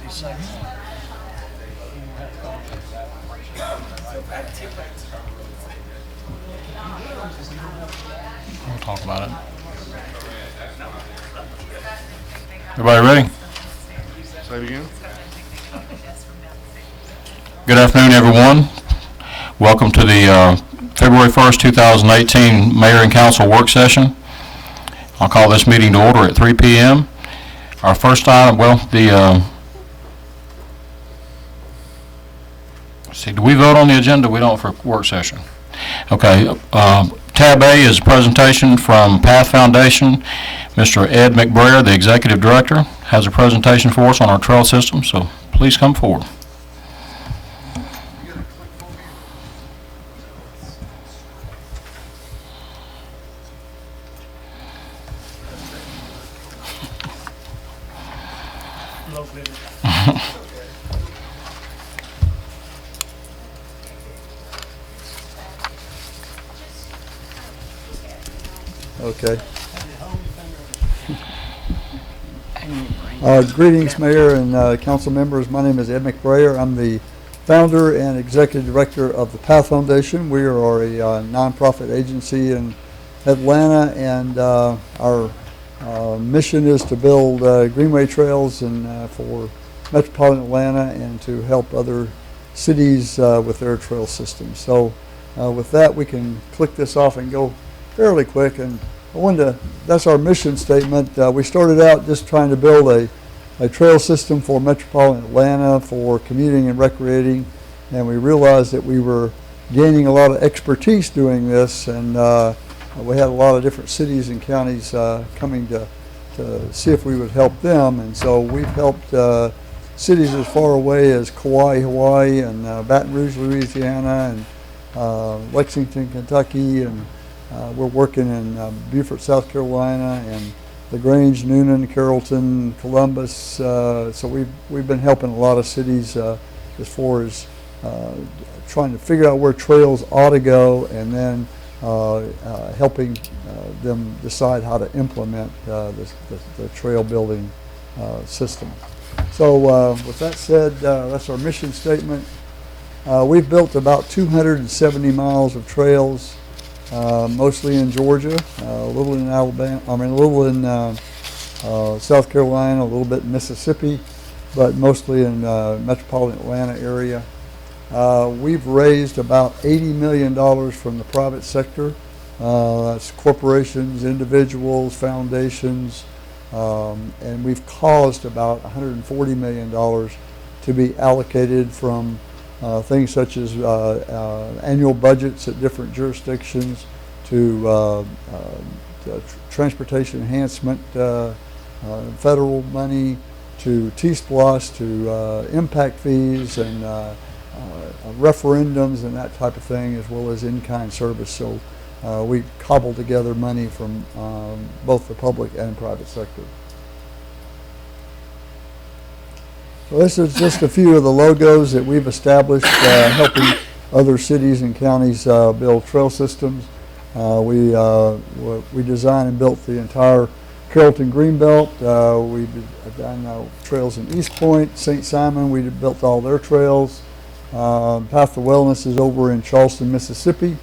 We'll talk about it. Everybody ready? Say it again. Good afternoon, everyone. Welcome to the February 1st, 2018 Mayor and Council Work Session. I'll call this meeting to order at 3 p.m. Our first item, do we vote on the agenda? We don't for work session. Okay. Tab A is a presentation from Path Foundation. Mr. Ed McBrayer, the Executive Director, has a presentation for us on our trail system, so please come forward. Okay. Greetings, Mayor and council members. My name is Ed McBrayer. I'm the founder and executive director of the Path Foundation. We are a nonprofit agency in Atlanta, and our mission is to build greenway trails and for metropolitan Atlanta and to help other cities with their trail systems. So with that, we can click this off and go fairly quick. And that's our mission statement. We started out just trying to build a trail system for metropolitan Atlanta for commuting and recreating, and we realized that we were gaining a lot of expertise doing this, and we had a lot of different cities and counties coming to see if we would help them. And so we've helped cities as far away as Kauai, Hawaii, and Baton Rouge, Louisiana, and Lexington, Kentucky, and we're working in Beaufort, South Carolina, and LaGrange, Noonan, Carrollton, Columbus. So we've been helping a lot of cities as far as trying to figure out where trails ought to go, and then helping them decide how to implement the trail building system. So with that said, that's our mission statement. We've built about 270 miles of trails. Mostly in Georgia, a little in Alabama, a little in South Carolina, a little bit in Mississippi, but mostly in metropolitan Atlanta area. We've raised about $80 million from the private sector. That's corporations, individuals, foundations, and we've caused about $140 million to be allocated from things such as annual budgets at different jurisdictions to transportation enhancement, federal money, to T-SPLOST, to impact fees and referendums and that type of thing, as well as in-kind service. So we cobbled together money from both the public and private sector. So this is just a few of the logos that we've established helping other cities and counties build trail systems. We designed and built the entire Carrollton Greenbelt. We've done trails in East Point, St. Simon. We built all their trails. Path to Wellness is over in Charleston, Mississippi.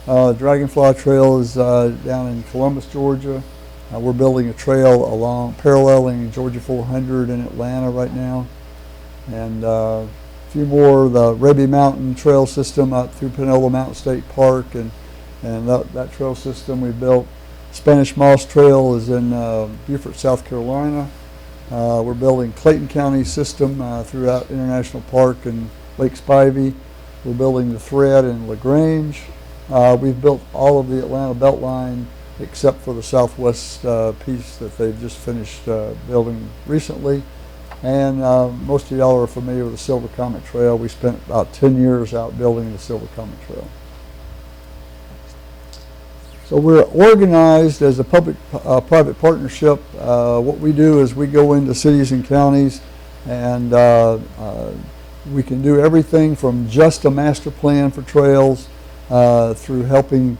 Dragonfly Trail is down in Columbus, Georgia. We're building a trail paralleling Georgia 400 in Atlanta right now. And a few more, the Rebbe Mountain Trail System up through Panola Mountain State Park, and that trail system we built. Spanish Moss Trail is in Beaufort, South Carolina. We're building Clayton County system throughout International Park and Lake Spivey. We're building the Thread in LaGrange. We've built all of the Atlanta Beltline except for the southwest piece that they've just finished building recently. And most of y'all are familiar with the Silver Comet Trail. We spent about 10 years out building the Silver Comet Trail. So we're organized as a public-private partnership. What we do is we go into cities and counties, and we can do everything from just a master plan for trails through helping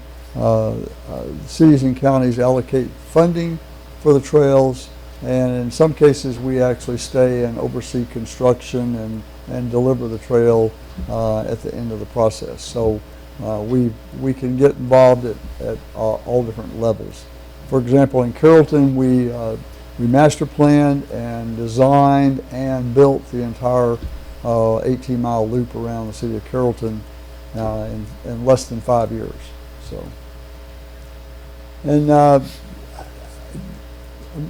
cities and counties allocate funding for the trails, And in some cases, we actually stay and oversee construction and deliver the trail at the end of the process. So we can get involved at all different levels. For example, in Carrollton, we master planned and designed and built the entire 18-mile loop around the city of Carrollton in less than 5 years. So, and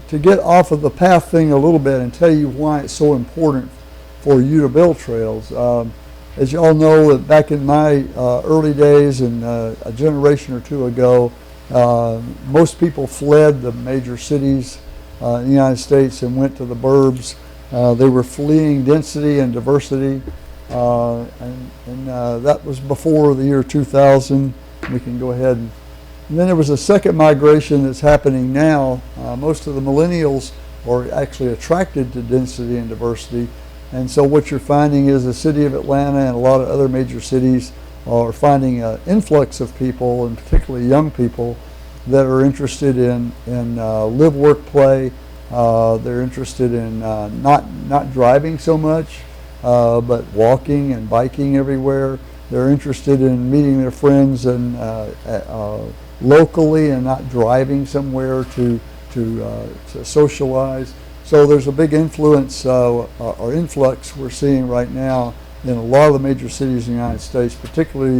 to get off of the path thing a little bit and tell you why it's so important for you to build trails. As you all know, back in my early days and a generation or two ago, most people fled the major cities in the United States and went to the burbs. They were fleeing density and diversity, and that was before the year 2000. We can go ahead and then there was a second migration that's happening now. Most of the millennials are actually attracted to density and diversity. And so what you're finding is the city of Atlanta and a lot of other major cities are finding an influx of people, and particularly young people, that are interested in live, work, play. They're interested in not driving so much, but walking and biking everywhere. They're interested in meeting their friends and locally and not driving somewhere to socialize. So there's a big influence or influx we're seeing right now in a lot of the major cities in the United States, particularly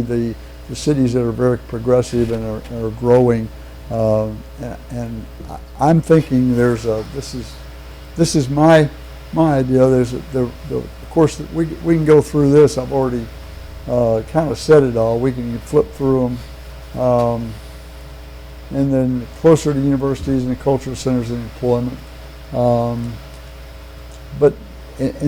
the cities that are very progressive and are growing. And I'm thinking this is my idea. Of course, we can go through this. I've already kind of said it all. We can flip through them. And then closer to universities and the cultural centers and employment. But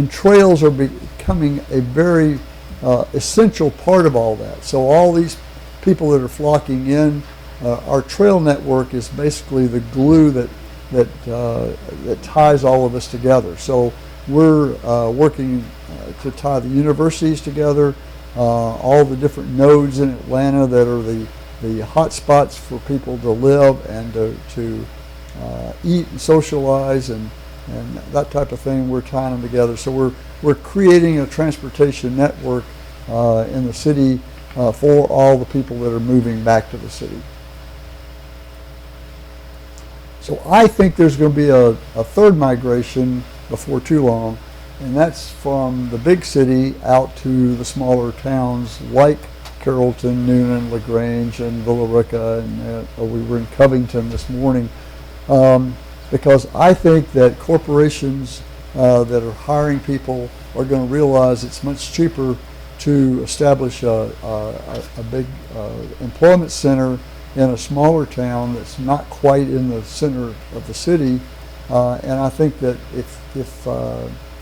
trails are becoming a very essential part of all that. So all these people that are flocking in, our trail network is basically the glue that ties all of us together. So we're working to tie the universities together, all the different nodes in Atlanta that are the hot spots for people to live and to eat and socialize and that type of thing. We're tying them together. So we're creating a transportation network in the city for all the people that are moving back to the city. So I think there's going to be a third migration before too long, and that's from the big city out to the smaller towns like Carrollton, Newnan, LaGrange, and Villa Rica, and we were in Covington this morning, because I think that corporations that are hiring people are going to realize it's much cheaper to establish a big employment center in a smaller town that's not quite in the center of the city. And I think that if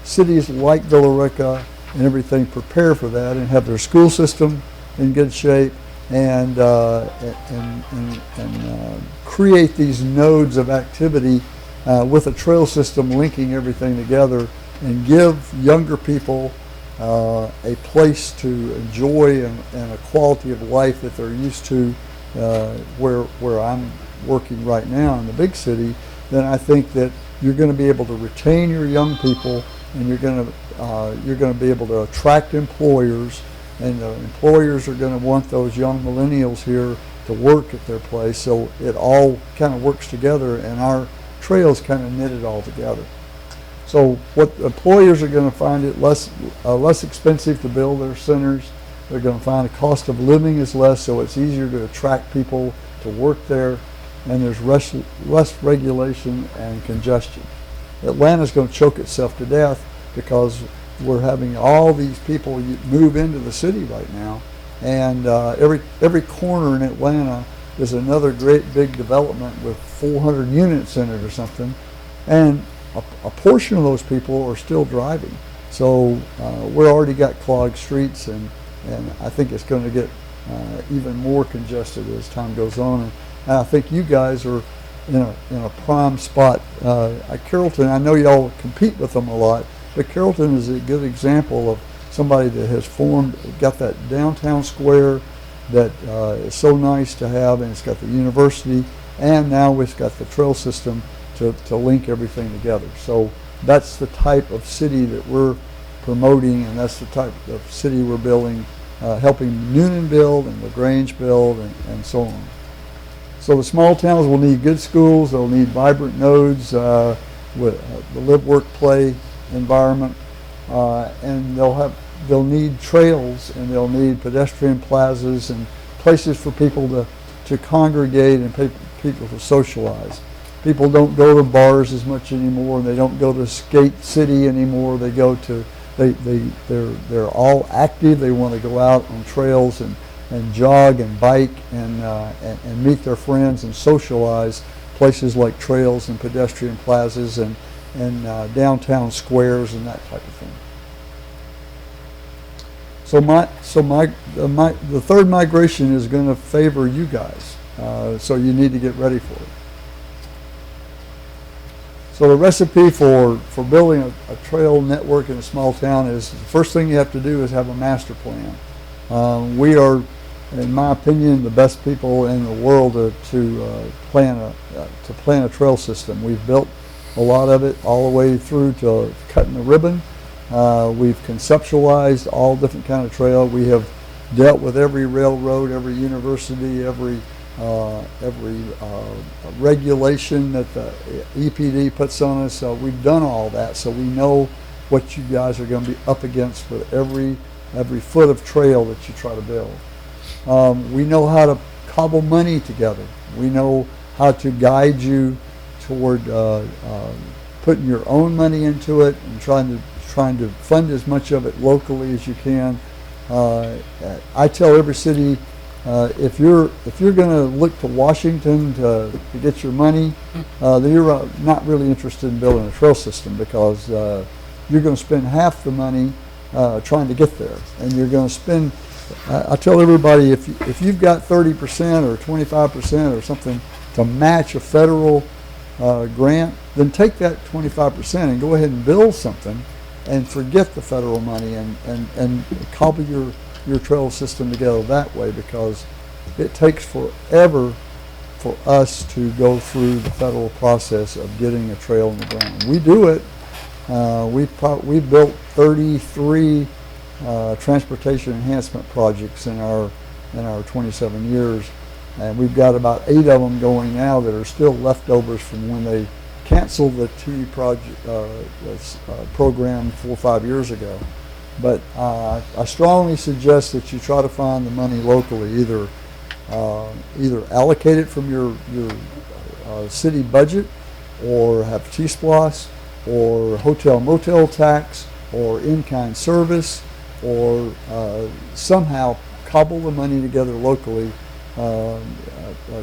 cities like Villa Rica and everything prepare for that and have their school system in good shape and create these nodes of activity with a trail system linking everything together, and give younger people a place to enjoy and a quality of life that they're used to where I'm working right now in the big city, then I think that you're going to be able to retain your young people, and you're going to be able to attract employers, and the employers are going to want those young millennials here to work at their place. So it all kind of works together, and our trails kind of knit it all together. So what employers are going to find it less expensive to build their centers. They're going to find the cost of living is less, so it's easier to attract people to work there, and there's less regulation and congestion. Atlanta's going to choke itself to death because we're having all these people move into the city right now, and every corner in Atlanta is another great big development with 400 units in it or something, and a portion of those people are still driving. So we're already got clogged streets, and I think it's going to get even more congested as time goes on. And I think you guys are in a prime spot. At Carrollton, I know y'all compete with them a lot, but Carrollton is a good example of somebody that has got that downtown square that is so nice to have, and it's got the university, and now it's got the trail system, to link everything together. So that's the type of city that we're promoting, and that's the type of city we're building, helping Noonan build and LaGrange build and so on. So the small towns will need good schools, they'll need vibrant nodes with the live, work, play environment, and they'll need trails, and they'll need pedestrian plazas and places for people to congregate and people to socialize. People don't go to bars as much anymore, and they don't go to Skate City anymore. They go to they're all active. They want to go out on trails and jog and bike and meet their friends and socialize. Places like trails and pedestrian plazas and downtown squares and that type of thing. So the third migration is going to favor you guys. So you need to get ready for it. So the recipe for building a trail network in a small town is, the first thing you have to do is have a master plan. We are, in my opinion, the best people in the world to plan a trail system. We've built a lot of it all the way through to cutting the ribbon. We've conceptualized all different kind of trail. We have dealt with every railroad, every university, every regulation that the EPD puts on us. So we've done all that, so we know what you guys are going to be up against with every foot of trail that you try to build. We know how to cobble money together. We know how to guide you toward putting your own money into it and trying to fund as much of it locally as you can. I tell every city, if you're going to look to Washington to get your money, then you're not really interested in building a trail system, because you're going to spend half the money trying to get there, and you're going to spend. I tell everybody, if you've got 30% or 25% or something to match a federal grant, then take that 25% and go ahead and build something, and forget the federal money and cobble your trail system together that way, because it takes forever for us to go through the federal process of getting a trail in the ground. We do it. We've built 33 transportation enhancement projects in our 27 years, and we've got about 8 of them going now that are still leftovers from when they canceled the T project program 4 or 5 years ago. But I strongly suggest that you try to find the money locally, either allocate it from your city budget, or have T-SPLOS, or hotel motel tax, or in-kind service, or somehow cobble the money together locally,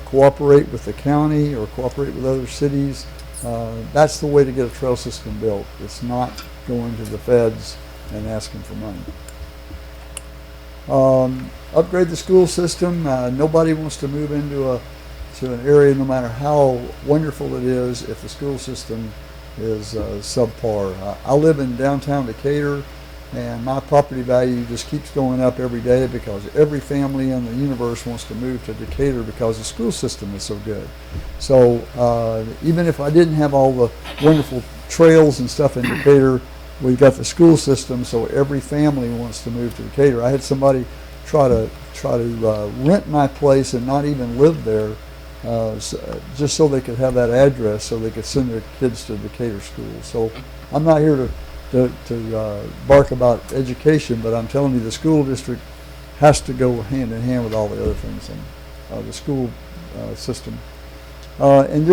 cooperate with the county or cooperate with other cities. That's the way to get a trail system built. It's not going to the feds and asking for money. Upgrade the school system. Nobody wants to move into an area, no matter how wonderful it is, if the school system is subpar. I live in downtown Decatur, and my property value just keeps going up every day, because every family in the universe wants to move to Decatur because the school system is so good. So even if I didn't have all the wonderful trails and stuff in Decatur, we've got the school system, so every family wants to move to Decatur. I had somebody try to rent my place and not even live there, just so they could have that address, so they could send their kids to Decatur schools. So I'm not here to bark about education, but I'm telling you, the school district has to go hand in hand with all the other things in the school system. And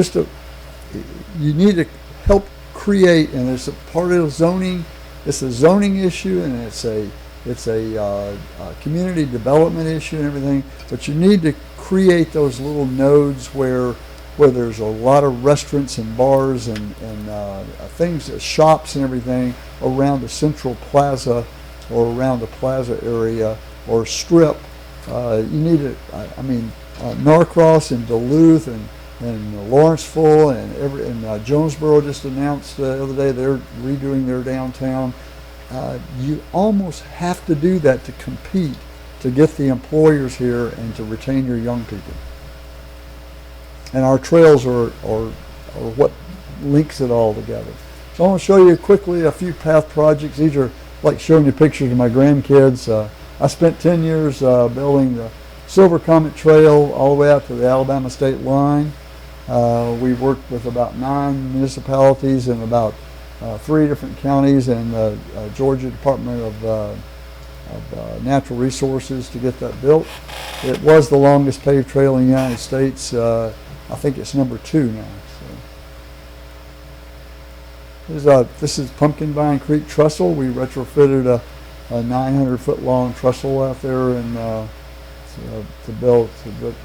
you need to help create, and it's a part of zoning. It's a zoning issue, and it's a community development issue and everything. But you need to create those little nodes where there's a lot of restaurants and bars and things, shops and everything around the central plaza or around the plaza area or strip. You need to, Norcross and Duluth and Lawrenceville and Jonesboro just announced the other day they're redoing their downtown. You almost have to do that to compete, to get the employers here and to retain your young people. And our trails are what links it all together. So I want to show you quickly a few path projects. These are like showing you pictures of my grandkids. I spent 10 years building the Silver Comet Trail all the way out to the Alabama state line. We worked with about 9 municipalities in about 3 different counties and the Georgia Department of Natural Resources to get that built. It was the longest paved trail in the United States. I think it's number 2 now. This is Pumpkin Vine Creek Trestle. We retrofitted a 900-foot long trestle out there and to build.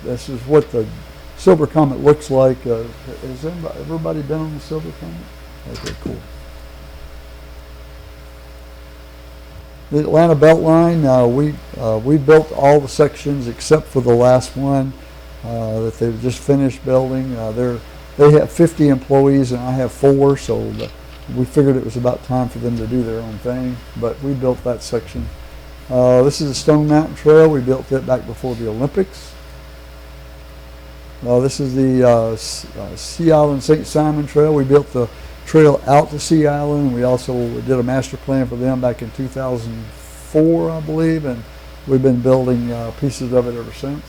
This is what the Silver Comet looks like. Has everybody been on the Silver Comet? Okay, cool. The Atlanta Beltline, we built all the sections except for the last one that they've just finished building. They have 50 employees and I have 4, so we figured it was about time for them to do their own thing, but we built that section. This is the Stone Mountain Trail. We built it back before the Olympics. This is the Sea Island St. Simon Trail. We built the trail out to Sea Island. We also did a master plan for them back in 2004, I believe, and we've been building pieces of it ever since.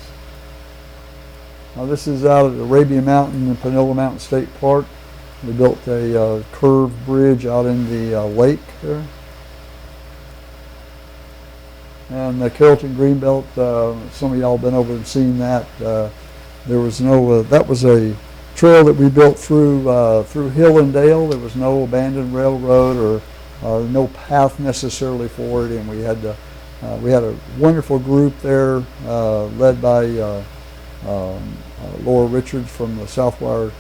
This is out at Arabian Mountain and Panola Mountain State Park. We built a curved bridge out in the lake there. And the Carrollton Greenbelt, some of y'all been over and seen that. There was no, that was a trail that we built through Hill and Dale. There was no abandoned railroad or no path necessarily for it, and we had a wonderful group there led by Laura Richards from the Southwire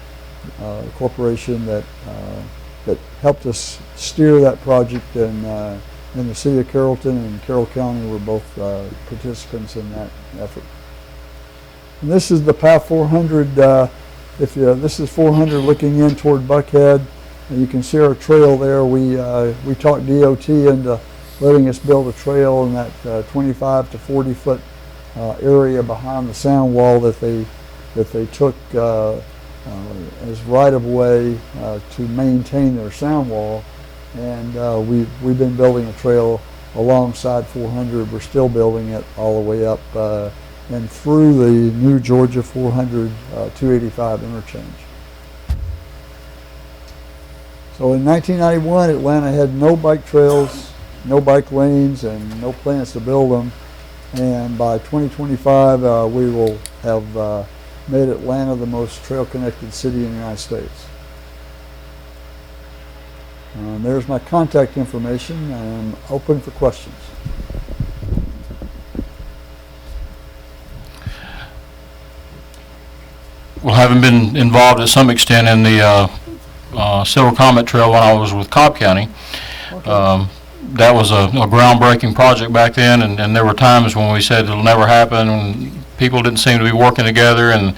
Corporation that helped us steer that project, and the city of Carrollton and Carroll County were both participants in that effort. And this is the Path 400. This is 400 looking in toward Buckhead, and you can see our trail there. We talked DOT into letting us build a trail in that 25 to 40 foot area behind the sound wall that they took as right of way to maintain their sound wall, and we've been building a trail alongside 400. We're still building it all the way up and through the new Georgia 400 285 interchange. So in 1991, Atlanta had no bike trails, no bike lanes, and no plans to build them. And by 2025, we will have made Atlanta the most trail-connected city in the United States. And there's my contact information. I'm open for questions. Well, having been involved at some extent in the Silver Comet Trail when I was with Cobb County, that was a groundbreaking project back then, and there were times when we said it'll never happen, and people didn't seem to be working together, and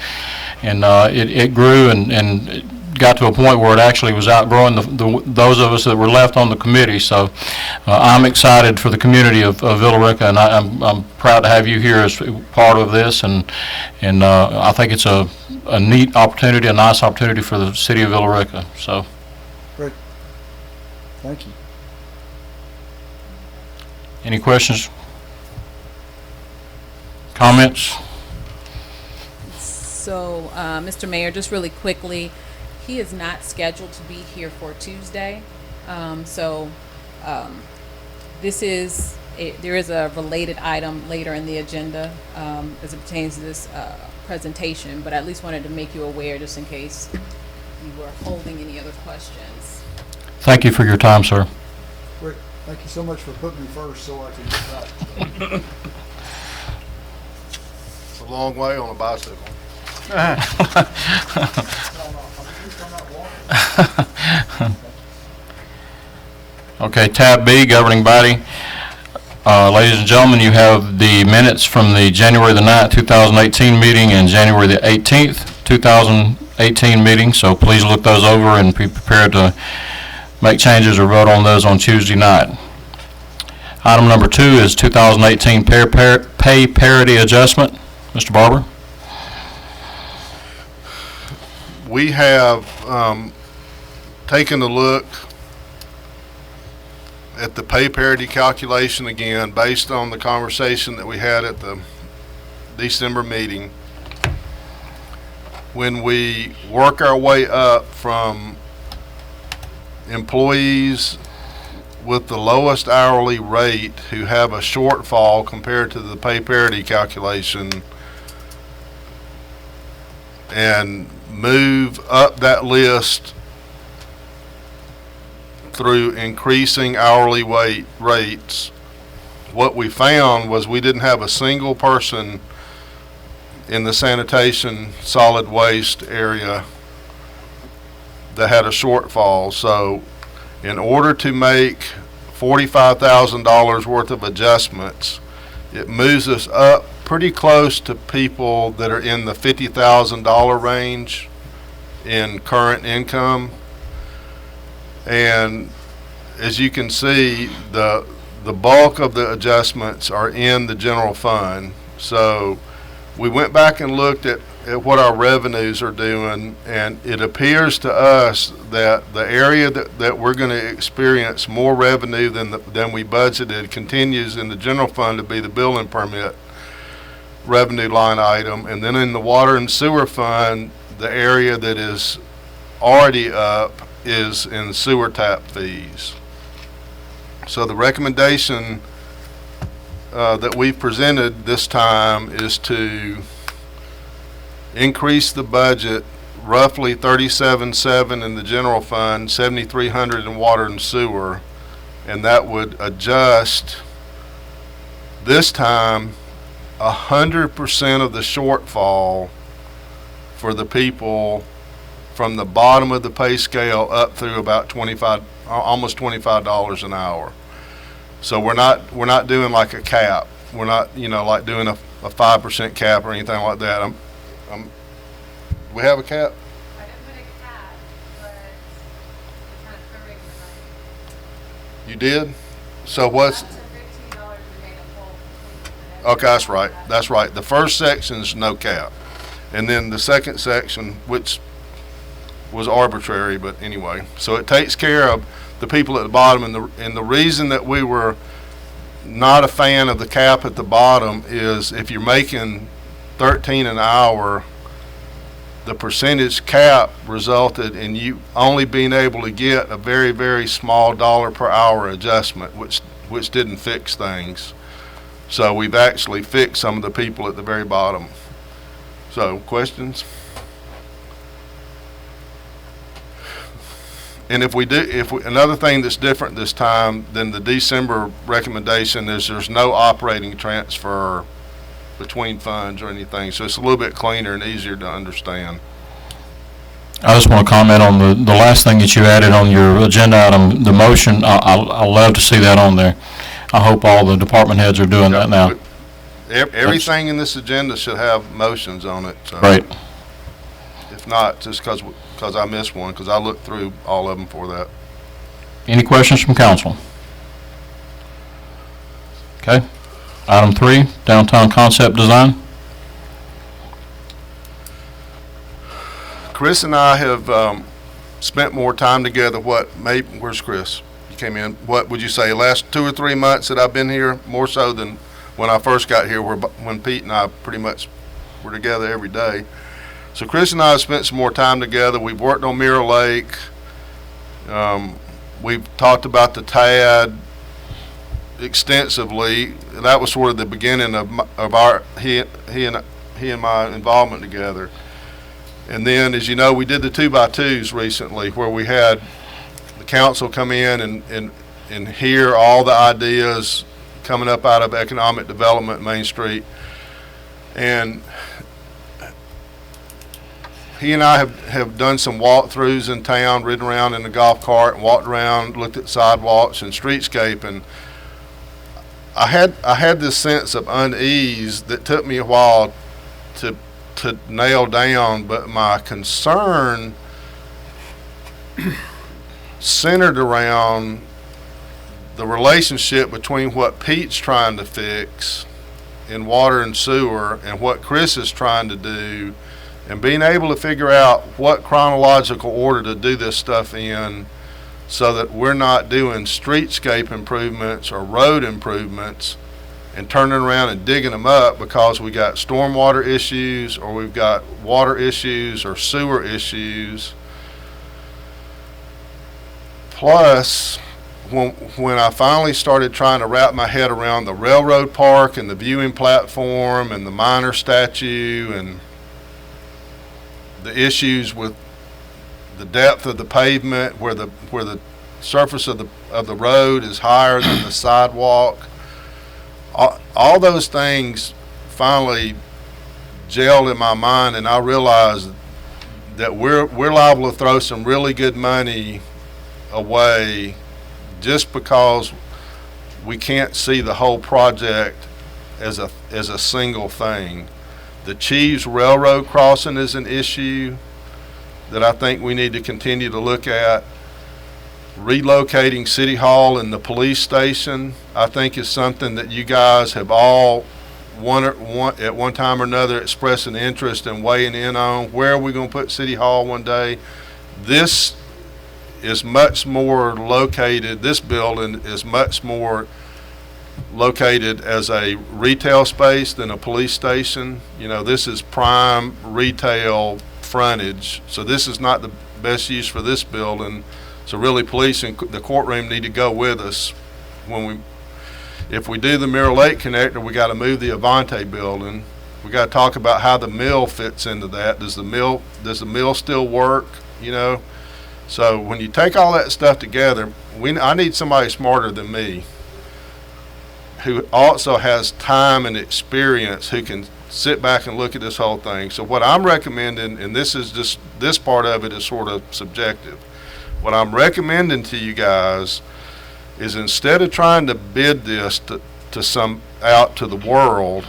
it grew and got to a point where it actually was outgrowing those of us that were left on the committee. So I'm excited for the community of Villa Rica, and I'm proud to have you here as part of this, and I think it's a neat opportunity, a nice opportunity for the city of Villa Rica. So Great. Thank you. Any questions? Comments? So, Mr. Mayor, just really quickly, he is not scheduled to be here for Tuesday. There is a related item later in the agenda as it pertains to this presentation, but I at least wanted to make you aware just in case you were holding any other questions. Thank you for your time, sir. Great. Thank you so much for putting me first so I can get back. It's a long way on a bicycle. Okay, tab B, governing body. Ladies and gentlemen, you have the minutes from the January the 9th, 2018 meeting and January the 18th, 2018 meeting, so please look those over and be prepared to make changes or vote on those on Tuesday night. Item number 2 is 2018 pay parity adjustment. Mr. Barber? We have taken a look at the pay parity calculation again, based on the conversation that we had at the December meeting. When we work our way up from employees with the lowest hourly rate who have a shortfall compared to the pay parity calculation, and move up that list through increasing hourly rates, what we found was we didn't have a single person in the sanitation solid waste area that had a shortfall. So in order to make $45,000 worth of adjustments, it moves us up pretty close to people that are in the $50,000 range in current income. And as you can see, the bulk of the adjustments are in the general fund. So we went back and looked at what our revenues are doing, and it appears to us that the area that we're going to experience more revenue than we budgeted continues in the general fund to be the building permit revenue line item. And then in the water and sewer fund, the area that is already up is in sewer tap fees. So the recommendation that we presented this time is to increase the budget roughly $37.7 in the general fund, $7,300 in water and sewer, and that would adjust this time 100% of the shortfall for the people from the bottom of the pay scale up through about almost $25 an hour. So we're not doing like a cap. We're not, like doing a 5% cap or anything like that. We have a cap? I didn't put a cap, but it's kind of covering the money. You did? So what's, Up to $15 we made a whole. okay, that's right. The first section's no cap. And then the second section, which was arbitrary, but anyway. So it takes care of the people at the bottom, and the reason that we were not a fan of the cap at the bottom is if you're making 13 an hour, the percentage cap resulted in you only being able to get a very, very small dollar per hour adjustment, which didn't fix things. So we've actually fixed some of the people at the very bottom. So, questions? And another thing that's different this time than the December recommendation is there's no operating transfer between funds or anything, so it's a little bit cleaner and easier to understand. I just want to comment on the last thing that you added on your agenda item, the motion. I love to see that on there. I hope all the department heads are doing that now. Everything in this agenda should have motions on it. So Great. if not, just because I missed one, because I looked through all of them for that. Any questions from council? Okay. Item 3, downtown concept design. Chris and I have spent more time together. Where's Chris? You came in. What would you say, last 2 or 3 months that I've been here, more so than when I first got here, when Pete and I pretty much were together every day. So Chris and I have spent some more time together. We've worked on Mirror Lake. We've talked about the TAD extensively. That was sort of the beginning of our he and my involvement together. And then, as you know, we did the 2x2s recently, where we had the council come in and hear all the ideas coming up out of economic development Main Street. And he and I have done some walkthroughs in town, ridden around in the golf cart and walked around, looked at sidewalks and streetscape, and I had this sense of unease that took me a while to nail down, but my concern centered around the relationship between what Pete's trying to fix in water and sewer and what Chris is trying to do And being able to figure out what chronological order to do this stuff in so that we're not doing streetscape improvements or road improvements and turning around and digging them up because we got stormwater issues or we've got water issues or sewer issues. Plus, when I finally started trying to wrap my head around the railroad park and the viewing platform and the minor statue and the issues with the depth of the pavement where the surface of the road is higher than the sidewalk, all those things finally gelled in my mind, and I realized that we're liable to throw some really good money away just because we can't see the whole project as a single thing. The Cheves Railroad crossing is an issue that I think we need to continue to look at. Relocating City Hall and the police station, I think, is something that you guys have all at one time or another expressed an interest in weighing in on. Where are we going to put City Hall one day? This is much more located, this building is much more located as a retail space than a police station. You know, this is prime retail frontage, so this is not the best use for this building. So really, police and the courtroom need to go with us. If we do the Mirror Lake connector, we got to move the Avante building. We got to talk about how the mill fits into that. Does the mill still work? You know, so when you take all that stuff together, I need somebody smarter than me, who also has time and experience, who can sit back and look at this whole thing. So what I'm recommending, and this part of it is sort of subjective. What I'm recommending to you guys is, instead of trying to bid this out to the world,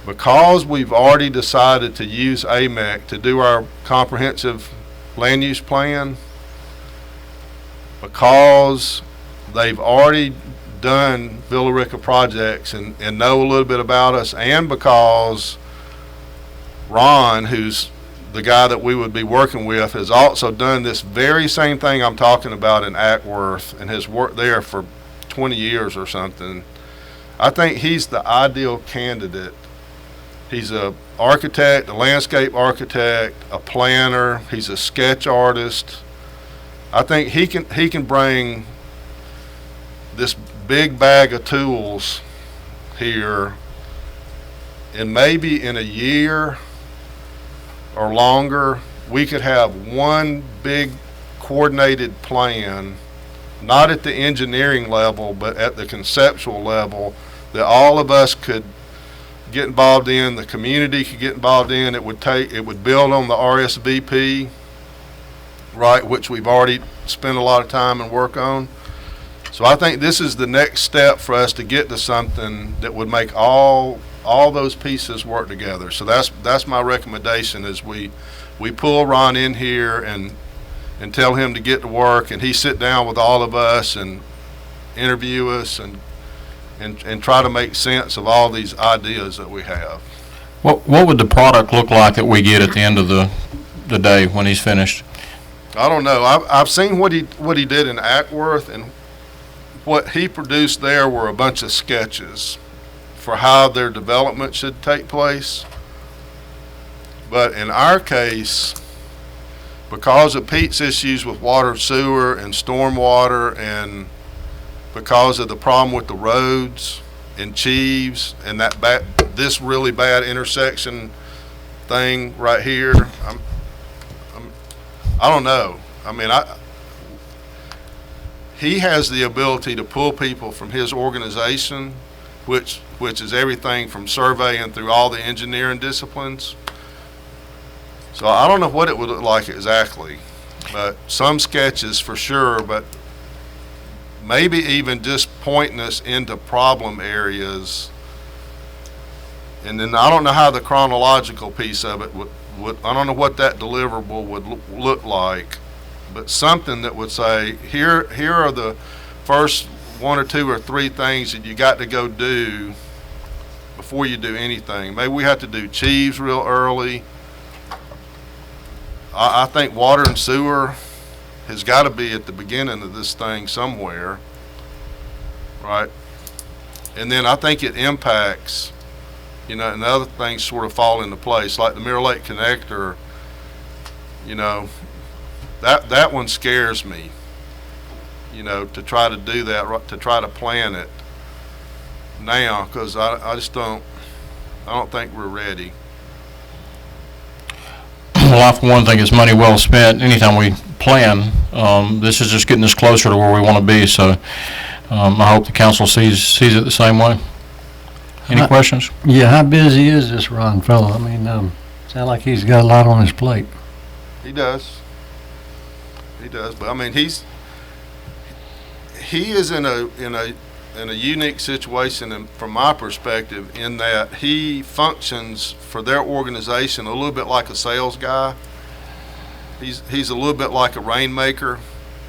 because we've already decided to use AMEC to do our comprehensive land use plan, because they've already done Villa Rica projects and know a little bit about us, and because Ron, who's the guy that we would be working with, has also done this very same thing I'm talking about in Ackworth and has worked there for 20 years or something. I think he's the ideal candidate. He's a architect, a landscape architect, a planner, he's a sketch artist. I think he can bring this big bag of tools here, and maybe in a year or longer, we could have one big coordinated plan, not at the engineering level, but at the conceptual level, that all of us could get involved in, the community could get involved in. It would build on the RSVP, right, which we've already spent a lot of time and work on. So I think this is the next step for us to get to something that would make all those pieces work together. So that's my recommendation, is we pull Ron in here and tell him to get to work, and he sit down with all of us and interview us and try to make sense of all these ideas that we have. What would the product look like that we get at the end of the day when he's finished? I don't know. I've seen what he did in Ackworth, and what he produced there were a bunch of sketches for how their development should take place. But in our case, because of Pete's issues with water, sewer, and stormwater, and because of the problem with the roads and Cheves and this really bad intersection thing right here, I don't know. I mean, he has the ability to pull people from his organization, which is everything from surveying through all the engineering disciplines. So I don't know what it would look like exactly, but some sketches for sure, but maybe even just pointing us into problem areas. And then I don't know how the chronological piece of it would I don't know what that deliverable would look like, but something that would say, here are the first 1 or 2 or 3 things that you got to go do before you do anything. Maybe we have to do Cheves real early, I think water and sewer has got to be at the beginning of this thing somewhere, right? And then I think it impacts, and other things sort of fall into place, like the Mirror Lake Connector. That one scares me, to try to do that, to try to plan it now, because I don't think we're ready. Well, I for one think it's money well spent anytime we plan. This is just getting us closer to where we want to be, so I hope the council sees it the same way. Any questions? Yeah, how busy is this Ron fellow? I mean, sound like he's got a lot on his plate. He does, but I mean, he is in a unique situation, and from my perspective, in that he functions for their organization a little bit like a sales guy. He's a little bit like a rainmaker,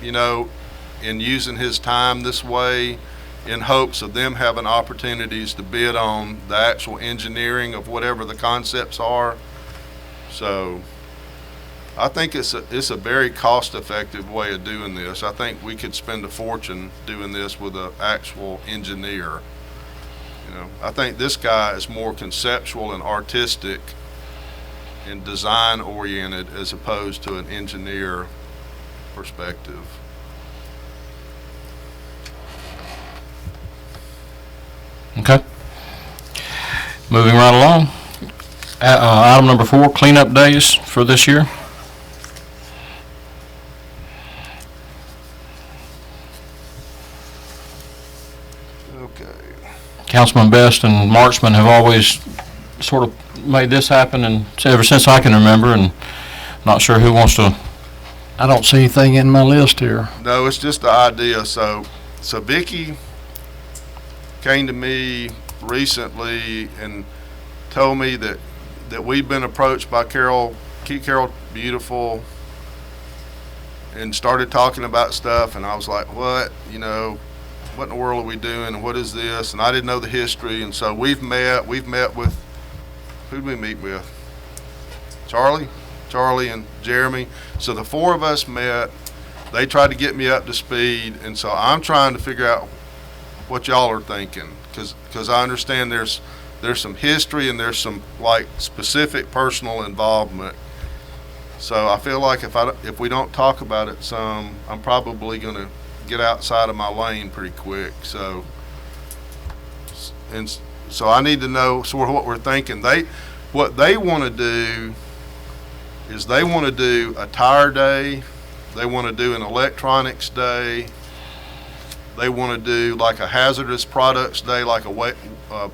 in using his time this way, in hopes of them having opportunities to bid on the actual engineering of whatever the concepts are. So I think it's a very cost-effective way of doing this. I think we could spend a fortune doing this with an actual engineer. I think this guy is more conceptual and artistic and design-oriented as opposed to an engineer perspective. Okay. Moving right along. Item number 4, cleanup days for this year. Okay. Councilman Best and Marksman have always sort of made this happen, and ever since I can remember, and not sure who wants to. I don't see anything in my list here. No, it's just the idea. So Vicky came to me recently and told me that we'd been approached by Keith Carroll Beautiful, and started talking about stuff, and I was like, what in the world are we doing, and what is this? And I didn't know the history, and so we've met with, who did we meet with? Charlie and Jeremy. So the 4 of us met. They tried to get me up to speed, and so I'm trying to figure out what y'all are thinking, because I understand there's some history and there's some specific personal involvement. So I feel like if we don't talk about it some, I'm probably going to get outside of my lane pretty quick. So I need to know sort of what we're thinking. What they want to do is they want to do a tire day, they want to do an electronics day, they want to do like a hazardous products day, like a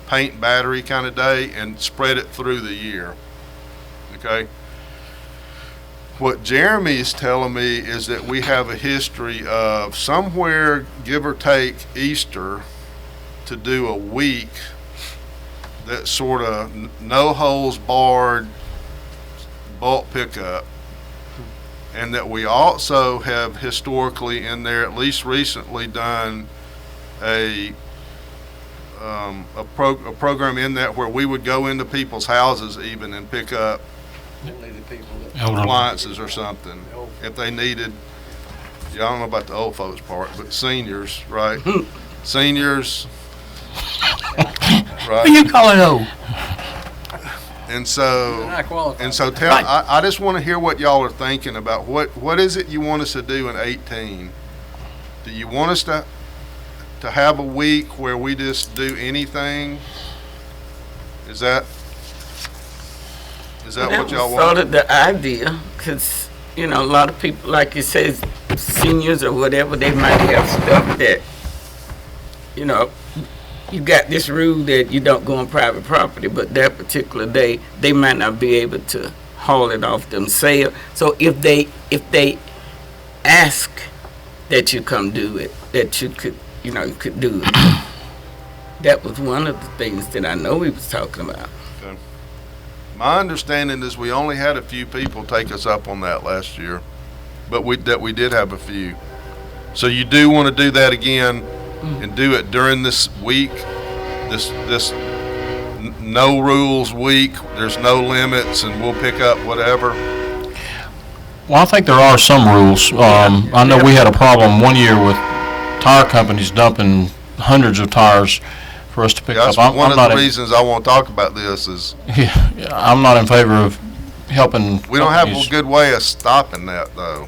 paint battery kind of day, and spread it through the year. Okay? What Jeremy is telling me is that we have a history of somewhere, give or take Easter, to do a week that's sort of no holes barred bulk pickup, and that we also have historically in there, at least recently, done a program in that where we would go into people's houses even and pick up appliances or something if they needed. I don't know about the old folks part, but seniors, right? Seniors, right? What you call it old? And so I just want to hear what y'all are thinking about. What is it you want us to do in 18? Do you want us to have a week where we just do anything? Is that what y'all want? Sort of the idea, because a lot of people, like you say, seniors or whatever, they might have stuff that you got this rule that you don't go on private property, but that particular day they might not be able to haul it off themselves. So if they ask that you come do it, that you could do it. That was one of the things that I know we was talking about. Okay. My understanding is we only had a few people take us up on that last year, but we did have a few. So you do want to do that again and do it during this week, this no rules week. There's no limits, and we'll pick up whatever. Well, I think there are some rules. I know we had a problem one year with tire companies dumping hundreds of tires for us to pick That's up. I'm one of not the in- reasons I want to talk about this is I'm not in favor of helping we don't have companies. a good way of stopping that, though.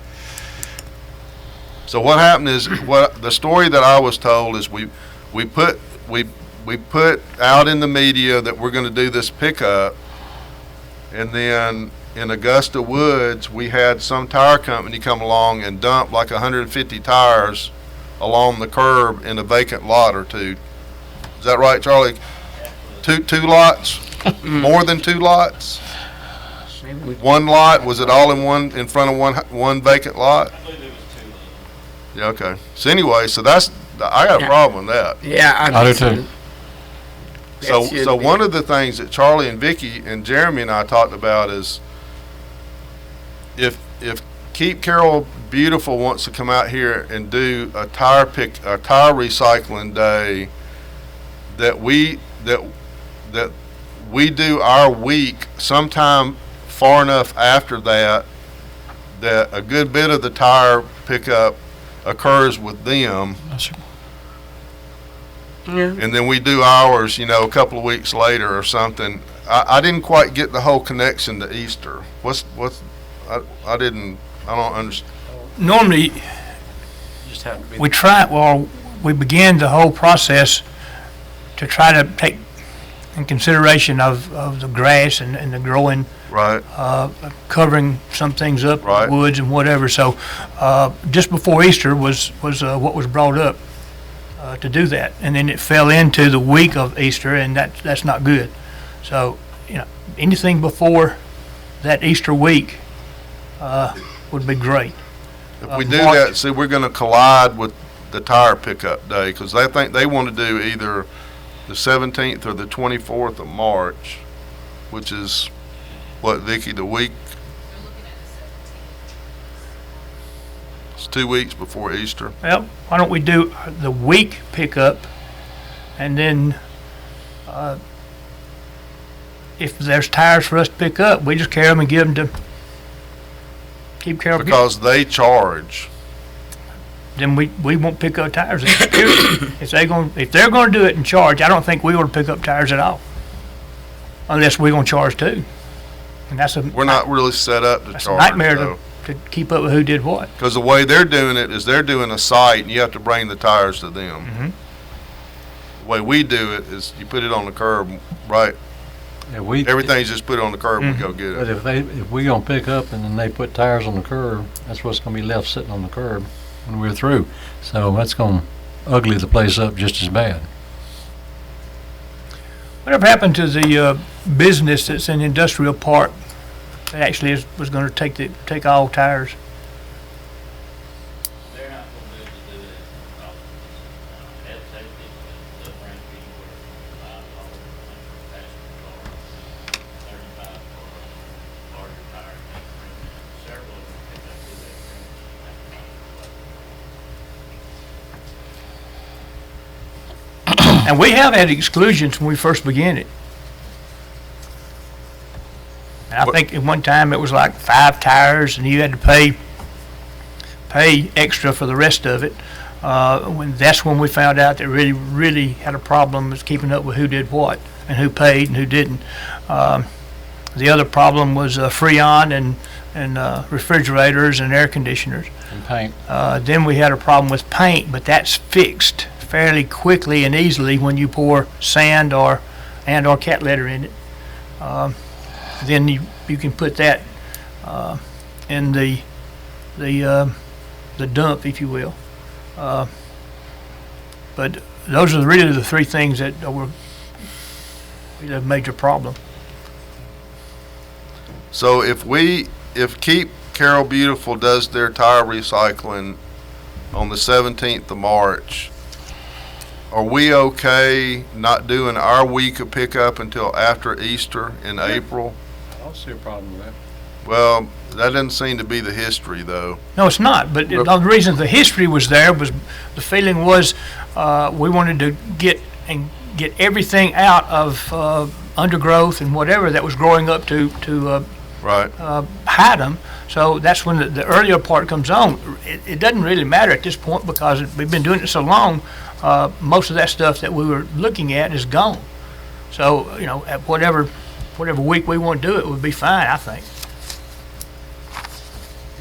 So what happened is, what the story that I was told is we put out in the media that we're going to do this pickup, and then in Augusta Woods, we had some tire company come along and dump like 150 tires along the curb in a vacant lot or two. Is that right, Charlie? Two lots? More than two lots? One lot? Was it all in front of one vacant lot? Yeah, okay. So anyway, I got a problem with that. Yeah, I do too. So one of the things that Charlie and Vicky and Jeremy and I talked about is if Keep Carroll Beautiful wants to come out here and do a tire recycling day, that we do our week sometime far enough after that a good bit of the tire pickup occurs with them, Yeah. and then we do ours, a couple of weeks later or something. I didn't quite get the whole connection to Easter. I don't understand. Normally, we begin the whole process to try to take in consideration of the grass and the growing, Right, covering some things up, Right. woods and whatever. So, just before Easter was what was brought up, to do that. And then it fell into the week of Easter, and that's not good. So, anything before that Easter week, would be great. if we do March. that, see, we're gonna collide with the tire pickup day, because they think they want to do either the 17th or the 24th of March, which is, what, Vicky, the week? It's 2 weeks before Easter. Well, why don't we do the week pickup, and then, if there's tires for us to pick up, we just carry them and give them to Keep Carroll. Because they charge. Then we won't pick up tires. If they're gonna do it in charge, I don't think we ought to pick up tires at all, unless we're gonna charge too. And that's We're not really set up to that's a charge, nightmare though. to keep up with who did what. Because the way they're doing it is they're doing a site, and you have to bring the tires to them. Mhm. The way we do it is you put it on the curb, right? Yeah, Everything's just put on the curb and we go get But it. if we gonna pick up and then they put tires on the curb, that's what's gonna be left sitting on the curb when we're through. So that's gonna ugly the place up just as bad. Whatever happened to the business that's in Industrial Park that actually was gonna take all tires? They're not gonna be able to do that. That's safety, the brand anywhere from $5 passenger car, 35 for larger tires. Several of them pick up to that And we have had exclusions when we first began it. And I think at one time it was like 5 tires, and you had to pay extra for the rest of it. That's when we found out that really had a problem was keeping up with who did what and who paid and who didn't. The other problem was Freon and refrigerators and air conditioners. And paint. Then we had a problem with paint, but that's fixed fairly quickly and easily when you pour sand or cat litter in it. Then you can put that in the dump, if you will. But those are really the 3 things that were a major problem. So if Keep Carroll Beautiful does their tire recycling on the 17th of March, are we okay not doing our week of pickup until after Easter in April? I don't see a problem with that. Well, that doesn't seem to be the history, though. No, it's not, but the reason the history was there was the feeling was we wanted to get everything out of undergrowth and whatever that was growing up to Right. hide them. So that's when the earlier part comes on. It doesn't really matter at this point because we've been doing it so long. Most of that stuff that we were looking at is gone. So, at whatever week we want to do it would be fine, I think.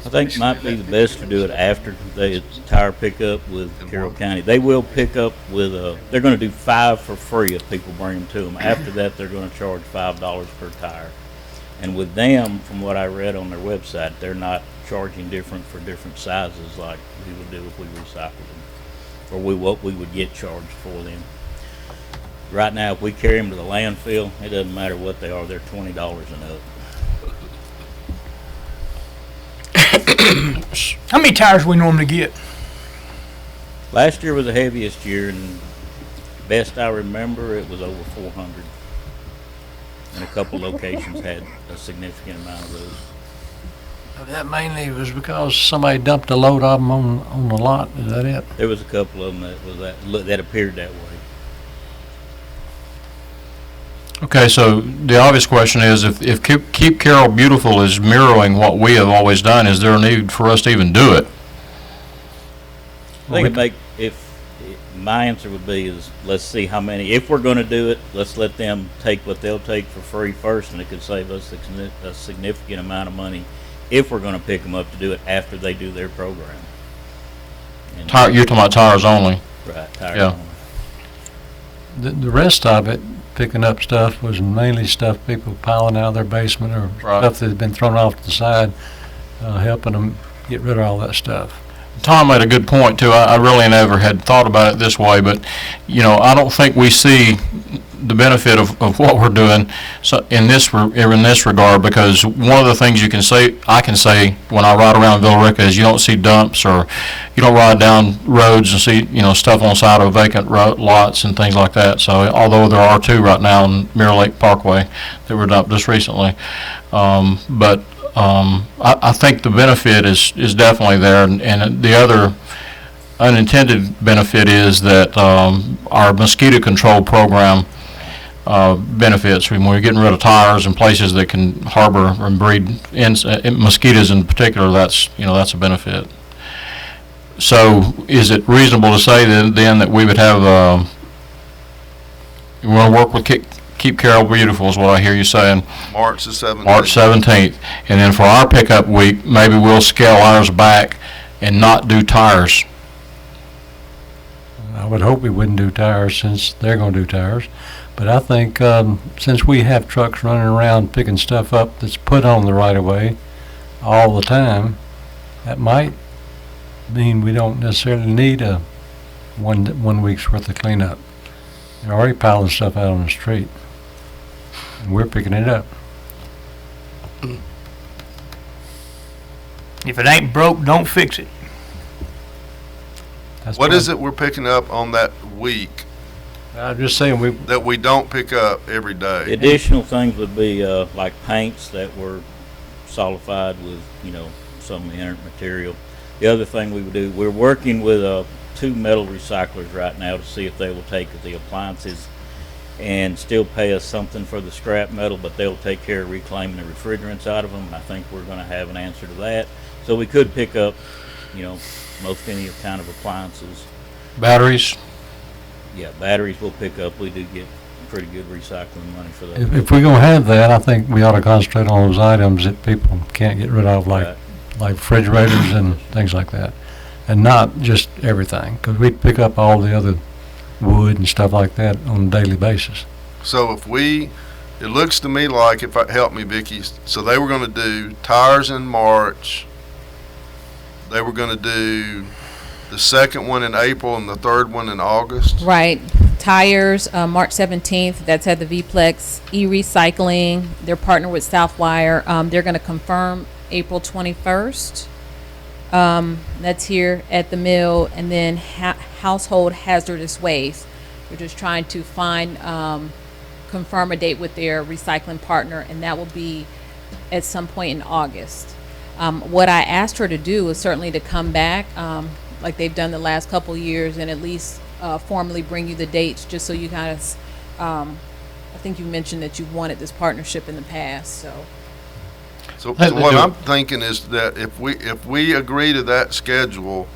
I think it might be the best to do it after the tire pickup with Carroll County. They will pick up with they're going to do 5 for free if people bring them to them. After that, they're going to charge $5 per tire. And with them, from what I read on their website, they're not charging different for different sizes like we would do if we recycled them, or what we would get charged for them. Right now, if we carry them to the landfill, it doesn't matter what they are, they're $20 and up. How many tires we normally get? Last year was the heaviest year, and best I remember, it was over 400. And a couple locations had a significant amount of those. That mainly was because somebody dumped a load of them on the lot, is that it? There was a couple of them that appeared that way. Okay, so the obvious question is, if Keep Carroll Beautiful is mirroring what we have always done, is there a need for us to even do it? I think my answer would be is, let's see how many, if we're going to do it, let's let them take what they'll take for free first, and it could save us a significant amount of money if we're going to pick them up to do it after they do their program. And You're talking about tires only? Right, tires Yeah. only. The rest of it, picking up stuff, was mainly stuff people piling out of their basement or Right. stuff that had been thrown off to the side, helping them get rid of all that stuff. Tom made a good point, too. I really never had thought about it this way, but, I don't think we see the benefit of what we're doing in this regard, because one of the things I can say when I ride around Villa Rica is you don't see dumps, or you don't ride down roads and see, stuff on the side of vacant lots and things like that. So, although there are 2 right now on Mirror Lake Parkway that were dumped just recently. I think the benefit is definitely there, and the other unintended benefit is that our mosquito control program benefits. When we're getting rid of tires and places that can harbor and breed mosquitoes in particular, that's a benefit. So, is it reasonable to say then that we would have we want to work with Keep Carroll Beautiful is what I hear you saying. March the 17th. March 17th. And then for our pickup week, maybe we'll scale ours back and not do tires. I would hope we wouldn't do tires since they're going to do tires. But I think since we have trucks running around picking stuff up that's put on the right of way all the time, that might mean we don't necessarily need a one week's worth of cleanup. They're already piling stuff out on the street, and we're picking it up. If it ain't broke, don't fix it. What is it we're picking up on that week I'm just saying that we don't pick up every The day? additional things would be like paints that were solidified with, some inert material. The other thing we would do, we're working with 2 metal recyclers right now to see if they will take the appliances and still pay us something for the scrap metal, but they'll take care of reclaiming the refrigerants out of them. I think we're going to have an answer to that. So we could pick up, most any kind of appliances. Batteries? Yeah, batteries we'll pick up. We do get pretty good recycling money for that. if we're going to have that, I think we ought to concentrate on those items that people can't get rid of, like refrigerators and things like that, and not just everything, because we pick up all the other wood and stuff like that on a daily basis. So it looks to me like, help me, Vicki, so they were going to do tires in March. They were going to do the second one in April and the third one in August. Right. Tires, March 17th, that's at the V-Plex. E-Recycling, they're partnered with Southwire. They're going to confirm April 21st. That's here at the mill. And then household hazardous waste. We're just trying to confirm a date with their recycling partner, and that will be at some point in August. What I asked her to do is certainly to come back, like they've done the last couple years, and at least formally bring you the dates, just so you guys, I think you mentioned that you wanted this partnership in the past, so. So Let- what do- I'm thinking is that if we agree to that schedule,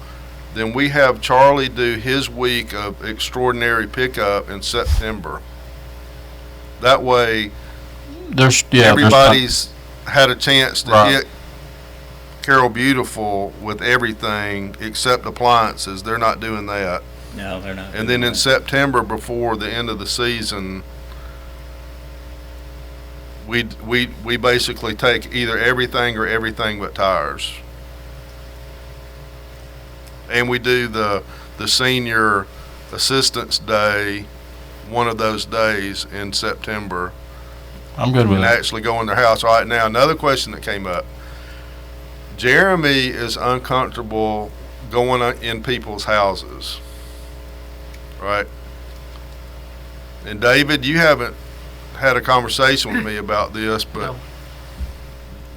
then we have Charlie do his week of extraordinary pickup in September. That way, There's, yeah. there's not- everybody's had a chance to Right. hit Carol Beautiful with everything except appliances. They're not doing that. No, they're not. And doing then in that. September, before the end of the season, we basically take either everything or everything but tires. And we do the senior assistance day, one of those days in September, I'm good with and that. actually go in their house. All right, now, another question that came up. Jeremy is uncomfortable going in people's houses, right? And David, you haven't had a conversation with me about this, but No.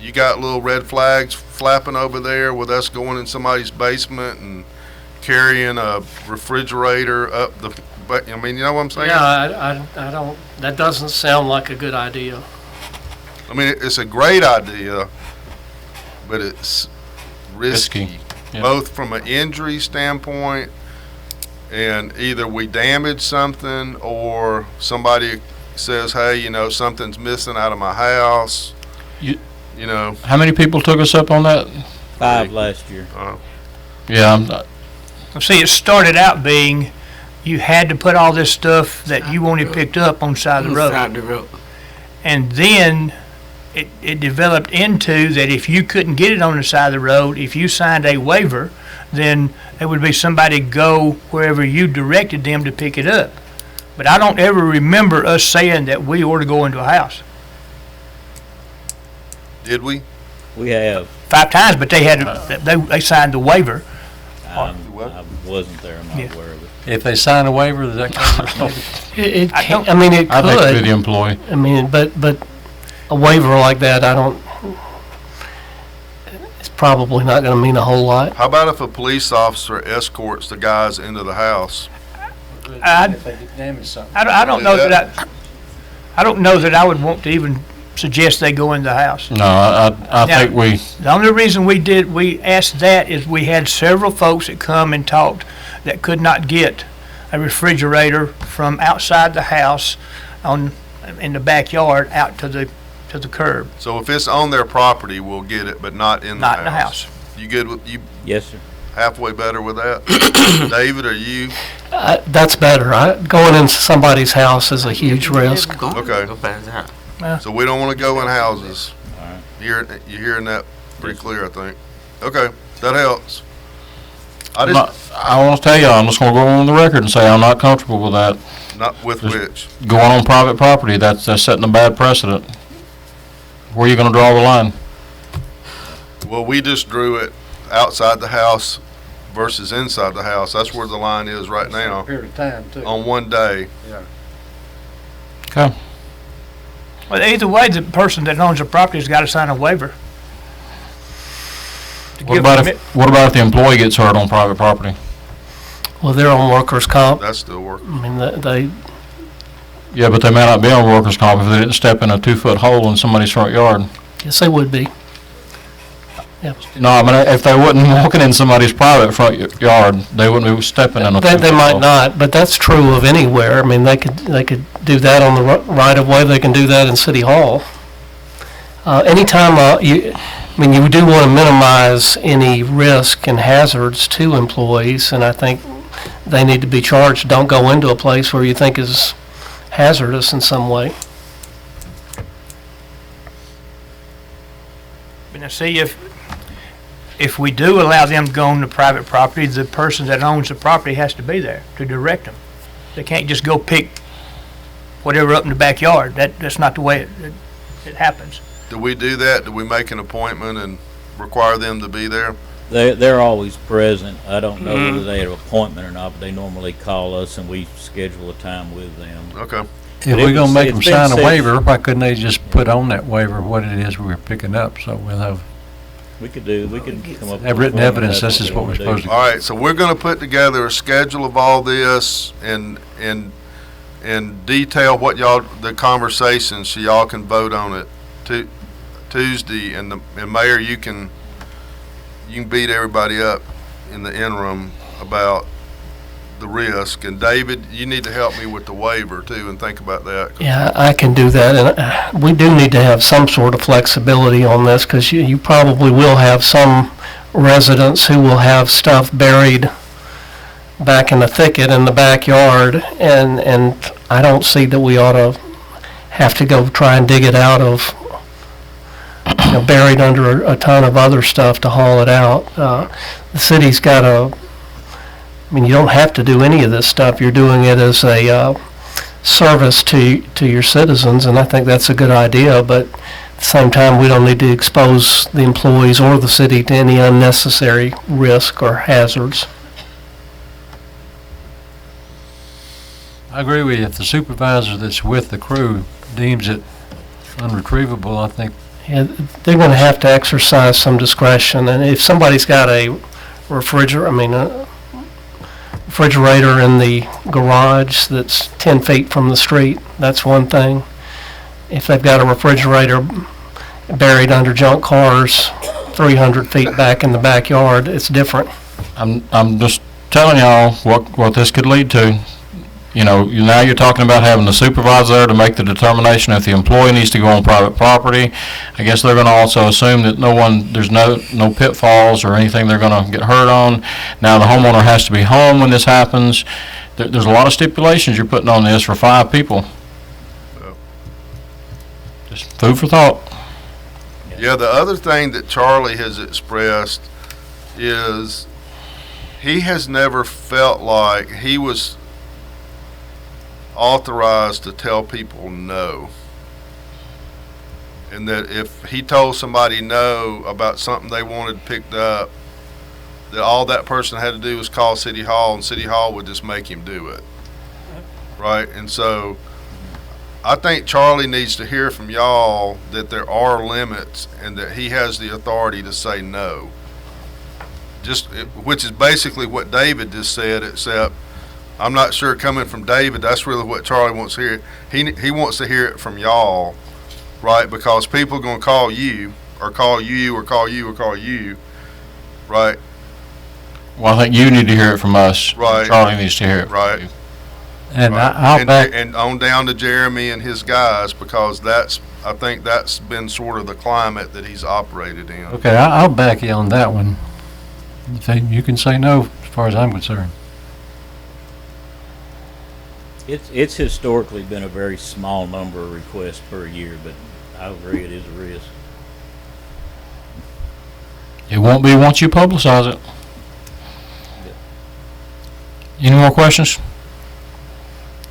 you got little red flags flapping over there with us going in somebody's basement and carrying a refrigerator up the, I mean, you know what I'm saying? Yeah, I don't, that doesn't sound like a good idea. I mean, it's a great idea, but it's risky. Risky, yeah. Both from an injury standpoint, and either we damage something, or somebody says, hey, you know, something's missing out of my house. You- You know, How many people took us up on that? 5 last year. Yeah, See, it started out being, you had to put all this stuff that you wanted picked up on the side of the road. Side of the road. And then it developed into that if you couldn't get it on the side of the road, if you signed a waiver, then there would be somebody go wherever you directed them to pick it up. But I don't ever remember us saying that we ought to go into a house. did we? We have. 5 times, but they had, they signed the waiver. I wasn't there. I'm not Yeah. aware of it. If they sign a waiver, does that cover something? It I can't, don't- I mean, it I'd hate to be could, the employee. I mean, but a waiver like that, I don't, it's probably not gonna mean a whole lot. How about if a police officer escorts the guys into the house? If they damage something. I don't know that I don't know that I would want to even suggest they go in the house. No, I think we, The only reason we asked that is we had several folks that come and talked that could not get a refrigerator from outside the house in the backyard out to the curb, So if it's on their property, we'll get it, but not in the house. not in the house. You good with, you Yes, sir. halfway better with that? David, are you? That's better. Going into somebody's house is a huge risk. Okay. Go past the house. So we don't want to go in houses. All right. You're hearing that pretty clear, I think. Okay, that helps. I want to tell you, I'm just going to go on the record and say I'm not comfortable with that. Not with which. Going on private property, that's setting a bad precedent. Where are you going to draw the line? Well, we just drew it outside the house versus inside the house. That's where the line is right now, Period of time, too. on one day. Okay. Well, either way, the person that owns the property has got to sign a waiver. To What give about permit. if the employee gets hurt on private property? Well, they're on workers' comp. That's still working. I mean, they, Yeah, but they may not be on workers' comp if they didn't step in a 2-foot hole in somebody's front yard. yes, they would be. No, I mean, if they wasn't walking in somebody's private front yard, they wouldn't be stepping in a 2-foot hole. They might not, but that's true of anywhere. I mean, they could do that on the right of way. They can do that in City Hall. Anytime, you do want to minimize any risk and hazards to employees, and I think they need to be charged. Don't go into a place where you think is hazardous in some way. But now, see, if we do allow them to go on the private property, the person that owns the property has to be there to direct them. They can't just go pick whatever up in the backyard. That's not the way it happens. Do we do that? Do we make an appointment and require them to be there? They're always present. I don't know whether they have an appointment or not, but they normally call us and we schedule a time with them. Okay. If But we're it gonna was- make it's them been sign a said- waiver, why couldn't they just put on that waiver what it is we were picking up, so we'll have We could come up with. Have written a form if evidence that's this is they what we're wanna do. supposed to- All right, so we're gonna put together a schedule of all this and detail what y'all, the conversations, so y'all can vote on it. Tuesday, and Mayor, you can beat everybody up in the interim about the risk. And David, you need to help me with the waiver too, and think about that. Yeah, I can do that, and we do need to have some sort of flexibility on this, because you probably will have some residents who will have stuff buried back in the thicket in the backyard, and I don't see that we ought to have to go try and dig it out of, buried under a ton of other stuff to haul it out. The city's got you don't have to do any of this stuff. You're doing it as a service to your citizens, and I think that's a good idea, but at the same time, we don't need to expose the employees or the city to any unnecessary risk or hazards. I agree with you. If the supervisor that's with the crew deems it unretrievable, I think Yeah, they're going to have to exercise some discretion, and if somebody's got a refrigerator in the garage that's 10 feet from the street, that's one thing. If they've got a refrigerator buried under junk cars 300 feet back in the backyard, it's different. I'm just telling y'all what this could lead to. Now you're talking about having the supervisor there to make the determination if the employee needs to go on private property. I guess they're gonna also assume that there's no pitfalls or anything they're gonna get hurt on. Now the homeowner has to be home when this happens. There's a lot of stipulations you're putting on this for 5 people. Just food for thought. Yeah, the other thing that Charlie has expressed is he has never felt like he was authorized to tell people no. And that if he told somebody no about something they wanted picked up, that all that person had to do was call City Hall, and City Hall would just make him do it. Right? And so I think Charlie needs to hear from y'all that there are limits and that he has the authority to say no. Which is basically what David just said, except I'm not sure coming from David, that's really what Charlie wants to hear. He wants to hear it from y'all, right? Because people are going to call you, or call you, or call you, or call you, right? Well, I think you need to hear it from us. Right. Charlie needs to hear it. Right. And Right. I'll back, And on down to Jeremy and his guys, because I think that's been sort of the climate that he's operated in. okay, I'll back you on that one. You can say no as far as I'm concerned. It's historically been a very small number of requests per year, but I agree it is a risk. It won't be once you publicize it. Any more questions?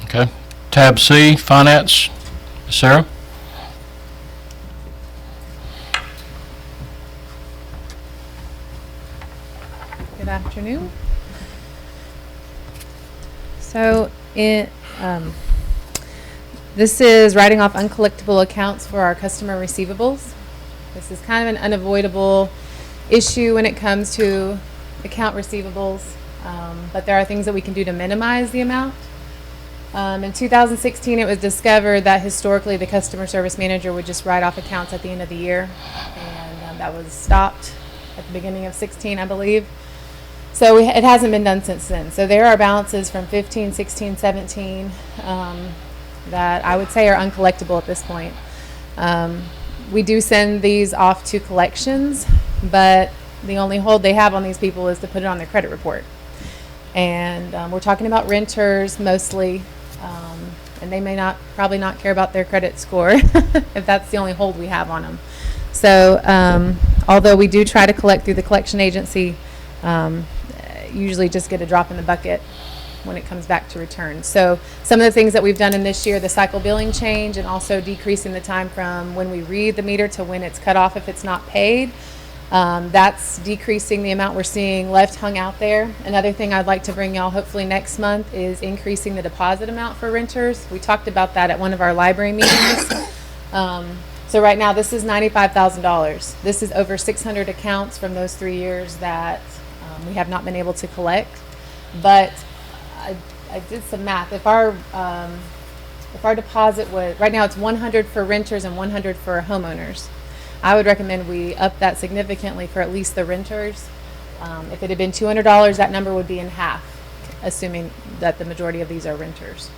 Okay. Tab C, Finance. Sarah? Good afternoon. So this is writing off uncollectible accounts for our customer receivables. This is kind of an unavoidable issue when it comes to account receivables, but there are things that we can do to minimize the amount. In 2016, it was discovered that historically the customer service manager would just write off accounts at the end of the year, and that was stopped at the beginning of 16, I believe. So it hasn't been done since then. So there are balances from 15, 16, 17 that I would say are uncollectible at this point. We do send these off to collections, but the only hold they have on these people is to put it on their credit report. And we're talking about renters mostly, and they may probably not care about their credit score if that's the only hold we have on them. So although we do try to collect through the collection agency, usually just get a drop in the bucket when it comes back to return. So some of the things that we've done in this year, the cycle billing change, and also decreasing the time from when we read the meter to when it's cut off if it's not paid. That's decreasing the amount we're seeing left hung out there. Another thing I'd like to bring y'all hopefully next month is increasing the deposit amount for renters. We talked about that at one of our library meetings. So right now this is $95,000. This is over 600 accounts from those 3 years that we have not been able to collect. But I did some math. If our deposit was, right now it's 100 for renters and 100 for homeowners. I would recommend we up that significantly for at least the renters. If it had been $200, that number would be in half, assuming that the majority of these are renters.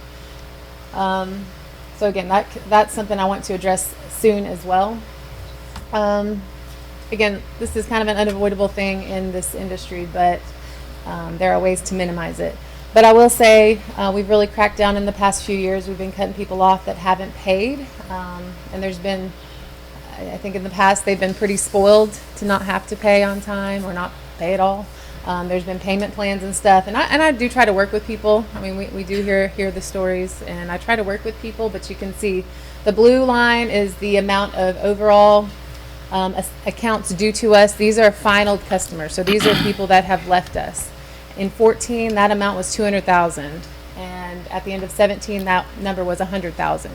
So again, that's something I want to address soon as well. Again, this is kind of an unavoidable thing in this industry, but there are ways to minimize it. But I will say we've really cracked down in the past few years. We've been cutting people off that haven't paid, and there's been, I think in the past they've been pretty spoiled to not have to pay on time or not pay at all. There's been payment plans and stuff, and I do try to work with people. I mean, we do hear the stories, and I try to work with people. But you can see the blue line is the amount of overall accounts due to us. These are final customers, so these are people that have left us. In 14, that amount was 200,000, and at the end of 17, that number was 100,000.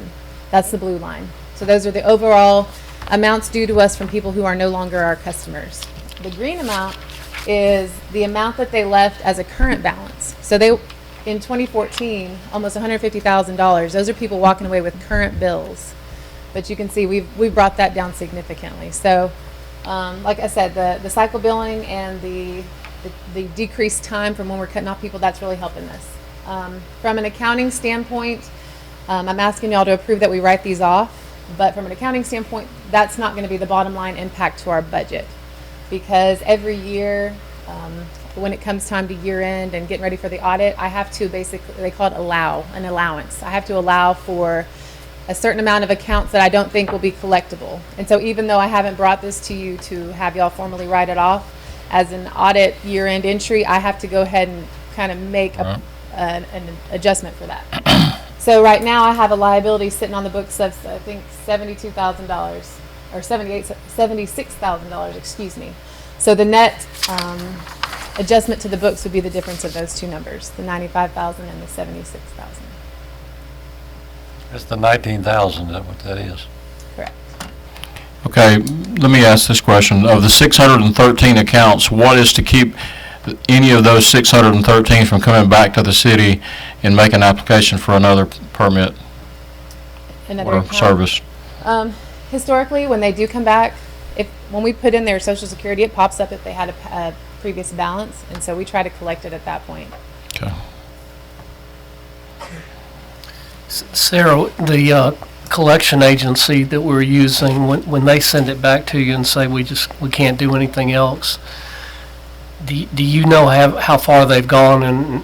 That's the blue line. So those are the overall amounts due to us from people who are no longer our customers. The green amount is the amount that they left as a current balance. So they, in 2014, almost $150,000. Those are people walking away with current bills. But you can see we've brought that down significantly. So, like I said, the cycle billing and the decreased time from when we're cutting off people, that's really helping us. From an accounting standpoint, I'm asking y'all to approve that we write these off. But from an accounting standpoint, that's not going to be the bottom line impact to our budget. Because every year, when it comes time to year end and getting ready for the audit, I have to basically, they call it an allowance. I have to allow for a certain amount of accounts that I don't think will be collectible. And so even though I haven't brought this to you to have y'all formally write it off, as an audit year end entry, I have to go ahead and kind of make an adjustment for that. So right now I have a liability sitting on the books of, I think, $72,000 or $76,000, excuse me. So the net adjustment to the books would be the difference of those two numbers, the $95,000 and the $76,000. That's the 19,000, is that what that is? Correct. Okay, let me ask this question. Of the 613 accounts, what is to keep any of those 613 from coming back to the city and making an application for another permit Another or account. service? Historically, when they do come back, when we put in their Social Security, it pops up if they had a previous balance, and so we try to collect it at that point. Okay. Sarah, the collection agency that we're using, when they send it back to you and say we can't do anything else, do you know how far they've gone in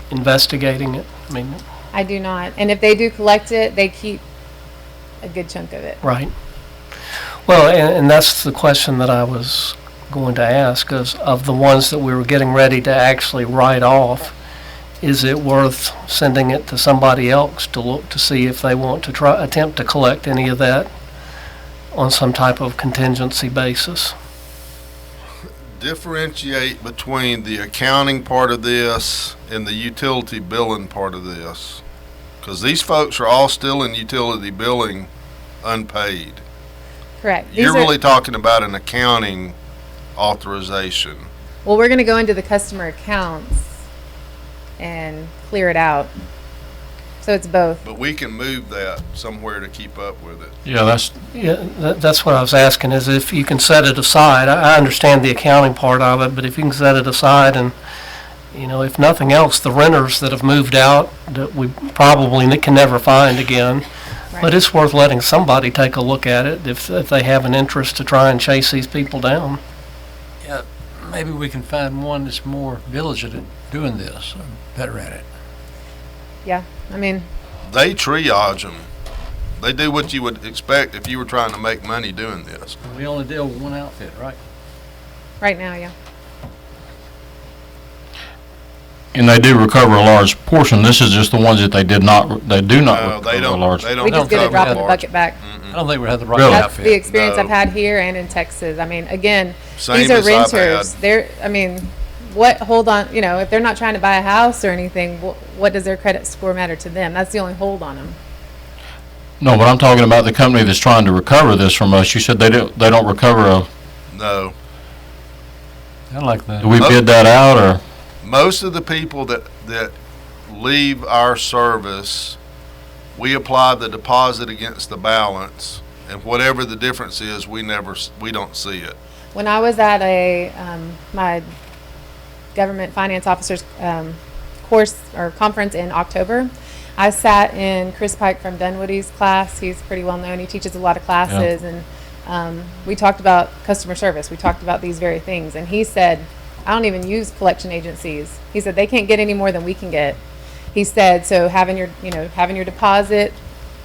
investigating it? I mean, I do not, and if they do collect it, they keep a good chunk of it. right. Well, and that's the question that I was going to ask, is of the ones that we were getting ready to actually write off, is it worth sending it to somebody else to look to see if they want to attempt to collect any of that on some type of contingency basis? Differentiate between the accounting part of this and the utility billing part of this. Because these folks are all still in utility billing unpaid. Correct. You're really talking about an accounting authorization. Well, we're going to go into the customer accounts and clear it out. So it's both. But we can move that somewhere to keep up with it. Yeah, That's what I was asking, is if you can set it aside. I understand the accounting part of it, but if you can set it aside and, if nothing else, the renters that have moved out that we probably can never find again, Right. but it's worth letting somebody take a look at it if they have an interest to try and chase these people down. Yeah, maybe we can find one that's more diligent at doing this, or better at it. Yeah. I mean, They triage them. They do what you would expect if you were trying to make money doing this. We only deal with one outfit, right? right now, yeah. and they do recover a large portion. This is just the ones that they do not No, recover they a don't. large. They don't. We just get a cover drop in the large. bucket back. I don't think we have the right Really? That's outfit. the experience No. I've had here and in Texas. I mean, again, Same these are as I've renters. had. Hold on, if they're not trying to buy a house or anything, what does their credit score matter to them? That's the only hold on them. No, but I'm talking about the company that's trying to recover this from us. You said they don't recover No. I like that. do we bid that out, or? Most of the people that leave our service, we apply the deposit against the balance, And whatever the difference is, we don't see it. When I was at my government finance officers course or conference in October, I sat in Chris Pike from Dunwoody's class. He's pretty well known. He teaches a lot of classes, and we talked about customer service. We talked about these very things, and he said, I don't even use collection agencies. He said they can't get any more than we can get. He said, so having your deposit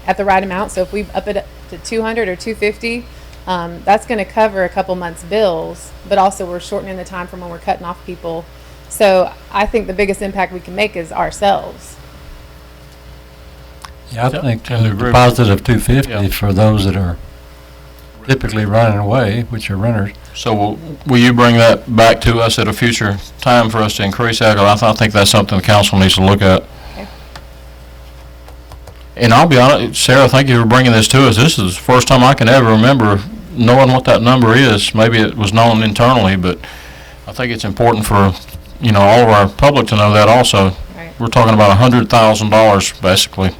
at the right amount. So if we up it to 200 or 250, that's going to cover a couple months' bills, but also we're shortening the time from when we're cutting off people. So I think the biggest impact we can make is ourselves. Yeah, I think Tend to a agree with deposit of $250 Yeah. for those that are typically running away, which are renters. So will you bring that back to us at a future time for us to increase that? 'Cause I think that's something the council needs to look at. Okay. And I'll be honest, Sarah, thank you for bringing this to us. This is the first time I can ever remember knowing what that number is. Maybe it was known internally, but I think it's important for, all of our public to know that also. Right. We're talking about $100,000 basically.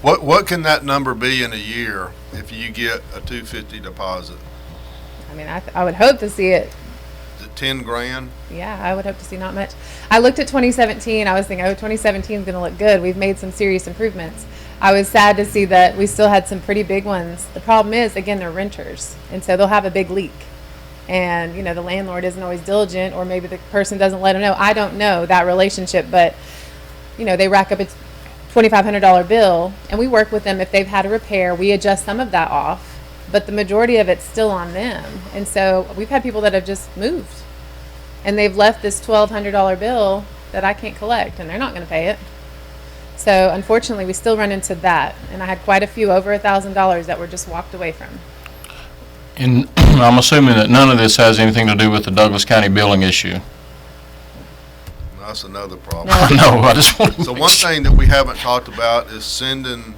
What can that number be in a year if you get a 250 deposit? I mean, I would hope to see it. Is it 10 grand? Yeah, I would hope to see not much. I looked at 2017. I was thinking, 2017 is going to look good. We've made some serious improvements. I was sad to see that we still had some pretty big ones. The problem is, again, they're renters, and so they'll have a big leak. And, the landlord isn't always diligent, or maybe the person doesn't let them know. I don't know that relationship, but, they rack up a $2,500 bill, and we work with them. If they've had a repair, we adjust some of that off, but the majority of it's still on them. And so we've had people that have just moved, and they've left this $1,200 bill that I can't collect, and they're not going to pay it. So unfortunately, we still run into that, and I had quite a few over $1,000 that were just walked away from. And I'm assuming that none of this has anything to do with the Douglas County billing issue. That's another problem. No, I just want to So one thing that we haven't talked about is sending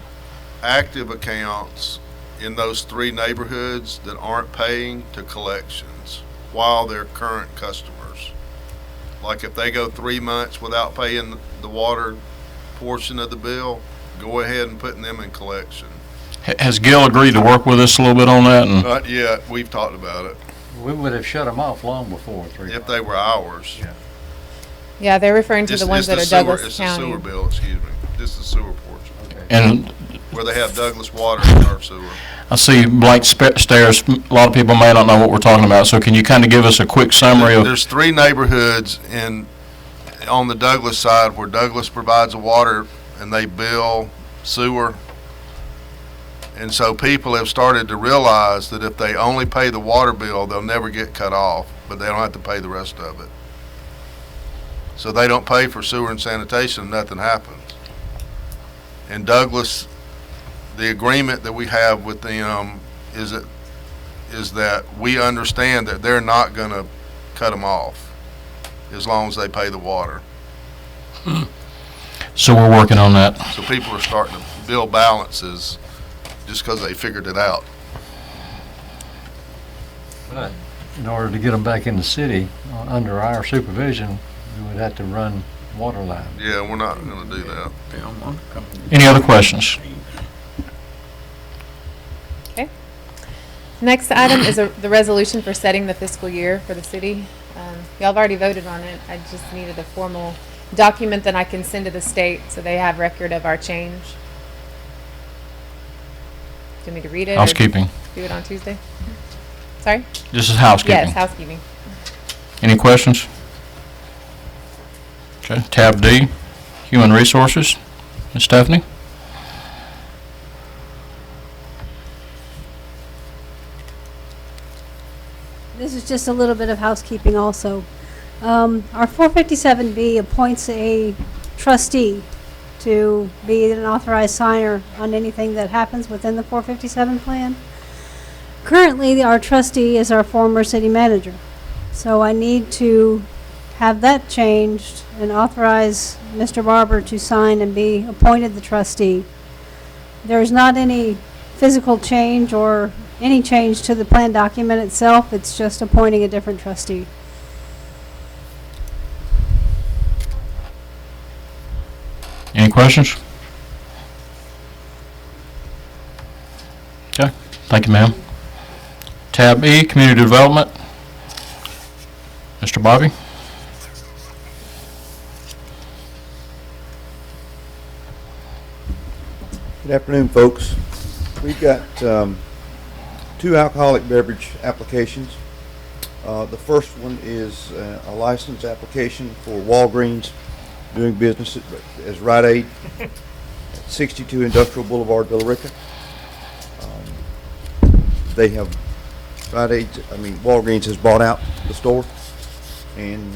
active accounts in those 3 neighborhoods that aren't paying to collections while they're current customers. Like if they go 3 months without paying the water portion of the bill, go ahead and putting them in collection. Has Gil agreed to work with us a little bit on that? And Not yet, we've talked about it, We would have shut them off long before 3 if they were ours. Yeah, they're referring to Just- the ones just that are sewer- Douglas It's the County. sewer bill, excuse me, just the sewer portion, and where they have Douglas water in our sewer. I see blank stares. A lot of people may not know what we're talking about. So can you kind of give us a quick summary of? There's 3 neighborhoods on the Douglas side where Douglas provides the water and they bill sewer. And so people have started to realize that if they only pay the water bill, they'll never get cut off, but they don't have to pay the rest of it. So they don't pay for sewer and sanitation, nothing happens. In Douglas, the agreement that we have with them is that we understand that they're not gonna cut them off as long as they pay the water. So we're working on that. So people are starting to build balances just because they figured it out. But in order to get them back in the city, under our supervision, we would have to run water lines. Yeah, we're not gonna do that. They don't want to come. Any other questions? Next item is the resolution for setting the fiscal year for the city. Y'all have already voted on it. I just needed a formal document that I can send to the state so they have record of our change. Do you want me to read it? or Housekeeping. Do it on Tuesday? Sorry? This is housekeeping. Yes, housekeeping. Any questions? Okay, tab D, Human Resources. Ms. Stephanie? This is just a little bit of housekeeping also. Our 457B appoints a trustee to be an authorized signer on anything that happens within the 457 plan. Currently, our trustee is our former city manager. So I need to have that changed and authorize Mr. Barber to sign and be appointed the trustee. There's not any physical change or any change to the plan document itself. It's just appointing a different trustee. Any questions? Okay, Thank you, ma'am. Tab E, Community Development. Mr. Bobby? Good afternoon, folks. We've got two alcoholic beverage applications. The first one is a license application for Walgreens doing business as Rite Aid, 62 Industrial Boulevard, Villa Rica. They have Walgreens has bought out the store, and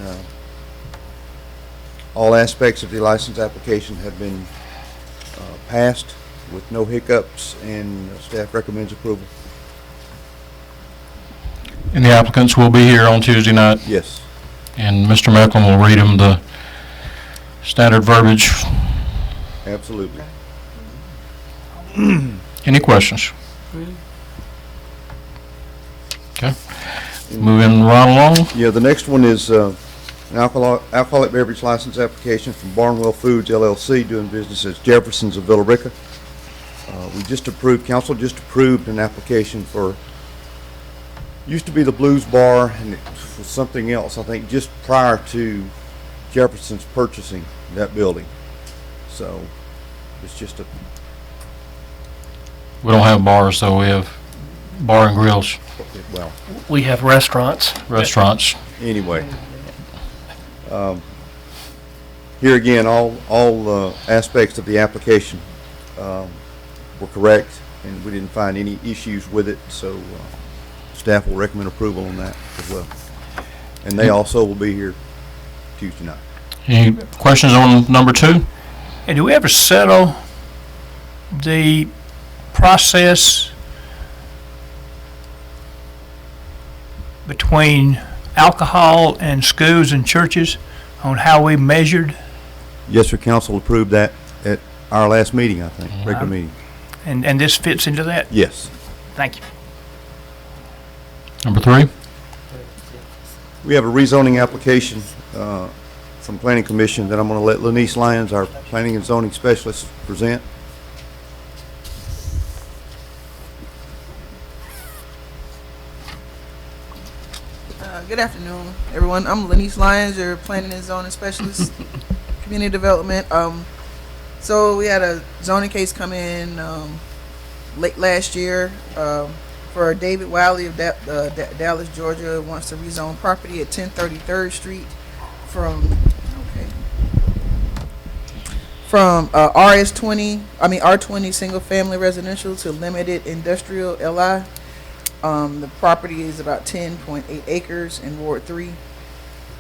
all aspects of the license application have been passed with no hiccups, and staff recommends approval. And the applicants will be here on Tuesday night, Yes. and Mr. Mecklin will read them the standard verbiage. Absolutely. Any questions? Okay. Moving right along. Yeah, the next one is an alcoholic beverage license application from Barnwell Foods LLC doing business as Jefferson's of Villa Rica. Council just approved an application for, used to be the Blues Bar, and it was something else, I think, just prior to Jefferson's purchasing that building. So it's just We don't have bars, though. We have bar and grills, well, We have restaurants. restaurants. anyway. Here again, all aspects of the application were correct, and we didn't find any issues with it, so staff will recommend approval on that as well. And they also will be here Tuesday night. Any questions on number 2? And do we ever settle the process between alcohol and schools and churches on how we measured? Yes, sir, council approved that at our last meeting, I think, regular meeting. And this fits into that? Yes. Thank you. Number 3? We have a rezoning application from Planning Commission that I'm going to let Lanice Lyons, our Planning and Zoning Specialist, present. Good afternoon, everyone. I'm Lanice Lyons, your Planning and Zoning Specialist, Community Development. So we had a zoning case come in late last year for David Wiley of Dallas, Georgia, wants to rezone property at 1030 3rd Street from R20 single family residential to limited industrial LI. The property is about 10.8 acres in Ward 3.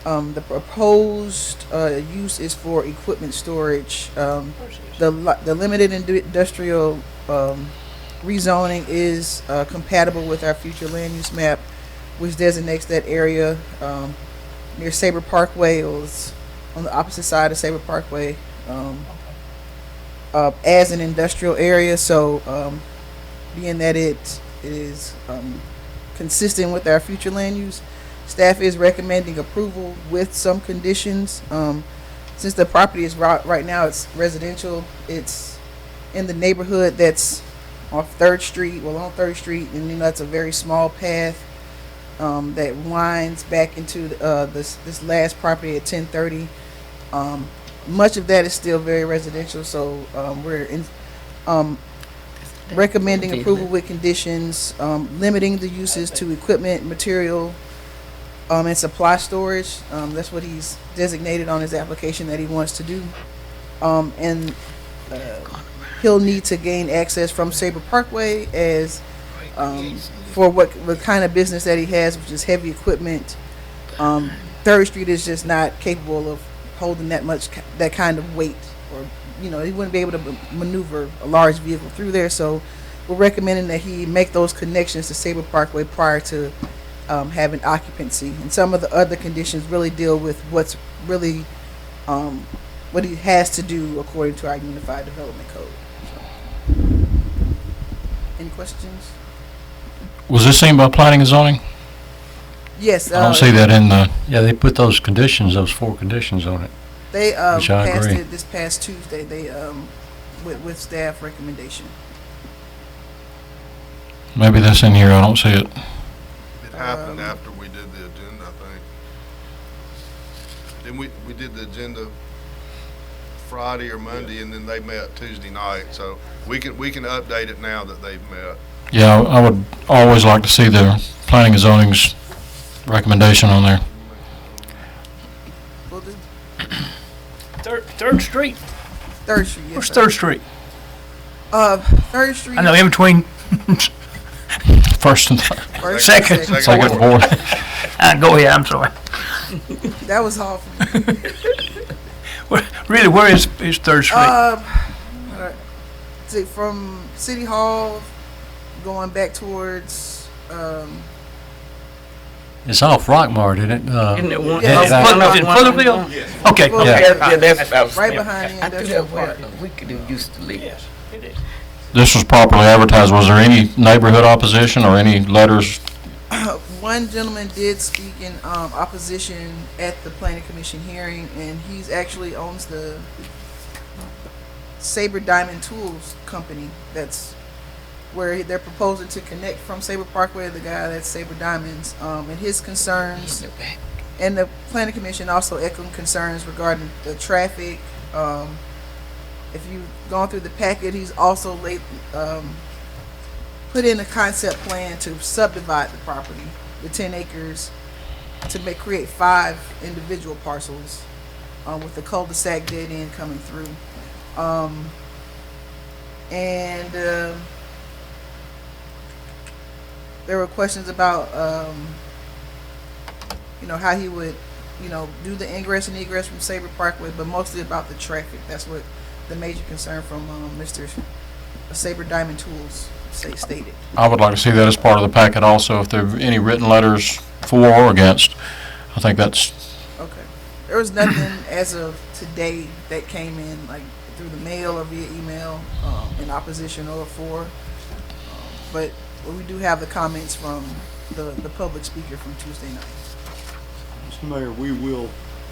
The proposed use is for equipment storage. The limited industrial rezoning is compatible with our future land use map, which designates that area near Sabre Parkway, or on the opposite side of Sabre Parkway, as an industrial area. So being that it is consistent with our future land use, staff is recommending approval with some conditions. Since the property is right now, it's residential, it's in the neighborhood that's off 3rd Street, on 3rd Street, and that's a very small path that winds back into this last property at 1030. Much of that is still very residential, so we're recommending approval with conditions, limiting the uses to equipment, material, and supply storage. That's what he's designated on his application that he wants to do. And he'll need to gain access from Sabre Parkway as for what kind of business that he has, which is heavy equipment. 3rd Street is just not capable of holding that kind of weight, or he wouldn't be able to maneuver a large vehicle through there. So we're recommending that he make those connections to Sabre Parkway prior to having occupancy. And some of the other conditions really deal with what's really what he has to do according to our Unified Development Code. So, any questions? Was this seen by planning and zoning? Yes. I don't see that in the, Yeah, they put those 4 conditions on it. They Which I passed agree. it this past Tuesday. They with staff recommendation. Maybe that's in here, I don't see it. It happened after we did the agenda, I think. Then we did the agenda Friday or Monday, and then they met Tuesday night, so we can update it now that they've met. Yeah, I would always like to see the planning and zoning's recommendation on there. Will do. Third Street? Third Street, yes, Where's sir. Third Street? Third Street. I know, in between First and third. First, second. Second and fourth. Go ahead, I'm sorry. That was hard for me. Really, where is Third Street? Alright. See, from City Hall, going back towards, It's off Rockmart, isn't it? Isn't it one? Yeah, Is it Footerville? Okay, Well, okay. Yeah, that's what I was right saying. behind the I think industrial that's where park. we could have used to live. Yes, it is. This was properly advertised. Was there any neighborhood opposition or any letters? One gentleman did speak in opposition at the planning commission hearing, and he's actually owns the Saber Diamond Tools company. That's where they're proposing to connect from Saber Parkway. The guy that's Saber Diamonds, and his concerns, and the planning commission also echoing concerns regarding the traffic. If you've gone through the packet, he's also put in a concept plan to subdivide the property, the 10 acres, to create 5 individual parcels, with the cul-de-sac dead end coming through. There were questions about, how he would, do the ingress and egress from Saber Parkway, but mostly about the traffic. That's what the major concern from Mr. Saber Diamond Tools stated. I would like to see that as part of the packet also, if there are any written letters for or against. I think that's, Okay. There was nothing as of today that came in, like through the mail or via email, in opposition or for. But we do have the comments from the public speaker from Tuesday night. Mr. Mayor, we will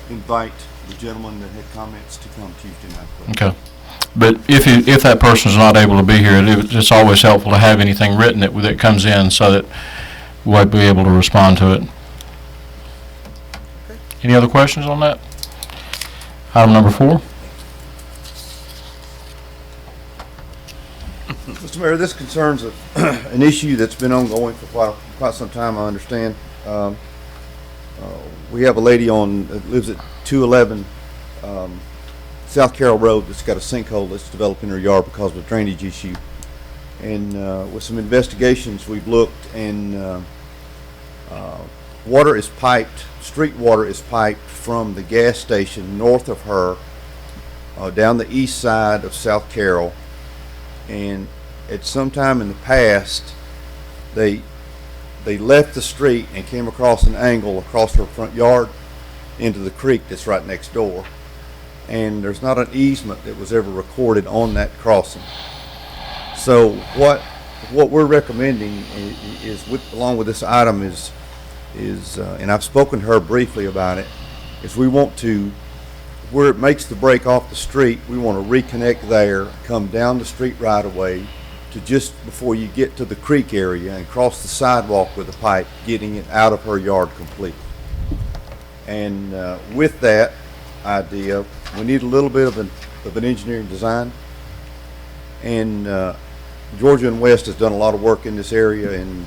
invite the gentleman that had comments to come Tuesday night. okay. But if that person's not able to be here, it's always helpful to have anything written that comes in so that we'll be able to respond to it. Okay. Any other questions on that? Item number 4. Mr. Mayor, this concerns an issue that's been ongoing for quite some time, I understand. We have a lady that lives at 211 South Carroll Road that's got a sinkhole that's developed in her yard because of a drainage issue. And with some investigations, we've looked, and water is piped, street water is piped from the gas station north of her down the east side of South Carroll. And at some time in the past, they left the street and came across an angle across her front yard into the creek that's right next door. And there's not an easement that was ever recorded on that crossing. So what we're recommending is along with this item is and I've spoken to her briefly about it, is we want to, where it makes the break off the street, we want to reconnect there, come down the street right away to just before you get to the creek area and cross the sidewalk with the pipe, getting it out of her yard completely. And with that idea, we need a little bit of an engineering design. And Georgia and West has done a lot of work in this area, and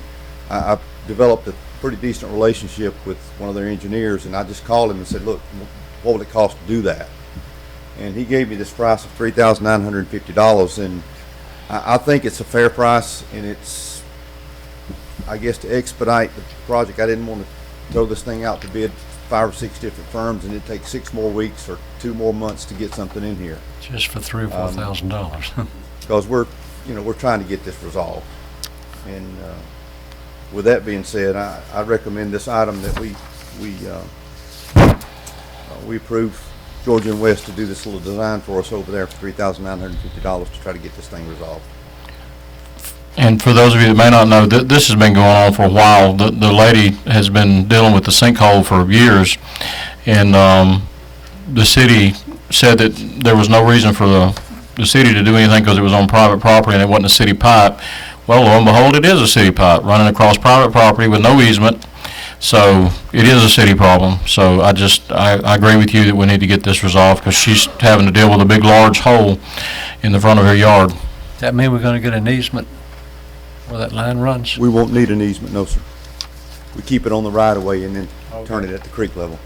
I've developed a pretty decent relationship with one of their engineers, and I just called him and said, look, what will it cost to do that? And he gave me this price of $3,950, and I think it's a fair price, and it's, I guess, to expedite the project. I didn't want to throw this thing out to bid 5 or 6 different firms, and it'd take 6 more weeks or 2 more months to get something in here. Just for $3,000 or $4,000. Because we're trying to get this resolved. And with that being said, I recommend this item that we approve Georgia and West to do this little design for us over there for $3,950 to try to get this thing resolved. And for those of you that may not know, this has been going on for a while. The lady has been dealing with the sinkhole for years, and the city said that there was no reason for the city to do anything because it was on private property and it wasn't a city pipe. Well, lo and behold, it is a city pipe running across private property with no easement. So it is a city problem. So I agree with you that we need to get this resolved because she's having to deal with a big, large hole in the front of her yard. Does that mean we're gonna get an easement where that line runs? We won't need an easement, no, sir. We keep it on the right of way and then turn it at the creek level.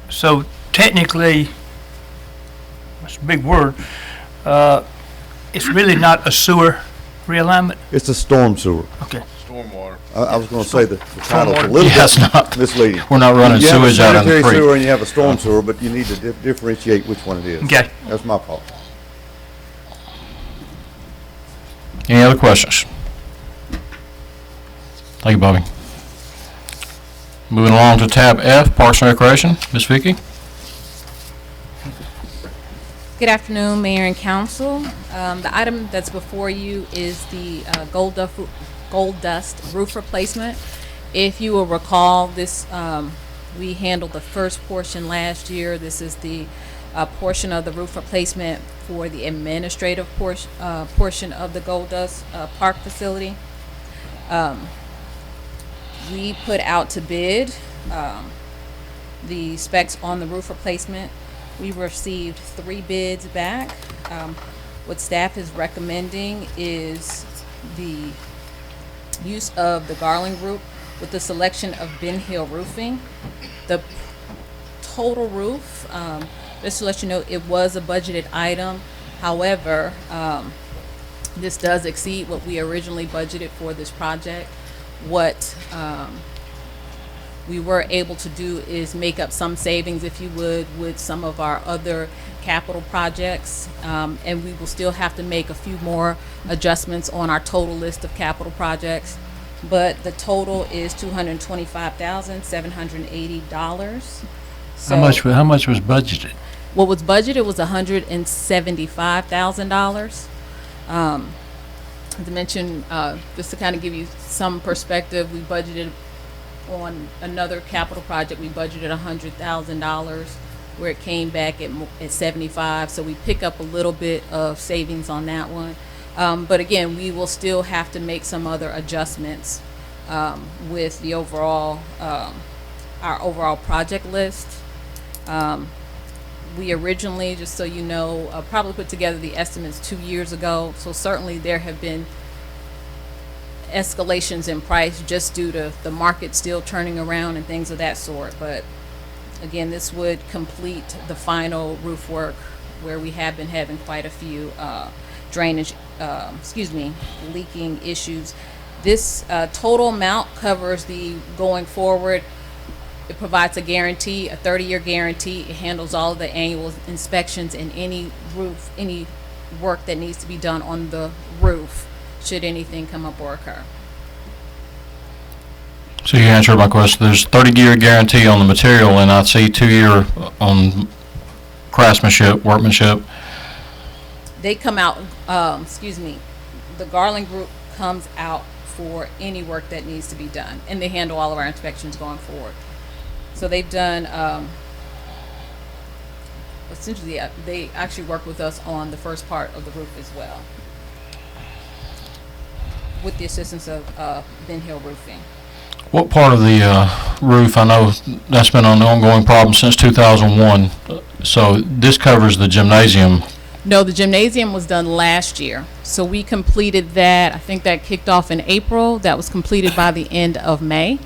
So technically, that's a big word, it's really not a sewer realignment? It's a storm sewer. Okay. Stormwater. I was gonna say the title's a Stormwater. little Yeah, it's not. bit misleading. We're not running sewage out in the You have a sanitary creek. sewer and you have a storm sewer, but you need to differentiate which one it is. Okay. That's my fault. Any other questions? Thank you, Bobby. Moving along to tab F, Parks and Recreation. Ms. Vicki? Good afternoon, Mayor and Council. The item that's before you is the Gold Dust roof replacement. If you will recall, this we handled the first portion last year. This is the portion of the roof replacement for the administrative portion of the Gold Dust Park facility. We put out to bid the specs on the roof replacement. We received 3 bids back. What staff is recommending is the use of the Garland Group with the selection of Ben Hill Roofing. The total roof, just to let you know, it was a budgeted item. However, this does exceed what we originally budgeted for this project. What we were able to do is make up some savings, if you would, with some of our other capital projects, and we will still have to make a few more adjustments on our total list of capital projects, but the total is $225,780. So How much was budgeted? what was budgeted was $175,000. As I mentioned, just to kind of give you some perspective, we budgeted on another capital project, we budgeted $100,000, where it came back at 75. So we pick up a little bit of savings on that one. But again, we will still have to make some other adjustments with the overall, our overall project list. We originally, just so you know, probably put together the estimates 2 years ago. So certainly there have been escalations in price just due to the market still turning around and things of that sort. But again, this would complete the final roof work where we have been having quite a few drainage, leaking issues. This total amount covers the going forward. It provides a guarantee, a 30-year guarantee. It handles all of the annual inspections and any work that needs to be done on the roof should anything come up or occur. So you answered my question. There's 30-year guarantee on the material, and I see 2-year on craftsmanship, workmanship. They come out, the Garland Group comes out for any work that needs to be done, and they handle all of our inspections going forward. So they've done, essentially, they actually work with us on the first part of the roof as well, with the assistance of Ben Hill Roofing. What part of the roof, I know that's been an ongoing problem since 2001, so this covers the gymnasium. No, the gymnasium was done last year. So we completed that, I think that kicked off in April. That was completed by the end of May.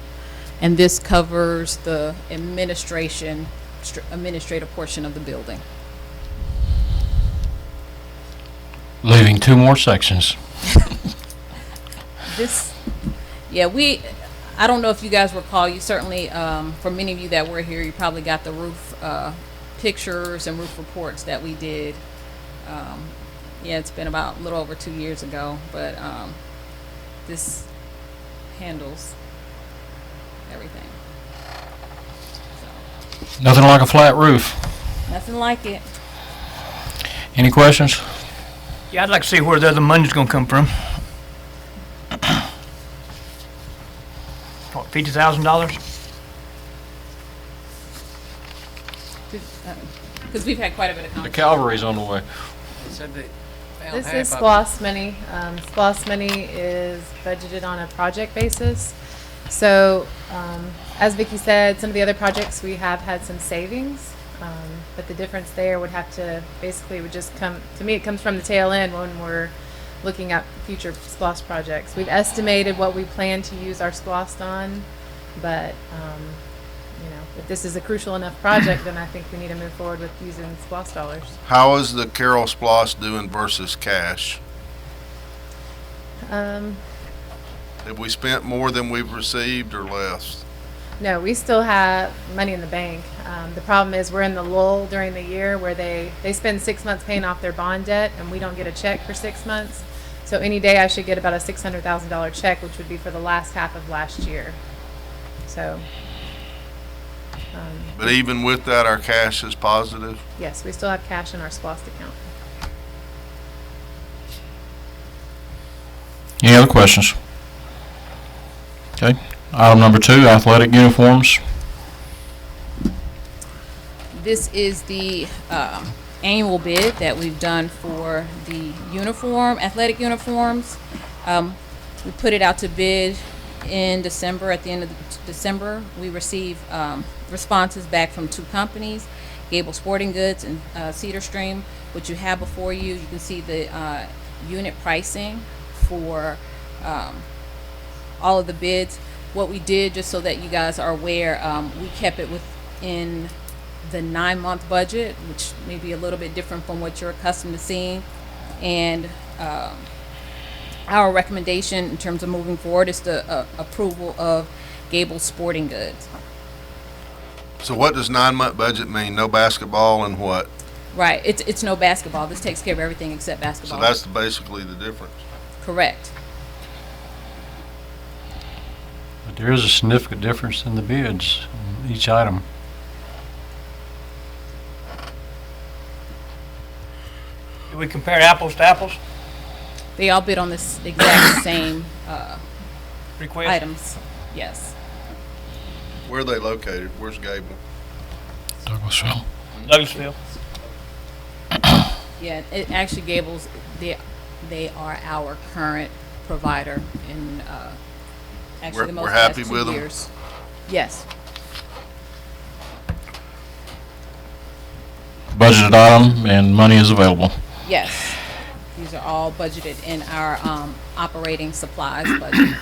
And this covers the administrative portion of the building. Leaving 2 more sections. I don't know if you guys recall, you certainly, for many of you that were here, you probably got the roof pictures and roof reports that we did. It's been about a little over 2 years ago, but this handles everything. So, Nothing like a flat roof. nothing like it. Any questions? Yeah, I'd like to see where the other money's gonna come from. What, $50,000? Because we've had quite a bit of The conversation. cavalry's on the way. Said that This is SPOS money. SPOS money is budgeted on a project basis. So, as Vicki said, some of the other projects we have had some savings, but the difference there would have to, basically would just come, to me it comes from the tail end when we're looking at future SPOS projects. We've estimated what we plan to use our SPOS on, but, you know, if this is a crucial enough project, then I think we need to move forward with using SPOS dollars. How is the Carroll Splosh doing versus cash? Have we spent more than we've received or less? No, we still have money in the bank. The problem is we're in the lull during the year where they spend 6 months paying off their bond debt and we don't get a check for 6 months. So any day I should get about a $600,000 check, which would be for the last half of last year. So. But even with that, our cash is positive? Yes, we still have cash in our SPOS account. Any other questions? Okay. Item number 2, athletic uniforms. This is the annual bid that we've done for the athletic uniforms. We put it out to bid in December. At the end of December, we received responses back from 2 companies, Gable Sporting Goods and Cedar Stream. What you have before you, you can see the unit pricing for all of the bids. What we did, just so that you guys are aware, we kept it within the 9-month budget, which may be a little bit different from what you're accustomed to seeing. And our recommendation in terms of moving forward is the approval of Gable Sporting Goods. So what does 9-month budget mean? No basketball and what? Right, it's no basketball. This takes care of everything except basketball. So that's basically the difference. Correct. But there is a significant difference in the bids on each item. Do we compare apples to apples? They all bid on this exact same Request? items. Yes. Where are they located? Where's Gable? Douglasville. Douglasville. Yeah, it actually Gable's, they are our current provider in actually the most We're happy last 2 with them? years. Yes. Budgeted item and money is available. Yes. These are all budgeted in our operating supplies budget.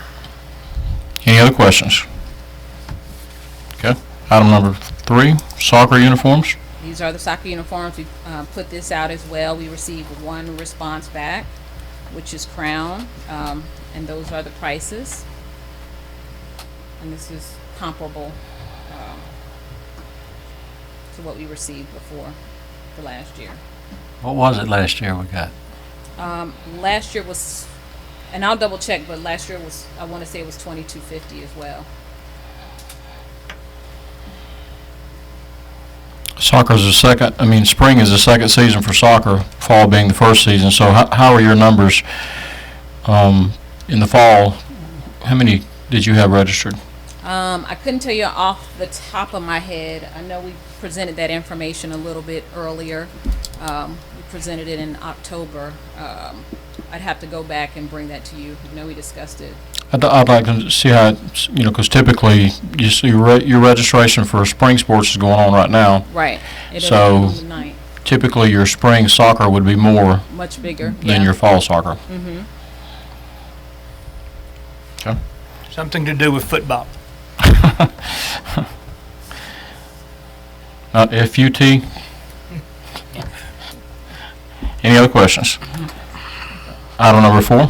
Any other questions? Okay. Item number 3, soccer uniforms. These are the soccer uniforms. We put this out as well. We received 1 response back, which is Crown, and those are the prices. And this is comparable to what we received before for last year. What was it last year we got? Last year was, and I'll double check, but last year was, I want to say it was $22.50 as well. Soccer is spring is the second season for soccer, fall being the first season. So how are your numbers in the fall? How many did you have registered? I couldn't tell you off the top of my head. I know we presented that information a little bit earlier. We presented it in October. I'd have to go back and bring that to you. I know we discussed it. I'd like to see how, because typically you see your registration for spring sports is going on right now. Right. It'll be So on the ninth. typically your spring soccer would be more Much bigger. than your fall soccer. Mm-hmm. Okay. Something to do with football. Not FUT? Any other questions? Item number 4.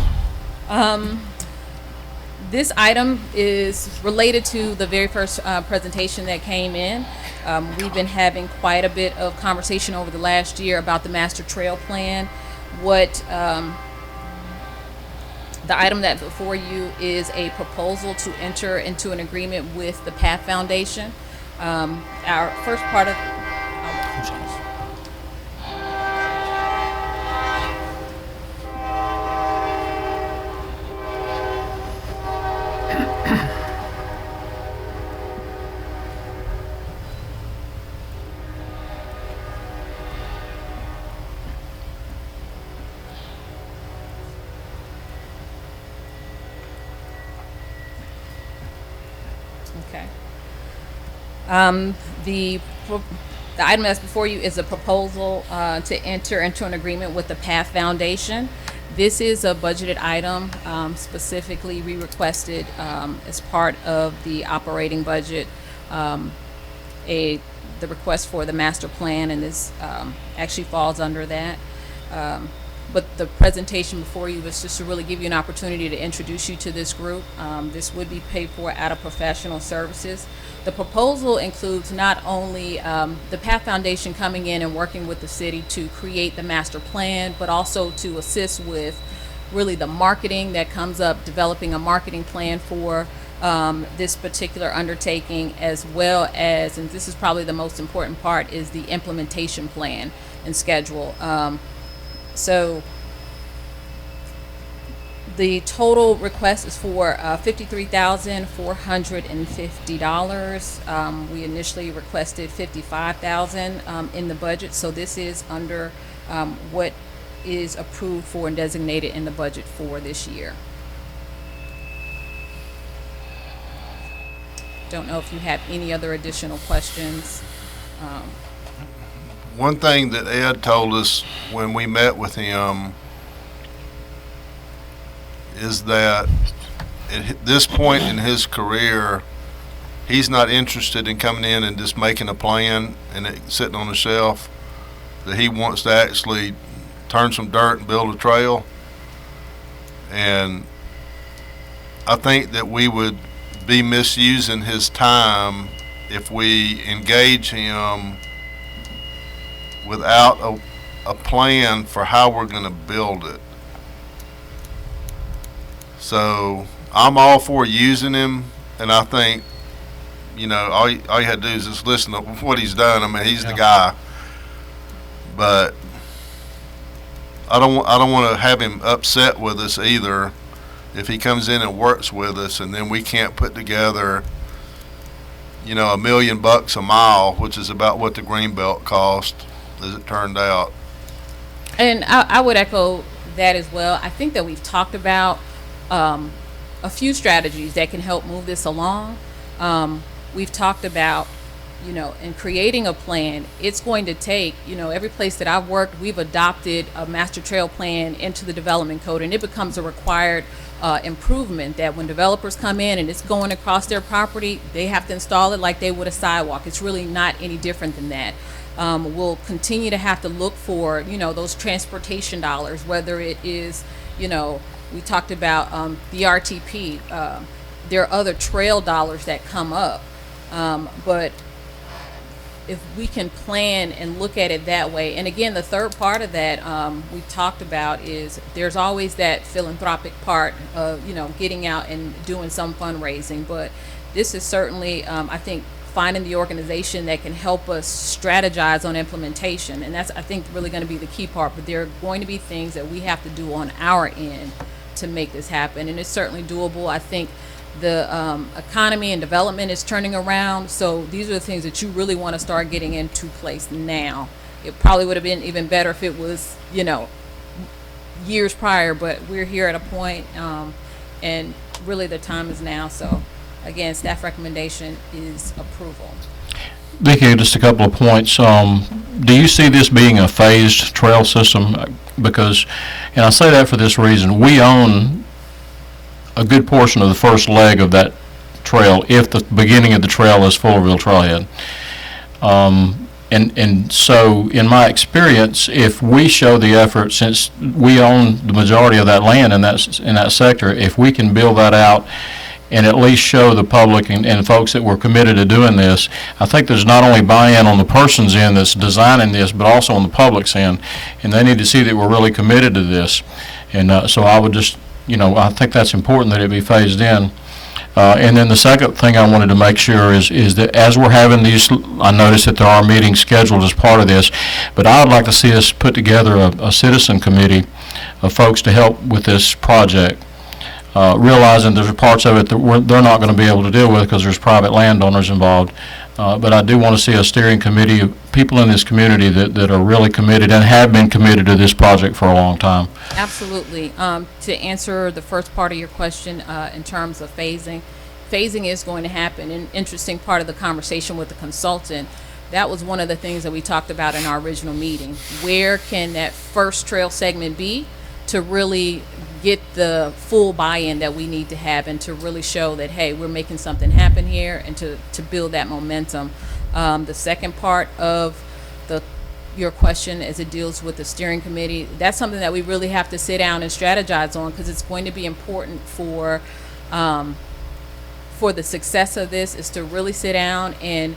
This item is related to the very first presentation that came in. We've been having quite a bit of conversation over the last year about the master trail plan. What the item that before you is a proposal to enter into an agreement with the Path Foundation. Our first part of Okay. The item that's before you is a proposal to enter into an agreement with the PATH Foundation. This is a budgeted item. Specifically, we requested as part of the operating budget the request for the master plan, and this actually falls under that. But the presentation before you was just to really give you an opportunity to introduce you to this group. This would be paid for out of professional services. The proposal includes not only the PATH Foundation coming in and working with the city to create the master plan, but also to assist with really the marketing that comes up, developing a marketing plan for this particular undertaking, as well as, and this is probably the most important part, is the implementation plan and schedule. So the total request is for $53,450. We initially requested $55,000 in the budget, so this is under what is approved for and designated in the budget for this year. Don't know if you have any other additional questions. One thing that Ed told us when we met with him is that at this point in his career, he's not interested in coming in and just making a plan and it sitting on the shelf, that he wants to actually turn some dirt and build a trail. And I think that we would be misusing his time if we engage him without a plan for how we're going to build it. So I'm all for using him, and I think, you know, all you had to do is just listen to what he's done. I mean, he's the guy. But I don't want to have him upset with us either if he comes in and works with us and then we can't put together, you know, $1 million a mile, which is about what the Greenbelt cost, as it turned out. And I would echo that as well. I think that we've talked about a few strategies that can help move this along. We've talked about, you know, in creating a plan, it's going to take, you know, every place that I've worked, we've adopted a master trail plan into the development code, and it becomes a required improvement that when developers come in and it's going across their property, they have to install it like they would a sidewalk. It's really not any different than that. We'll continue to have to look for, you know, those transportation dollars, whether it is, you know, we talked about the RTP. There are other trail dollars that come up, but if we can plan and look at it that way, and again, the third part of that we talked about is there's always that philanthropic part of, you know, getting out and doing some fundraising, but this is certainly, I think, finding the organization that can help us strategize on implementation, and that's, I think, really going to be the key part. But there are going to be things that we have to do on our end to make this happen, and it's certainly doable. I think the economy and development is turning around, so these are the things that you really want to start getting into place now. It probably would have been even better if it was, you know, years prior, but we're here at a point, and really the time is now. So again, staff recommendation is approval. Vicki, just a couple of points. Do you see this being a phased trail system? Because, and I say that for this reason, we own a good portion of the first leg of that trail if the beginning of the trail is Fullerville Trailhead. And so in my experience, if we show the effort, since we own the majority of that land in that sector, if we can build that out and at least show the public and folks that were committed to doing this, I think there's not only buy-in on the person's end that's designing this, but also on the public's end. And they need to see that we're really committed to this. And so I would just, you know, I think that's important that it be phased in. And then the second thing I wanted to make sure is that as we're having these, I noticed that there are meetings scheduled as part of this, but I would like to see us put together a citizen committee of folks to help with this project. Realizing there's parts of it that they're not going to be able to deal with because there's private landowners involved. But I do want to see a steering committee of people in this community that are really committed and have been committed to this project for a long time. Absolutely. To answer the first part of your question in terms of phasing phasing is going to happen. An interesting part of the conversation with the consultant, that was one of the things that we talked about in our original meeting. Where can that first trail segment be to really get the full buy-in that we need to have, and to really show that, hey, we're making something happen here, and to build that momentum. The second part of your question, as it deals with the steering committee, that's something that we really have to sit down and strategize on, because it's going to be important for the success of this, is to really sit down and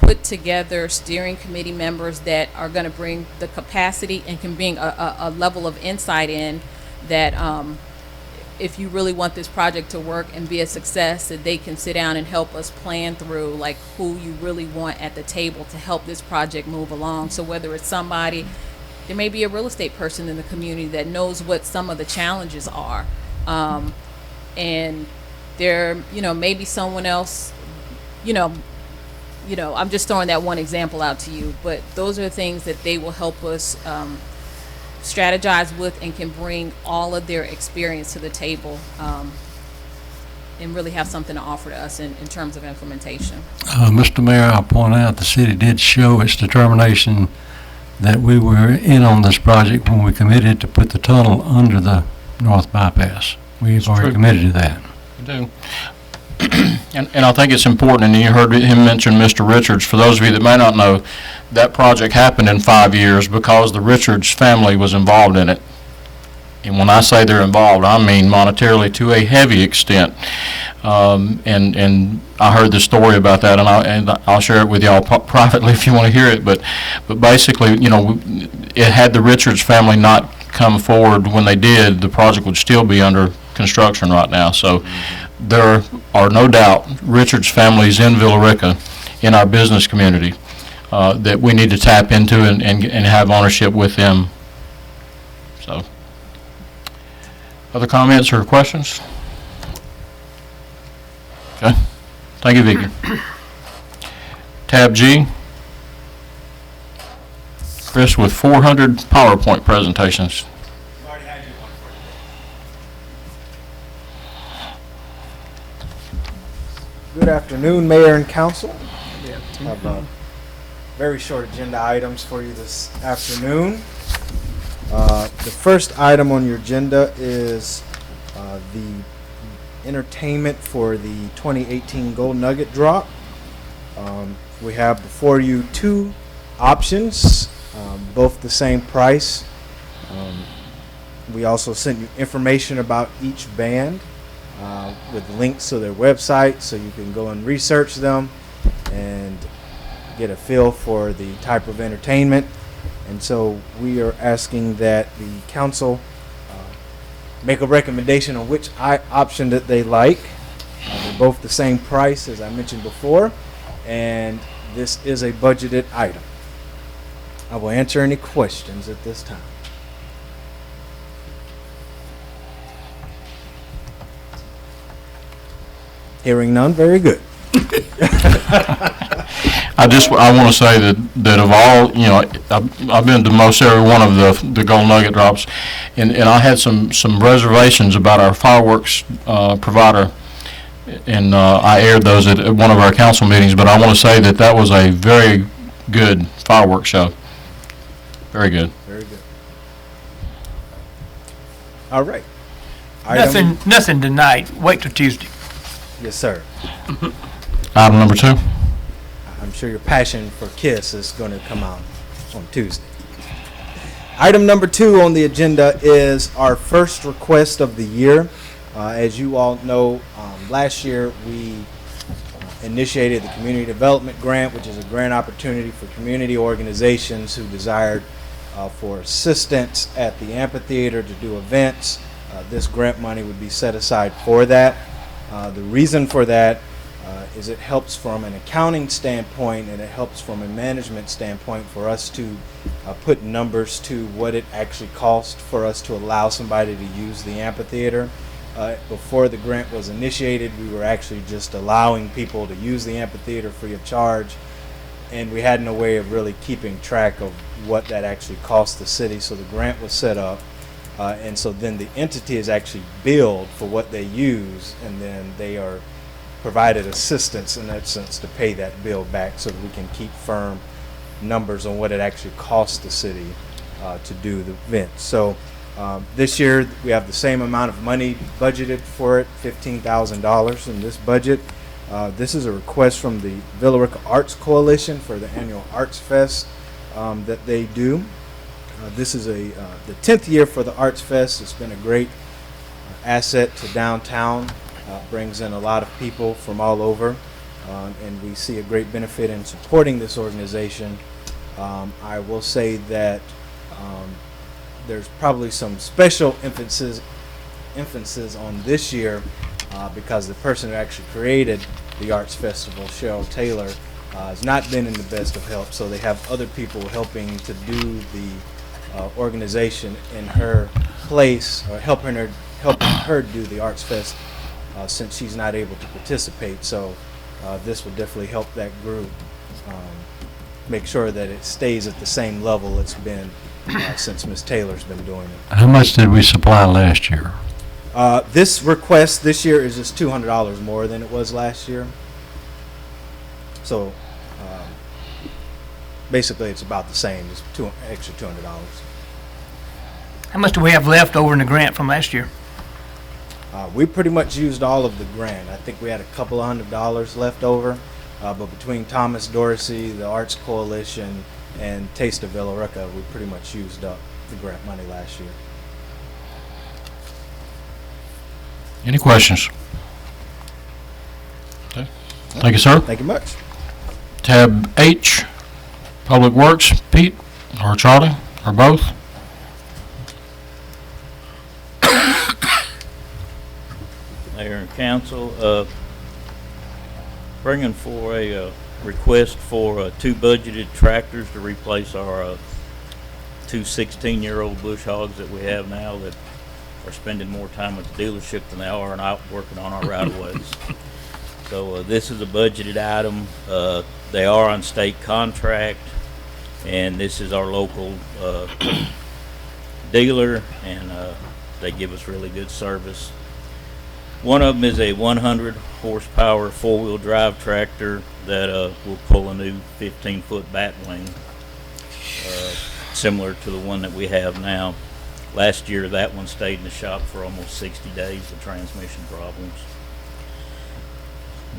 put together steering committee members that are going to bring the capacity and can bring a level of insight in that if you really want this project to work and be a success, that they can sit down and help us plan through like who you really want at the table to help this project move along. So whether it's somebody, there may be a real estate person in the community that knows what some of the challenges are, and there, maybe someone else, I'm just throwing that one example out to you, but those are things that they will help us strategize with, and can bring all of their experience to the table, and really have something to offer to us in terms of implementation. Mr. Mayor, I'll point out the city did show its determination that we were in on this project when we committed to put the tunnel under the north bypass. We've already committed to that. We do. And I think it's important, and you heard him mention Mr. Richards. For those of you that may not know, that project happened in 5 years because the Richards family was involved in it. And when I say they're involved, I mean monetarily to a heavy extent. And I heard the story about that, and I'll share it with y'all privately if you want to hear it. But basically, it had the Richards family not come forward when they did, the project would still be under construction right now. So there are no doubt Richards families in Villa Rica, in our business community, that we need to tap into and have ownership with them. So, other comments or questions? Okay. Thank you, Vicki. Tab G. Chris with 400 PowerPoint presentations. Good afternoon, Mayor and Council. I have very short agenda items for you this afternoon. The first item on your agenda is the entertainment for the 2018 Gold Nugget Drop. We have before you two options, both the same price. We also sent you information about each band with links to their website, so you can go and research them and get a feel for the type of entertainment. And so we are asking that the council make a recommendation on which option that they like. They're both the same price, as I mentioned before, and this is a budgeted item. I will answer any questions at this time. Hearing none, very good. I want to say that of all, I've been to most every one of the Gold Nugget drops, and I had some reservations about our fireworks provider, and I aired those at one of our council meetings, but I want to say that was a very good fireworks show. Very good. Very good. All right. Nothing tonight. Wait till Tuesday. Yes, sir. Item number 2. I'm sure your passion for KISS is going to come out on Tuesday. Item number 2 on the agenda is our first request of the year. As you all know, last year we initiated the Community Development Grant, which is a grant opportunity for community organizations who desired for assistance at the amphitheater to do events. This grant money would be set aside for that. The reason for that is it helps from an accounting standpoint, and it helps from a management standpoint for us to put numbers to what it actually costs for us to allow somebody to use the amphitheater. Before the grant was initiated, we were actually just allowing people to use the amphitheater free of charge, and we had no way of really keeping track of what that actually cost the city. So the grant was set up, and so then the entity is actually billed for what they use, and then they are provided assistance in that sense to pay that bill back so that we can keep firm numbers on what it actually costs the city to do the event. So this year we have the same amount of money budgeted for it, $15,000 in this budget. This is a request from the Villa Rica Arts Coalition for the annual Arts Fest that they do. This is the 10th year for the Arts Fest. It's been a great asset to downtown. Brings in a lot of people from all over, and we see a great benefit in supporting this organization. I will say that there's probably some special emphasis on this year because the person who actually created the Arts Festival, Cheryl Taylor, has not been in the best of health, so they have other people helping to do the organization in her place, or helping her do the Arts Fest since she's not able to participate. So this will definitely help that group make sure that it stays at the same level it's been since Ms. Taylor's been doing it. How much did we supply last year? This request this year is just $200 more than it was last year. So basically it's about the same, it's extra $200. How much do we have left over in the grant from last year? We pretty much used all of the grant. I think we had a couple of $100 left over, but between Thomas Dorsey, the Arts Coalition, and Taste of Villa Rica, we pretty much used up the grant money last year. Any questions? Okay. Thank you, sir. Thank you much. Tab H, Public Works, Pete or Charlie or both? Mayor and council, bringing for a request for two budgeted tractors to replace our two 16-year-old bush hogs that we have now that are spending more time at the dealership than they are out working on our right-of-ways. So this is a budgeted item. They are on state contract, and this is our local dealer, and they give us really good service. One of them is a 100 horsepower four-wheel drive tractor that will pull a new 15-foot batwing, similar to the one that we have now. Last year, that one stayed in the shop for almost 60 days of transmission problems.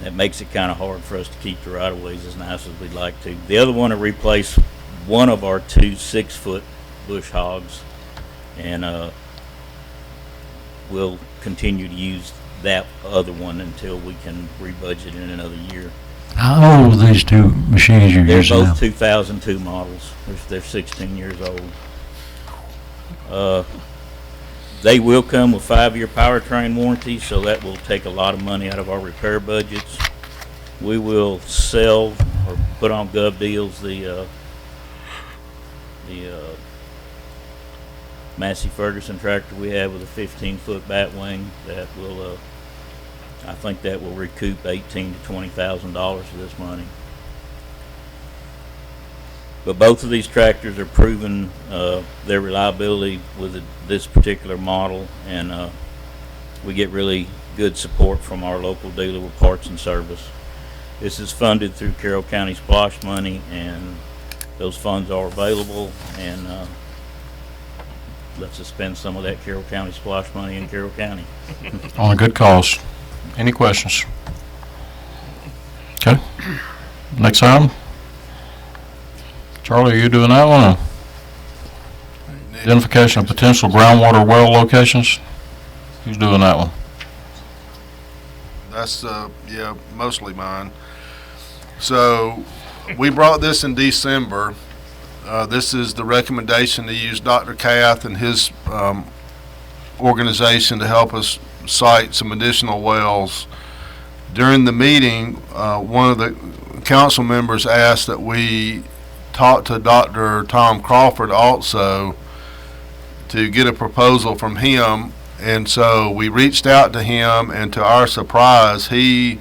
That makes it kind of hard for us to keep the right-of-ways as nice as we'd like to. The other one to replace one of our two 6-foot bush hogs, and we'll continue to use that other one until we can rebudget in another year. How old are these two machines you're They're using now? both 2002 models. They're 16 years old. They will come with 5-year powertrain warranty, so that will take a lot of money out of our repair budgets. We will sell or put on Gov Deals the Massey Ferguson tractor we have with a 15-foot batwing. That will, I think that will recoup $18,000 to $20,000 of this money. But both of these tractors are proven their reliability with this particular model, and we get really good support from our local dealer with parts and service. This is funded through Carroll County Splosh money, and those funds are available, and let's us spend some of that Carroll County Splosh money in Carroll County. On a good cause. Any questions? Okay. Next item. Charlie, are you doing that one? Identification of potential groundwater well locations. Who's doing that one? That's, yeah, mostly mine. So we brought this in December. This is the recommendation to use Dr. Cath and his organization to help us site some additional wells. During the meeting, one of the council members asked that we talk to Dr. Tom Crawford also to get a proposal from him, and so we reached out to him, and to our surprise, he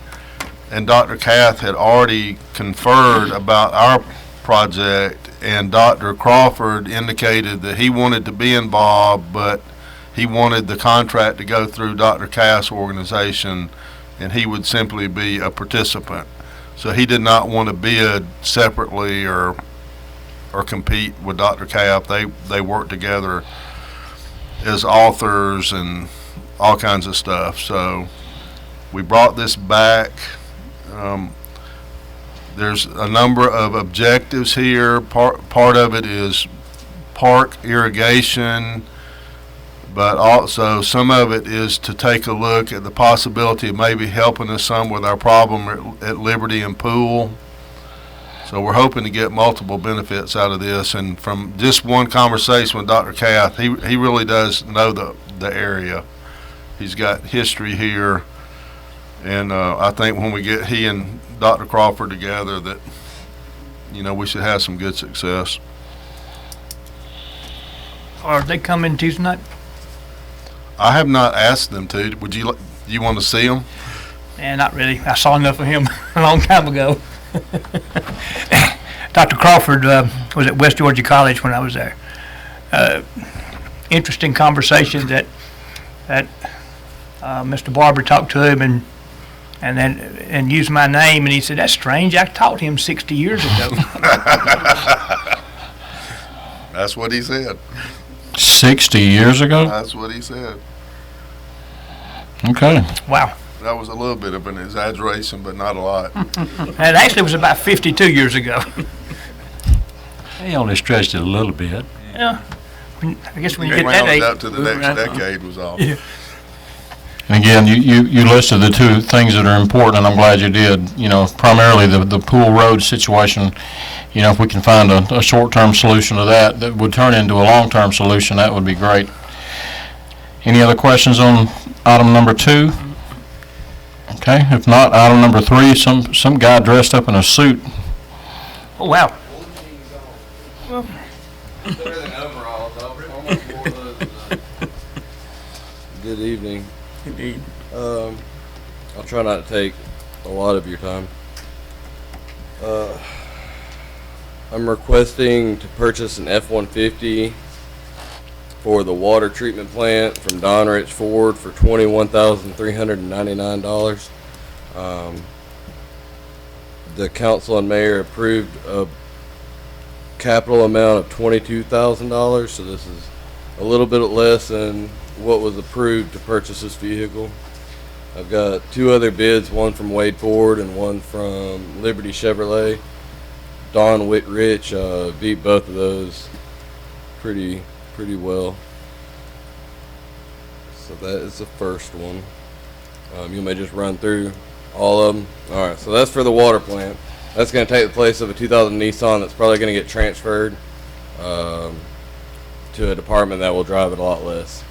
and Dr. Cath had already conferred about our project, and Dr. Crawford indicated that he wanted to be involved, but he wanted the contract to go through Dr. Cath's organization and he would simply be a participant. So he did not want to bid separately or compete with Dr. Cap. They work together as authors and all kinds of stuff. So we brought this back. There's a number of objectives here. Part of it is park irrigation, but also some of it is to take a look at the possibility of maybe helping us some with our problem at Liberty and Pool. So we're hoping to get multiple benefits out of this. And from just one conversation with Dr. Cath, he really does know the area. He's got history here. And I think when we get he and Dr. Crawford together that, we should have some good success. Are they coming Tuesday night? I have not asked them to. Do you want to see them? Not really. I saw enough of him a long time ago. Dr. Crawford was at West Georgia College when I was there. Interesting conversation that Mr. Barber talked to him and used my name, and he said, "That's strange. I taught him 60 years ago." That's what he said. 60 years ago? That's what he said. Okay. Wow. That was a little bit of an exaggeration, but not a lot. It actually was about 52 years ago. He only stretched it a little bit. Yeah. I guess when you He get that rounded age. up to the next decade was all. Yeah. And again, you listed the two things that are important, and I'm glad you did. Primarily the Pool Road situation. If we can find a short-term solution to that would turn into a long-term solution, that would be great. Any other questions on item number 2? Okay, if not, item number 3, some guy dressed up in a suit. Oh, wow. Good evening. Indeed. I'll try not to take a lot of your time. I'm requesting to purchase an F-150 for the water treatment plant from Don Rich Ford for $21,399. The council and mayor approved a capital amount of $22,000, so this is a little bit less than what was approved to purchase this vehicle. I've got 2 other bids, one from Wade Ford and one from Liberty Chevrolet. Don Whitrich beat both of those pretty well. So that is the first one. You may just run through all of them. All right, so that's for the water plant. That's going to take the place of a 2000 Nissan that's probably going to get transferred to a department that will drive it a lot less.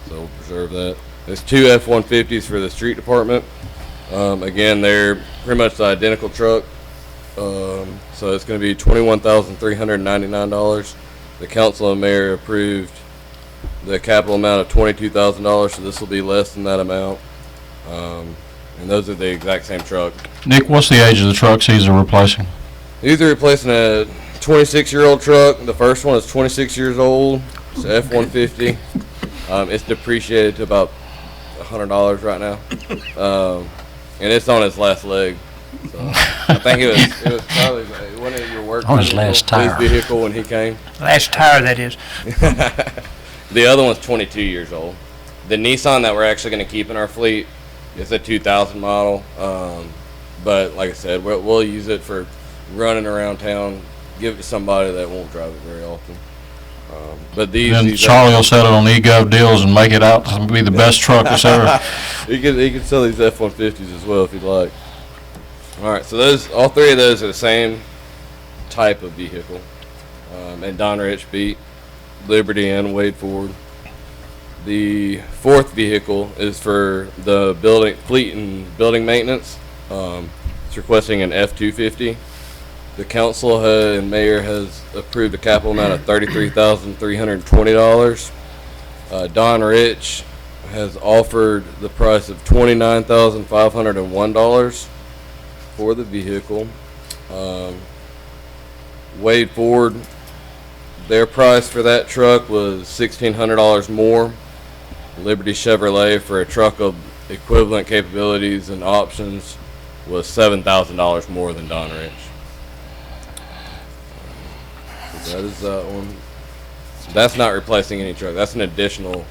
So we'll preserve that. There's 2 F-150s for the street department. Again, they're pretty much the identical truck. So it's going to be $21,399. The council and mayor approved the capital amount of $22,000, so this will be less than that amount. And those are the exact same truck. Nick, what's the age of the trucks these are replacing? These are replacing a 26-year-old truck. The first one is 26 years old. It's an F-150. It's depreciated to about $100 right now. And it's on its last leg. So I think it was probably one of your work On his last tire. his vehicle when he came. Last tire, that is. The other one's 22 years old. The Nissan that we're actually going to keep in our fleet is a 2000 model. But like I said, we'll use it for running around town. Give it to somebody that won't drive it very often. But Then these Charlie will set it on eGov deals and make it out to be the best truck that's ever. he can sell these F-150s as well if you'd like. All right, so all 3 of those are the same type of vehicle. And Don Rich beat Liberty and Wade Ford. The 4th vehicle is for the fleet and building maintenance. It's requesting an F-250. The council and mayor has approved a capital amount of $33,320. Don Rich has offered the price of $29,501 for the vehicle. Wade Ford, their price for that truck was $1,600 more. Liberty Chevrolet for a truck of equivalent capabilities and options was $7,000 more than Don Rich. So that is that one. That's not replacing any truck. That's an additional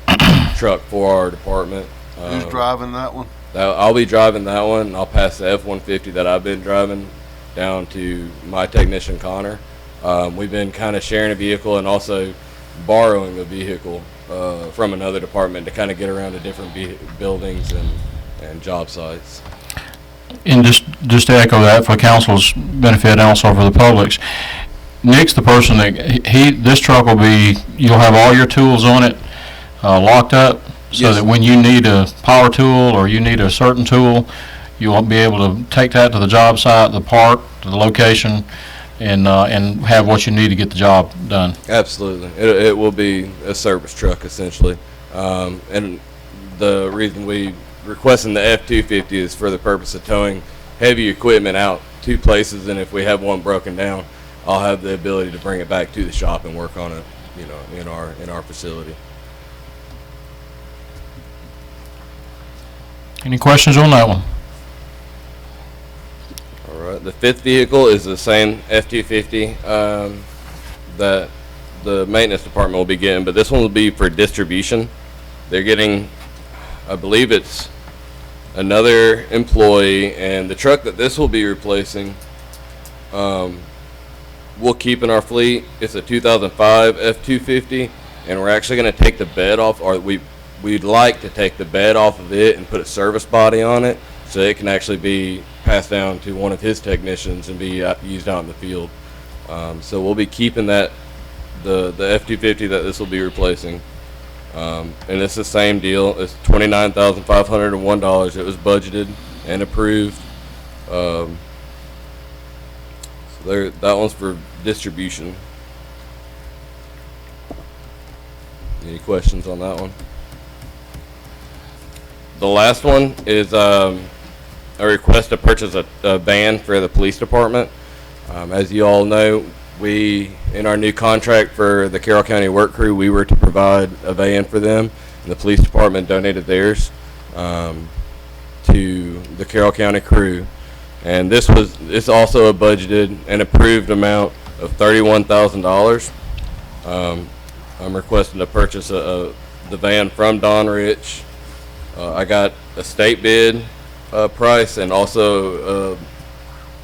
truck for our department. Who's driving that one? I'll be driving that one, and I'll pass the F-150 that I've been driving down to my technician, Connor. We've been kind of sharing a vehicle and also borrowing a vehicle from another department to kind of get around to different buildings and job sites. And just to echo that for council's benefit and also for the public's, Nick's the person that, this truck will be, you'll have all your tools on it, locked up, so Yes. that when you need a power tool or you need a certain tool, you'll be able to take that to the job site, the park, to the location, and have what you need to get the job done. Absolutely. It will be a service truck, essentially. And the reason we requesting the F-250 is for the purpose of towing heavy equipment out to places, and if we have one broken down, I'll have the ability to bring it back to the shop and work on it, you know, in our facility. Any questions on that one? All right. The fifth vehicle is the same F-250 that the maintenance department will be getting, but this one will be for distribution. They're getting, I believe it's another employee, and the truck that this will be replacing, we'll keep in our fleet. It's a 2005 F-250, and we're actually going to take the bed off, or we'd like to take the bed off of it and put a service body on it so it can actually be passed down to one of his technicians and be used out in the field. So we'll be keeping that, the F-250 that this will be replacing. And it's the same deal. It's $29,501. It was budgeted and approved. So that one's for distribution. Any questions on that one? The last one is a request to purchase a van for the police department. As you all know, in our new contract for the Carroll County Work Crew, we were to provide a van for them, and the police department donated theirs to the Carroll County crew. And it's also a budgeted and approved amount of $31,000. I'm requesting to purchase the van from Don Rich. I got a state bid price and also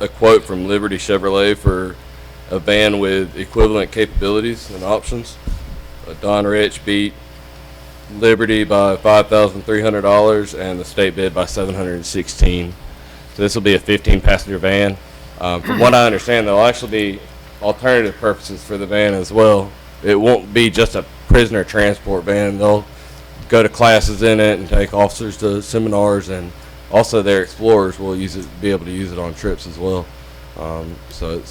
a quote from Liberty Chevrolet for a van with equivalent capabilities and options. Don Rich beat Liberty by $5,300 and the state bid by $716. So this will be a 15-passenger van. From what I understand, there'll actually be alternative purposes for the van as well. It won't be just a prisoner transport van. They'll go to classes in it and take officers to seminars, and also their explorers will be able to use it on trips as well. So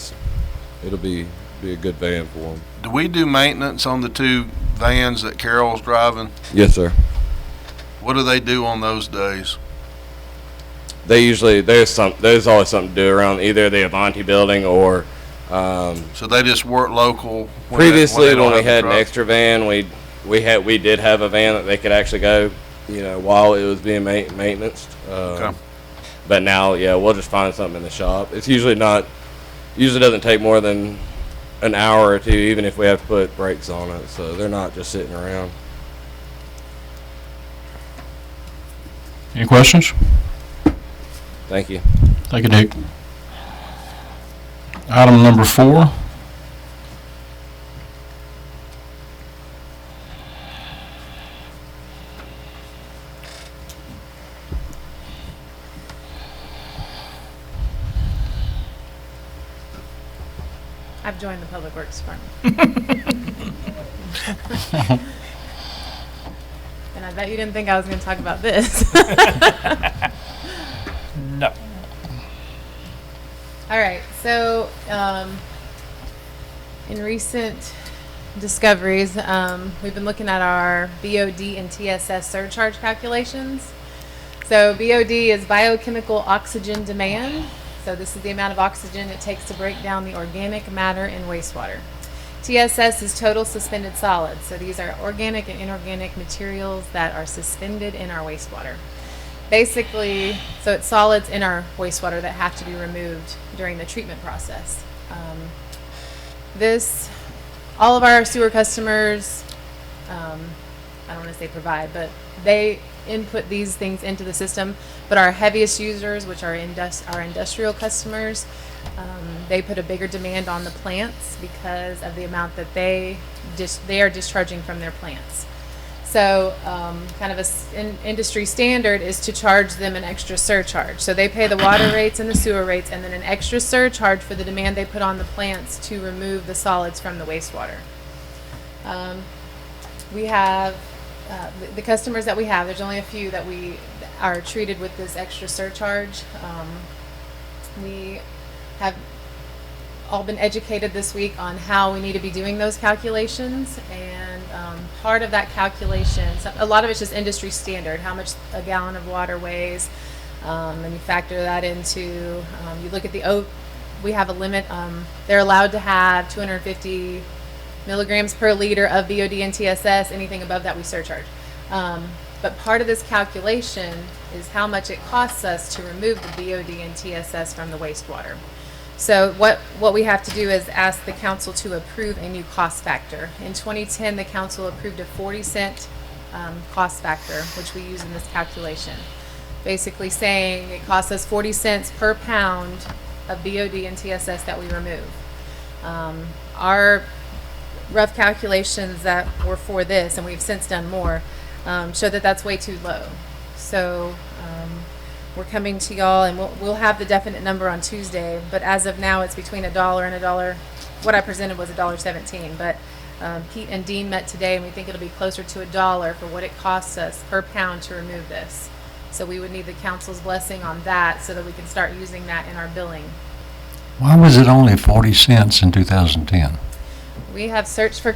it'll be a good van for them. Do we do maintenance on the two vans that Carol's driving? Yes, sir. What do they do on those days? They usually, there's always something to do around either the Avanti building or. So they just work local? Previously, when we had an extra van, we did have a van that they could actually go, while it was being maintenanced. Okay. But now, yeah, we'll just find something in the shop. It's usually doesn't take more than an hour or two, even if we have to put brakes on it. So they're not just sitting around. Any questions? Thank you. Thank you, Nick. Item number 4. I've joined the Public Works Department. And I bet you didn't think I was going to talk about this. No. All right, so in recent discoveries, we've been looking at our BOD and TSS surcharge calculations. So BOD is biochemical oxygen demand. So this is the amount of oxygen it takes to break down the organic matter in wastewater. TSS is total suspended solids. So these are organic and inorganic materials that are suspended in our wastewater. basically, so it's solids in our wastewater that have to be removed during the treatment process. All of our sewer customers, I don't want to say provide, but they input these things into the system. But our heaviest users, which are our industrial customers, they put a bigger demand on the plants because of the amount that they are discharging from their plants. So kind of an industry standard is to charge them an extra surcharge. So they pay the water rates and the sewer rates, and then an extra surcharge for the demand they put on the plants to remove the solids from the wastewater. We have the customers that we have, there's only a few that we are treated with this extra surcharge. We have all been educated this week on how we need to be doing those calculations, and part of that calculation, a lot of it's just industry standard, how much a gallon of water weighs, and you factor that into, you look at we have a limit, they're allowed to have 250 milligrams per liter of BOD and TSS. Anything above that we surcharge. But part of this calculation is how much it costs us to remove the BOD and TSS from the wastewater. So what we have to do is ask the council to approve a new cost factor. In 2010, the council approved a 40-cent cost factor, which we use in this calculation. Basically saying it costs us 40 cents per pound of BOD and TSS that we remove. Our rough calculations that were for this, and we've since done more, show that that's way too low. So we're coming to y'all, and we'll have the definite number on Tuesday, but as of now it's between $1 and $1. What I presented was $1.17, but Pete and Dean met today, and we think it'll be closer to $1 for what it costs us per pound to remove this. So we would need the council's blessing on that so that we can start using that in our billing. Why was it only 40 cents in 2010? We have searched for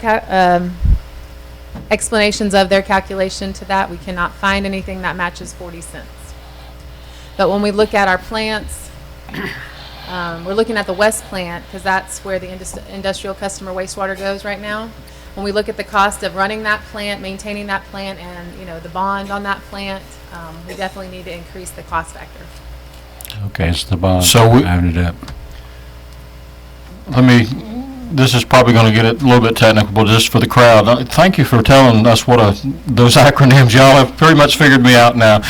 explanations of their calculation to that. We cannot find anything that matches 40 cents. But when we look at our plants, we're looking at the West plant because that's where the industrial customer wastewater goes right now. When we look at the cost of running that plant, maintaining that plant, and the bond on that plant, we definitely need to increase the cost factor. Okay, it's the bond. So we- Rounded up. This is probably going to get it a little bit technical, but just for the crowd, thank you for telling us what those acronyms. Y'all have pretty much figured me out now,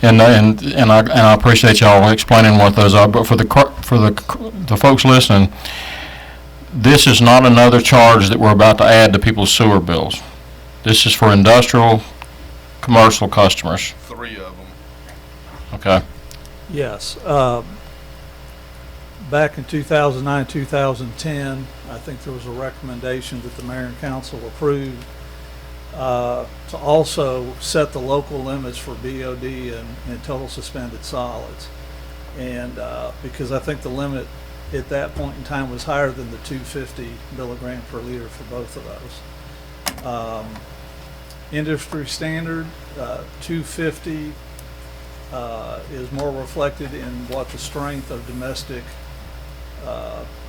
and I appreciate y'all explaining what those are. But for the folks listening, this is not another charge that we're about to add to people's sewer bills. This is for industrial, commercial customers. 3 of them. Okay. Yes. Back in 2009, 2010, I think there was a recommendation that the mayor and council approved to also set the local limits for BOD and total suspended solids. And because I think the limit at that point in time was higher than the 250 milligram per liter for both of those. Industry standard, 250 is more reflected in what the strength of domestic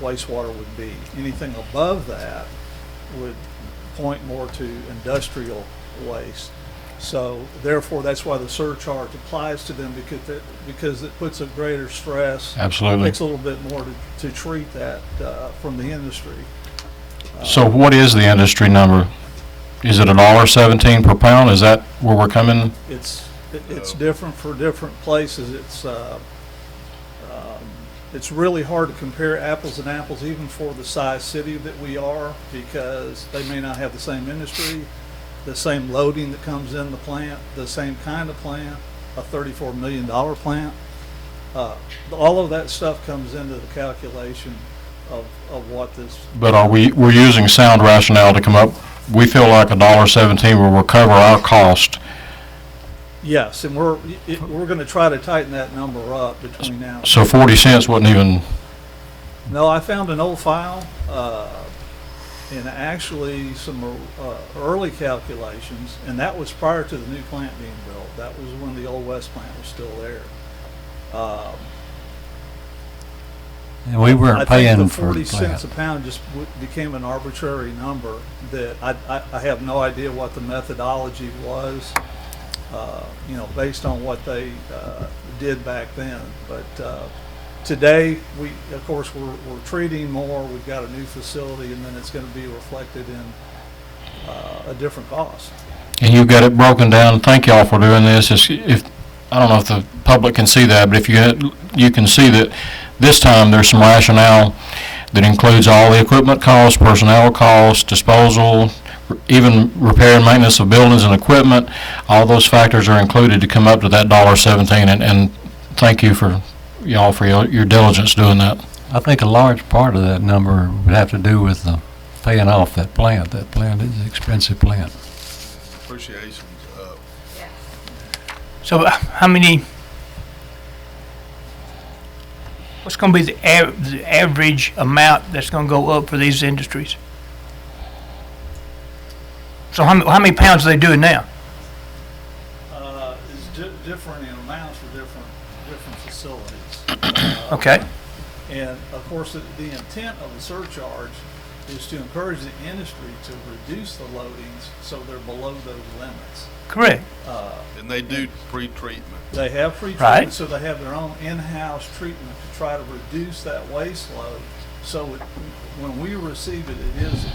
wastewater would be. Anything above that would point more to industrial waste. So therefore, that's why the surcharge applies to them, because it puts a greater stress. Absolutely. Takes a little bit more to treat that from the industry. So what is the industry number? Is it $1.17 per pound? Is that where we're coming? It's different for different places. It's really hard to compare apples and apples, even for the size city that we are, because they may not have the same industry, the same loading that comes in the plant, the same kind of plant, a $34 million plant. All of that stuff comes into the calculation of what this. But we're using sound rationale to come up? We feel like $1.17 will recover our cost. Yes, and we're going to try to tighten that number up between now. So 40 cents wasn't even. No, I found an old file, and actually some early calculations, and that was prior to the new plant being built. That was when the old West plant was still there. And we weren't paying for the 40 cents a pound just became an arbitrary number that I have no idea what the methodology was. based on what they did back then. But today, of course, we're treating more. We've got a new facility, and then it's going to be reflected in a different cost. And you've got it broken down. Thank y'all for doing this. I don't know if the public can see that, but if you can see that this time there's some rationale that includes all the equipment costs, personnel costs, disposal, even repair and maintenance of buildings and equipment. All those factors are included to come up to that $1.17, and thank you for y'all for your diligence doing that. I think a large part of that number would have to do with paying off that plant. That plant is an expensive plant. Appreciation's up. So what's going to be the average amount that's going to go up for these industries? So how many pounds are they doing now? It's different in amounts for different facilities. Okay. And of course, the intent of the surcharge is to encourage the industry to reduce the loadings so they're below those limits. Correct. And they do pre-treatment. They have pre-treatment, Right. so they have their own in-house treatment to try to reduce that waste load. So when we receive it, it is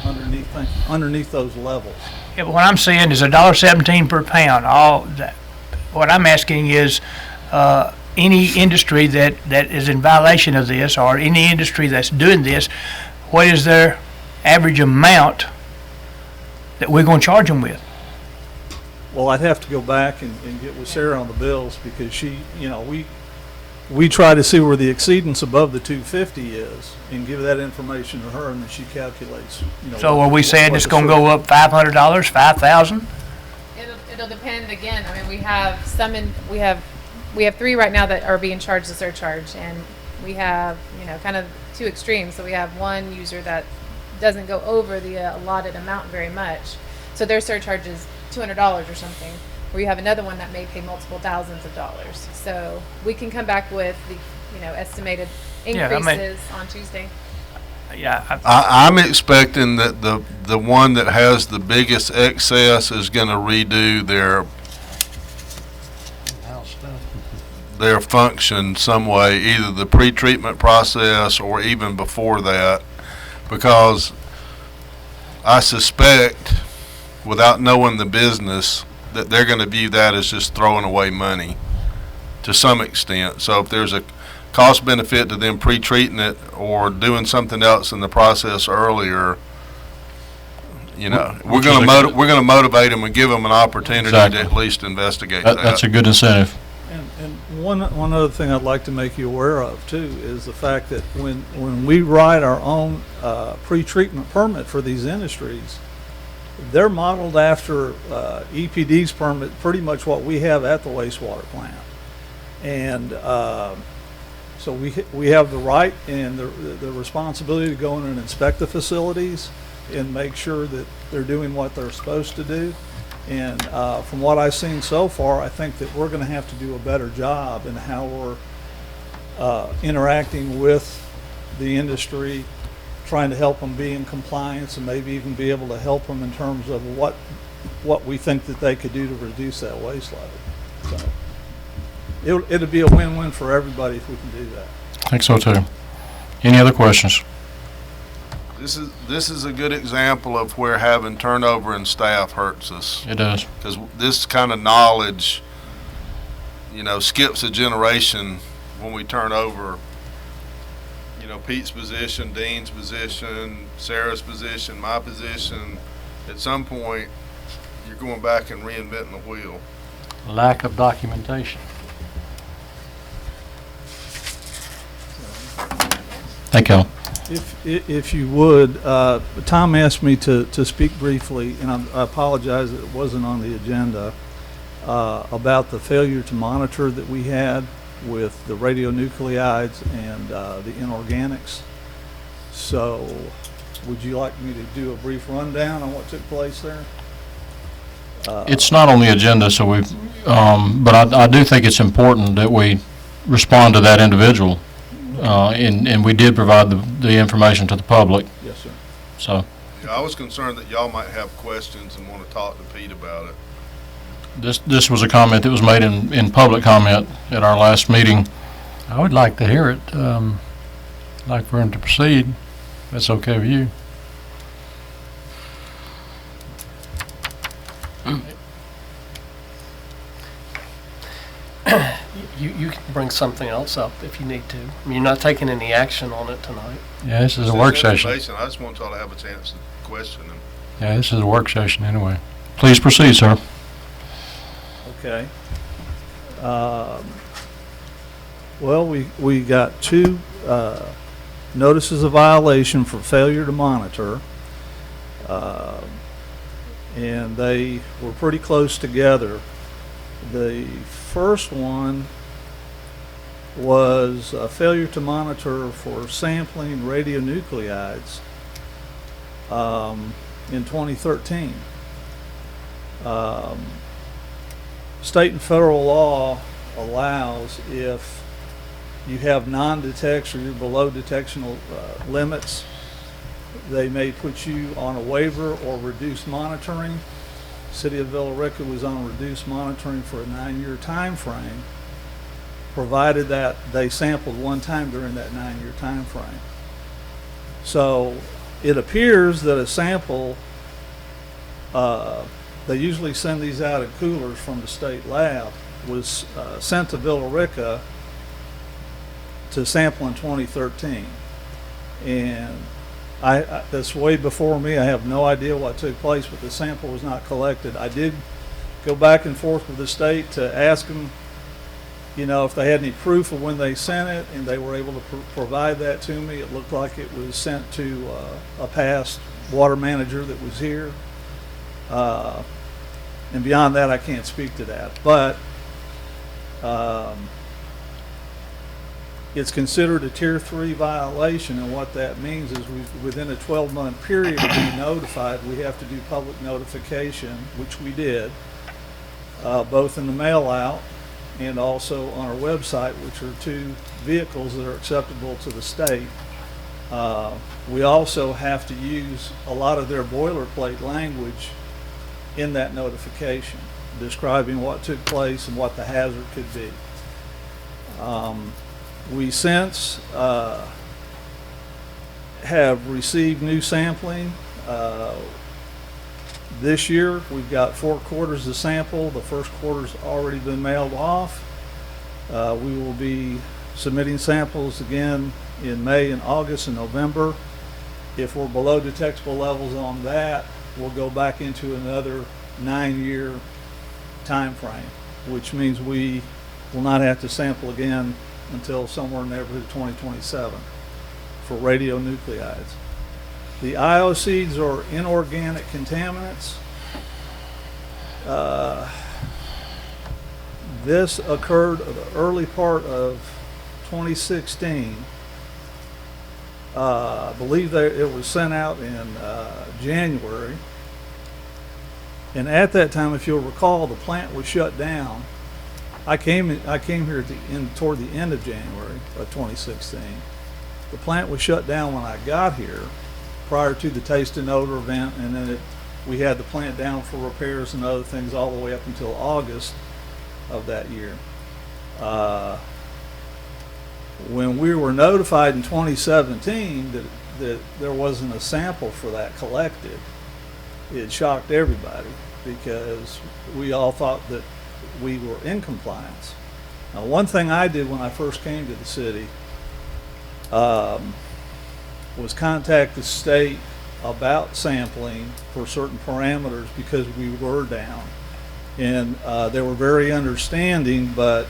underneath those levels. Yeah, but what I'm saying is $1.17 per pound. What I'm asking is, any industry that is in violation of this, or any industry that's doing this, what is their average amount that we're going to charge them with? Well, I'd have to go back and get with Sarah on the bills, because she, we try to see where the exceedance above the 250 is and give that information to her, and then she calculates, So are we saying it's going to go up $500, $5,000? It'll depend again. I mean, we have we have 3 right now that are being charged the surcharge, and we have, kind of 2 extremes. So we have one user that doesn't go over the allotted amount very much. So their surcharge is $200 or something, where you have another one that may pay multiple thousands of dollars. So we can come back with the, estimated increases on Tuesday. Yeah. I'm expecting that the one that has the biggest excess is going to redo their function some way, either the pre-treatment process or even before that, because I suspect, without knowing the business, that they're going to view that as just throwing away money to some extent. So if there's a cost benefit to them pre-treating it or doing something else in the process earlier, we're going to motivate them and give them an opportunity to at least investigate that. That's a good incentive. And one other thing I'd like to make you aware of too is the fact that when we write our own pre-treatment permit for these industries, they're modeled after EPD's permit, pretty much what we have at the wastewater plant. And so we have the right and the responsibility to go in and inspect the facilities and make sure that they're doing what they're supposed to do. And from what I've seen so far, I think that we're going to have to do a better job in how we're interacting with the industry, trying to help them be in compliance, and maybe even be able to help them in terms of what we think that they could do to reduce that waste load. So it'll be a win-win for everybody if we can do that. I think so too. Any other questions? This is a good example of where having turnover in staff hurts us. It does. Because this kind of knowledge, skips a generation when we turn over, Pete's position, Dean's position, Sarah's position, my position. At some point, you're going back and reinventing the wheel. Lack of documentation. Thank you. If you would, Tom asked me to speak briefly, and I apologize that it wasn't on the agenda, about the failure to monitor that we had with the radionuclides and the inorganics. So would you like me to do a brief rundown on what took place there? It's not on the agenda, so but I do think it's important that we respond to that individual. And we did provide the information to the public. Yes, sir. So. Yeah, I was concerned that y'all might have questions and want to talk to Pete about it. This was a comment that was made in public comment at our last meeting. I would like to hear it, like for him to proceed. That's okay with you. You can bring something else up if you need to. I mean, you're not taking any action on it tonight. Yeah, this is a It's work just session. information. I just want y'all to have a chance to question them. Yeah, this is a work session anyway. Please proceed, sir. Okay. Well, we got two notices of violation for failure to monitor. And they were pretty close together. The first one was a failure to monitor for sampling radionuclides in 2013. State and federal law allows, if you have non-detection or you're below detectional limits, they may put you on a waiver or reduced monitoring. City of Villa Rica was on reduced monitoring for a 9-year time frame, provided that they sampled one time during that 9-year time frame. So it appears that a sample, they usually send these out in coolers from the state lab, was sent to Villa Rica to sample in 2013. And that's way before me. I have no idea what took place, but the sample was not collected. I did go back and forth with the state to ask them, you know, if they had any proof of when they sent it, and they were able to provide that to me. It looked like it was sent to a past water manager that was here. And beyond that, I can't speak to that. But it's considered a Tier 3 violation, and what that means is within a 12-month period to be notified, we have to do public notification, which we did, both in the mail out and also on our website, which are two vehicles that are acceptable to the state. We also have to use a lot of their boilerplate language in that notification, describing what took place and what the hazard could be. We since have received new sampling. This year, we've got 4 quarters to sample. The first quarter's already been mailed off. We will be submitting samples again in May and August and November. If we're below detectable levels on that, we'll go back into another 9-year time frame, which means we will not have to sample again until somewhere in the neighborhood of 2027 for radionuclides. The IOCs are inorganic contaminants. This occurred at the early part of 2016. I believe that it was sent out in January. And at that time, if you'll recall, the plant was shut down. I came here toward the end of January of 2016. The plant was shut down when I got here, prior to the taste and odor event, and then we had the plant down for repairs and other things all the way up until August of that year. When we were notified in 2017 that there wasn't a sample for that collected, it shocked everybody because we all thought that we were in compliance. Now, one thing I did when I first came to the city was contact the state about sampling for certain parameters because we were down. And they were very understanding, but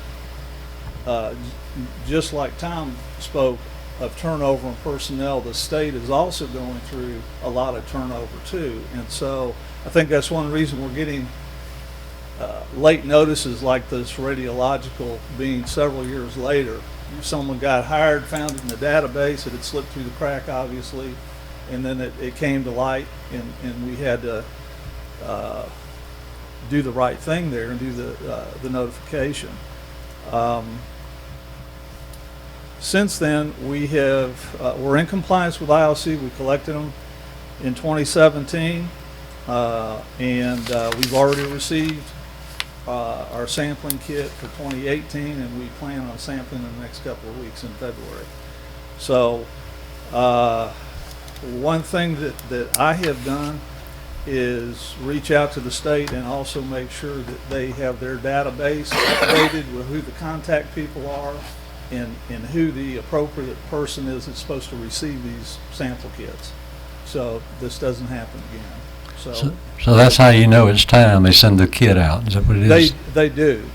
just like Tom spoke of turnover in personnel, the state is also going through a lot of turnover too. And so I think that's one reason we're getting late notices like this radiological being several years later. Someone got hired, found it in the database, it had slipped through the crack obviously, and then it came to light, and we had to do the right thing there and do the notification. Since then, we're in compliance with IOC. We collected them in 2017, and we've already received our sampling kit for 2018, and we plan on sampling in the next couple of weeks in February. So, one thing that I have done is reach out to the state and also make sure that they have their database updated with who the contact people are and who the appropriate person is that's supposed to receive these sample kits. So this doesn't happen again. So that's how you know it's time. They send the kit out. Is that what it is? They do.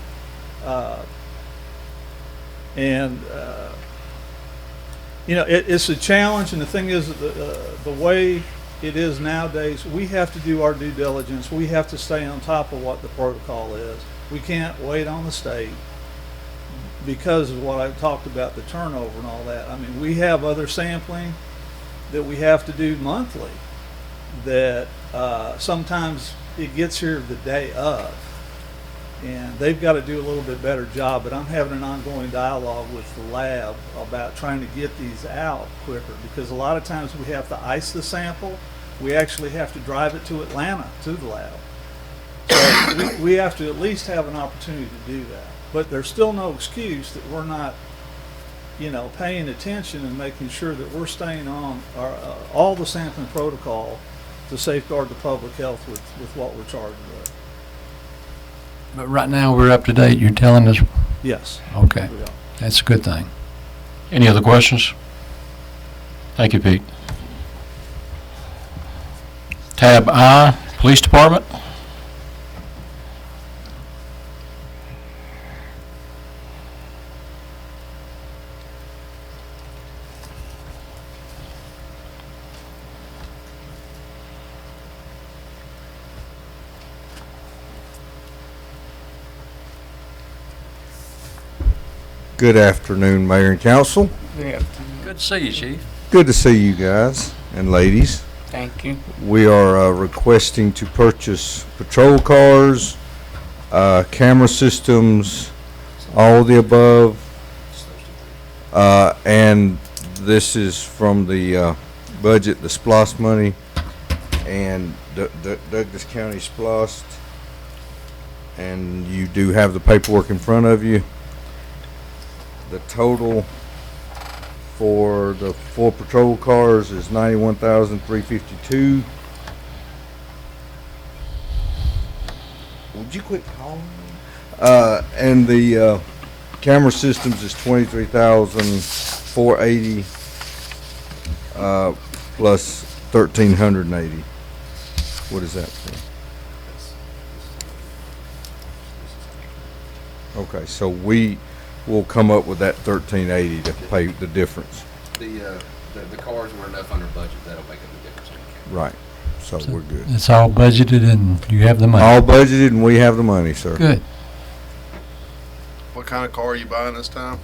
It's a challenge, and the thing is, the way it is nowadays, we have to do our due diligence. We have to stay on top of what the protocol is. We can't wait on the state because of what I talked about, the turnover and all that. I mean, we have other sampling that we have to do monthly that sometimes it gets here the day of, and they've got to do a little bit better job. But I'm having an ongoing dialogue with the lab about trying to get these out quicker, because a lot of times we have to ice the sample. We actually have to drive it to Atlanta to the lab. So we have to at least have an opportunity to do that. But there's still no excuse that we're not, paying attention and making sure that we're staying on all the sampling protocol to safeguard the public health with what we're charged with. But right now, we're up to date, you're telling us? Yes. Okay. We are. That's a good thing. Any other questions? Thank you, Pete. Tab I, Police Department. Good afternoon, Mayor and Council. Yeah. Good to see you, Chief. Good to see you guys and ladies. Thank you. We are requesting to purchase patrol cars, camera systems, all of the above. And this is from the budget, the SPLOST money, and Douglas County SPLOST. And you do have the paperwork in front of you. The total for the 4 patrol cars is $91,352. Would you quit calling me? And the camera systems is $23,480 plus $1,380. What is that for? Okay, so we will come up with that $1,380 to pay the difference. The cars were enough under budget, that'll make up the difference. Right, so we're good. It's all budgeted and you have the money? All budgeted and we have the money, sir. Good. What kind of car are you buying this time?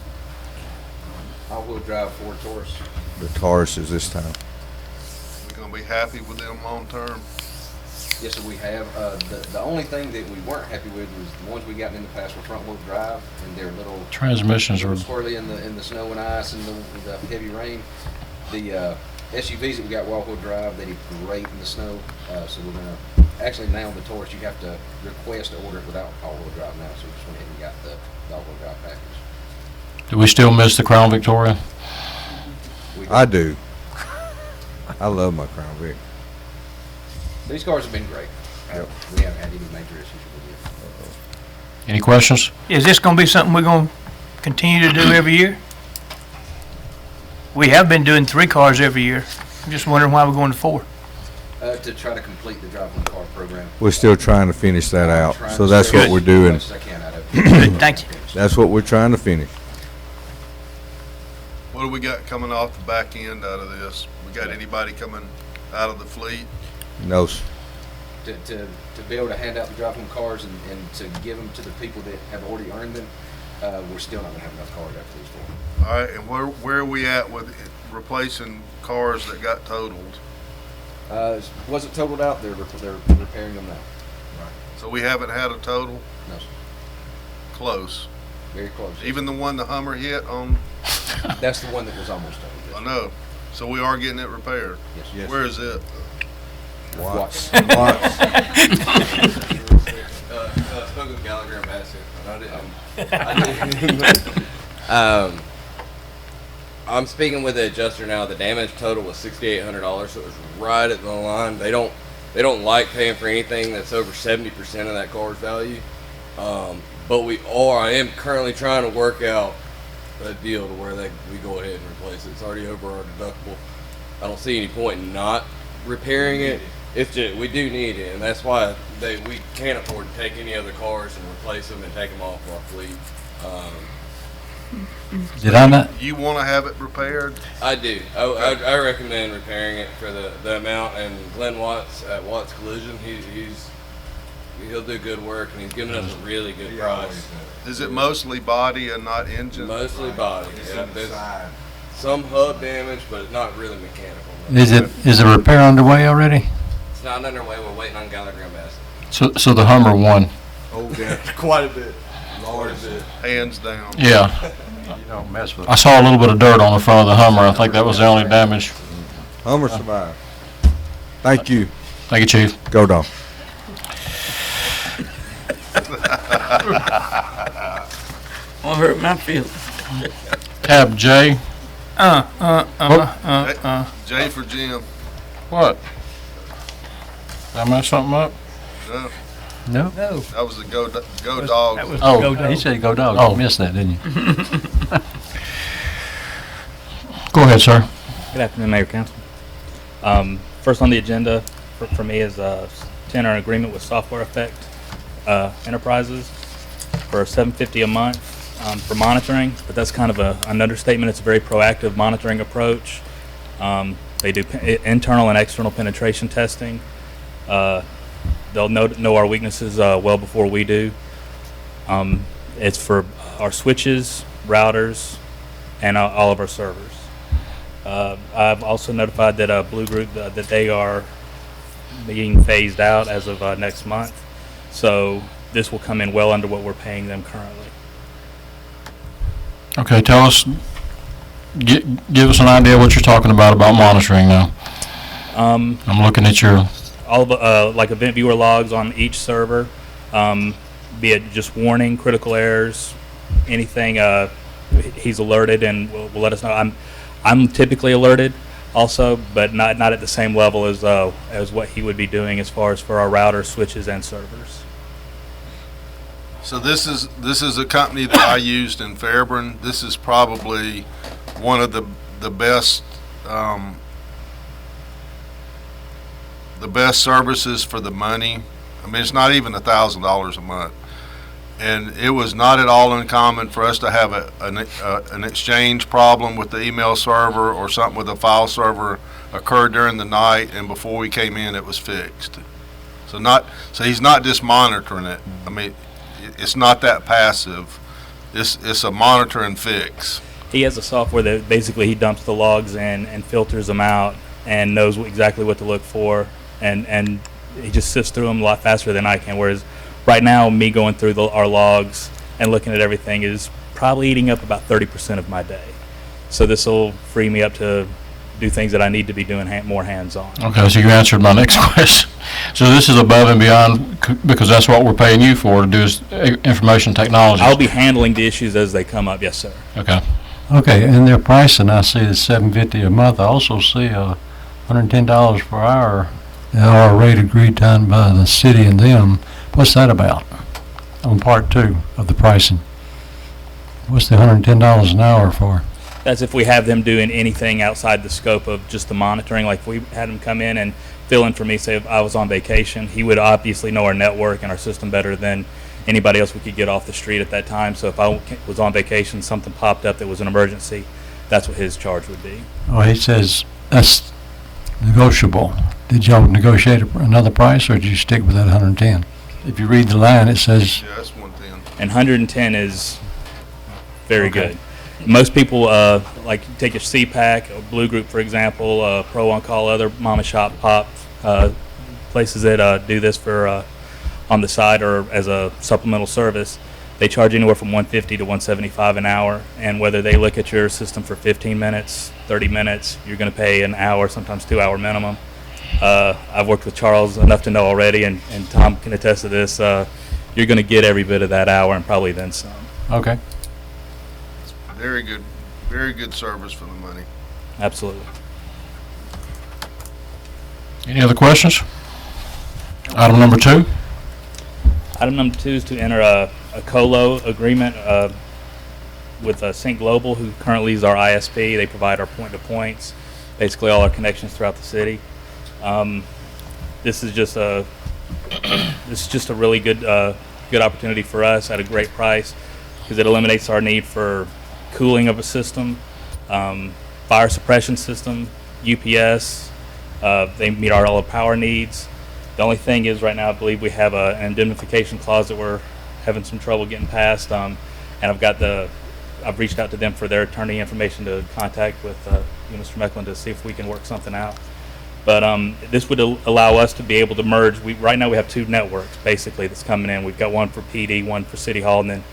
All-wheel drive Ford Taurus. The Taurus is this time. You gonna be happy with them long term? Yes, sir, we have. The only thing that we weren't happy with was the ones we got in the past were front-wheel drive, and they're little Transmissions little are- squirrely in the snow and ice and the heavy rain. The SUVs that we got all-wheel drive, they did great in the snow. So we're gonna actually now the Taurus you have to request to order it without all-wheel drive now. So we just went ahead and got the all-wheel drive package. Do we still miss the Crown Victoria? I do. I love my Crown Vic. These cars have been great. Yep. We haven't had any major issues with it. Any questions? Is this gonna be something we're gonna continue to do every year? We have been doing 3 cars every year. I'm just wondering why we're going to 4. To try to complete the drive one car program. We're still trying to finish that out, Trying so to that's stay what we're as doing. much as I can out of it. Thank you. That's what we're trying to finish. What do we got coming off the back end out of this? We got anybody coming out of the fleet? No, sir. To be able to hand out the drive home cars and to give them to the people that have already earned them, we're still not gonna have enough cars after these 4. All right, and where are we at with replacing cars that got totaled? Wasn't totaled out, they're repairing them now. So we haven't had a total? No, sir. Close. Very close. Even the one the Hummer hit on? That's the one that was almost totaled. I know. So we are getting it repaired? Yes. Yes. Where is it? Watts. Watts. Spoke with Gallagher and I'm speaking with the adjuster now. The damage total was $6,800, so it was right at the line. They don't like paying for anything that's over 70% of that car's value. But I am currently trying to work out a deal to where we go ahead and replace it. It's already over our deductible. I don't see any point in not repairing it. It's just, we do need it, and that's why we can't afford to take any other cars and replace them and take them off our fleet. Did I not? You want to have it repaired? I do. I recommend repairing it for the amount. And Glenn Watts at Watts Collision, he'll do good work, and he's giving us a really good price. Is it mostly body and not engine? Mostly body. Yeah, there's some hub damage, but not really mechanical. Is the repair underway already? It's not underway. We're waiting on Gallagher and Bassett. So the Hummer won. Oh, yeah, quite a bit. Large bit. Hands down. Yeah. You don't mess with I saw a little bit of dirt on the front of the Hummer. I think that was the only damage. Hummer survived. Thank you. Thank you, Chief. Go Dog. Won't hurt my feelings. Tab J. J for Jim. What? Did I mess something up? No, No. that was the go Dogs. That was Oh. go dog. He said go dog. Oh. You missed that, didn't you? Go ahead, sir. Good afternoon, Mayor Council. First on the agenda for me is to enter an agreement with Software Effect Enterprises for $750 a month for monitoring, but that's kind of an understatement. It's a very proactive monitoring approach. They do internal and external penetration testing. They'll know our weaknesses well before we do. It's for our switches, routers, and all of our servers. I've also notified that Blue Group that they are being phased out as of next month. So this will come in well under what we're paying them currently. Okay, tell us, give us an idea what you're talking about monitoring now. I'm looking at your... All of like event viewer logs on each server, be it just warning, critical errors, anything. He's alerted and will let us know. I'm typically alerted also, but not at the same level as what he would be doing as far as for our routers, switches, and servers. So this is a company that I used in Fairburn. This is probably one of the best services for the money. I mean, it's not even $1,000 a month, and it was not at all uncommon for us to have an exchange problem with the email server or something with the file server occurred during the night, and before we came in, it was fixed. So he's not just monitoring it. I mean, it's not that passive. It's a monitor and fix. He has a software that basically he dumps the logs in and filters them out and knows exactly what to look for, and he just sifts through them a lot faster than I can. Whereas right now, me going through our logs and looking at everything is probably eating up about 30% of my day. So this will free me up to do things that I need to be doing more hands-on. Okay, so you answered my next question. So this is above and beyond, because that's what we're paying you for, to do is information technology. I'll be handling the issues as they come up, yes, sir. Okay. Okay, and their pricing, I see the $750 a month. I also see $110 per hour, the hour rate agreed on by the city and them. What's that about on part 2 of the pricing? What's the $110 an hour for? That's if we have them doing anything outside the scope of just the monitoring. Like if we had him come in and fill in for me, say if I was on vacation, he would obviously know our network and our system better than anybody else we could get off the street at that time. So if I was on vacation, something popped up that was an emergency, that's what his charge would be. Oh, he says that's negotiable. Did y'all negotiate another price, or did you stick with that 110? If you read the line, it says... Yeah, that's 110. And 110 is very Okay. good. Most people, like take your CPAC, or Blue Group, for example, Pro On Call, other mama shop pop places that do this for on the side or as a supplemental service. They charge anywhere from $150 to $175 an hour, and whether they look at your system for 15 minutes, 30 minutes, you're going to pay an hour, sometimes 2 hour minimum. I've worked with Charles enough to know already, and Tom can attest to this. You're going to get every bit of that hour and probably then some. Okay. Very good service for the money. Absolutely. Any other questions? Item number 2. Item number 2 is to enter a colo agreement with Sync Global, who currently is our ISP. They provide our point-to-points, basically all our connections throughout the city. This is just a really good opportunity for us at a great price, because it eliminates our need for cooling of a system, fire suppression system, UPS. They meet all our power needs. The only thing is, right now, I believe we have an indemnification clause that we're having some trouble getting past, and I've reached out to them for their attorney information to contact with you, Mr. Mecklin, to see if we can work something out. But this would allow us to be able to merge. Right now we have 2 networks, basically, that's coming in. We've got one for PD, one for City Hall, and then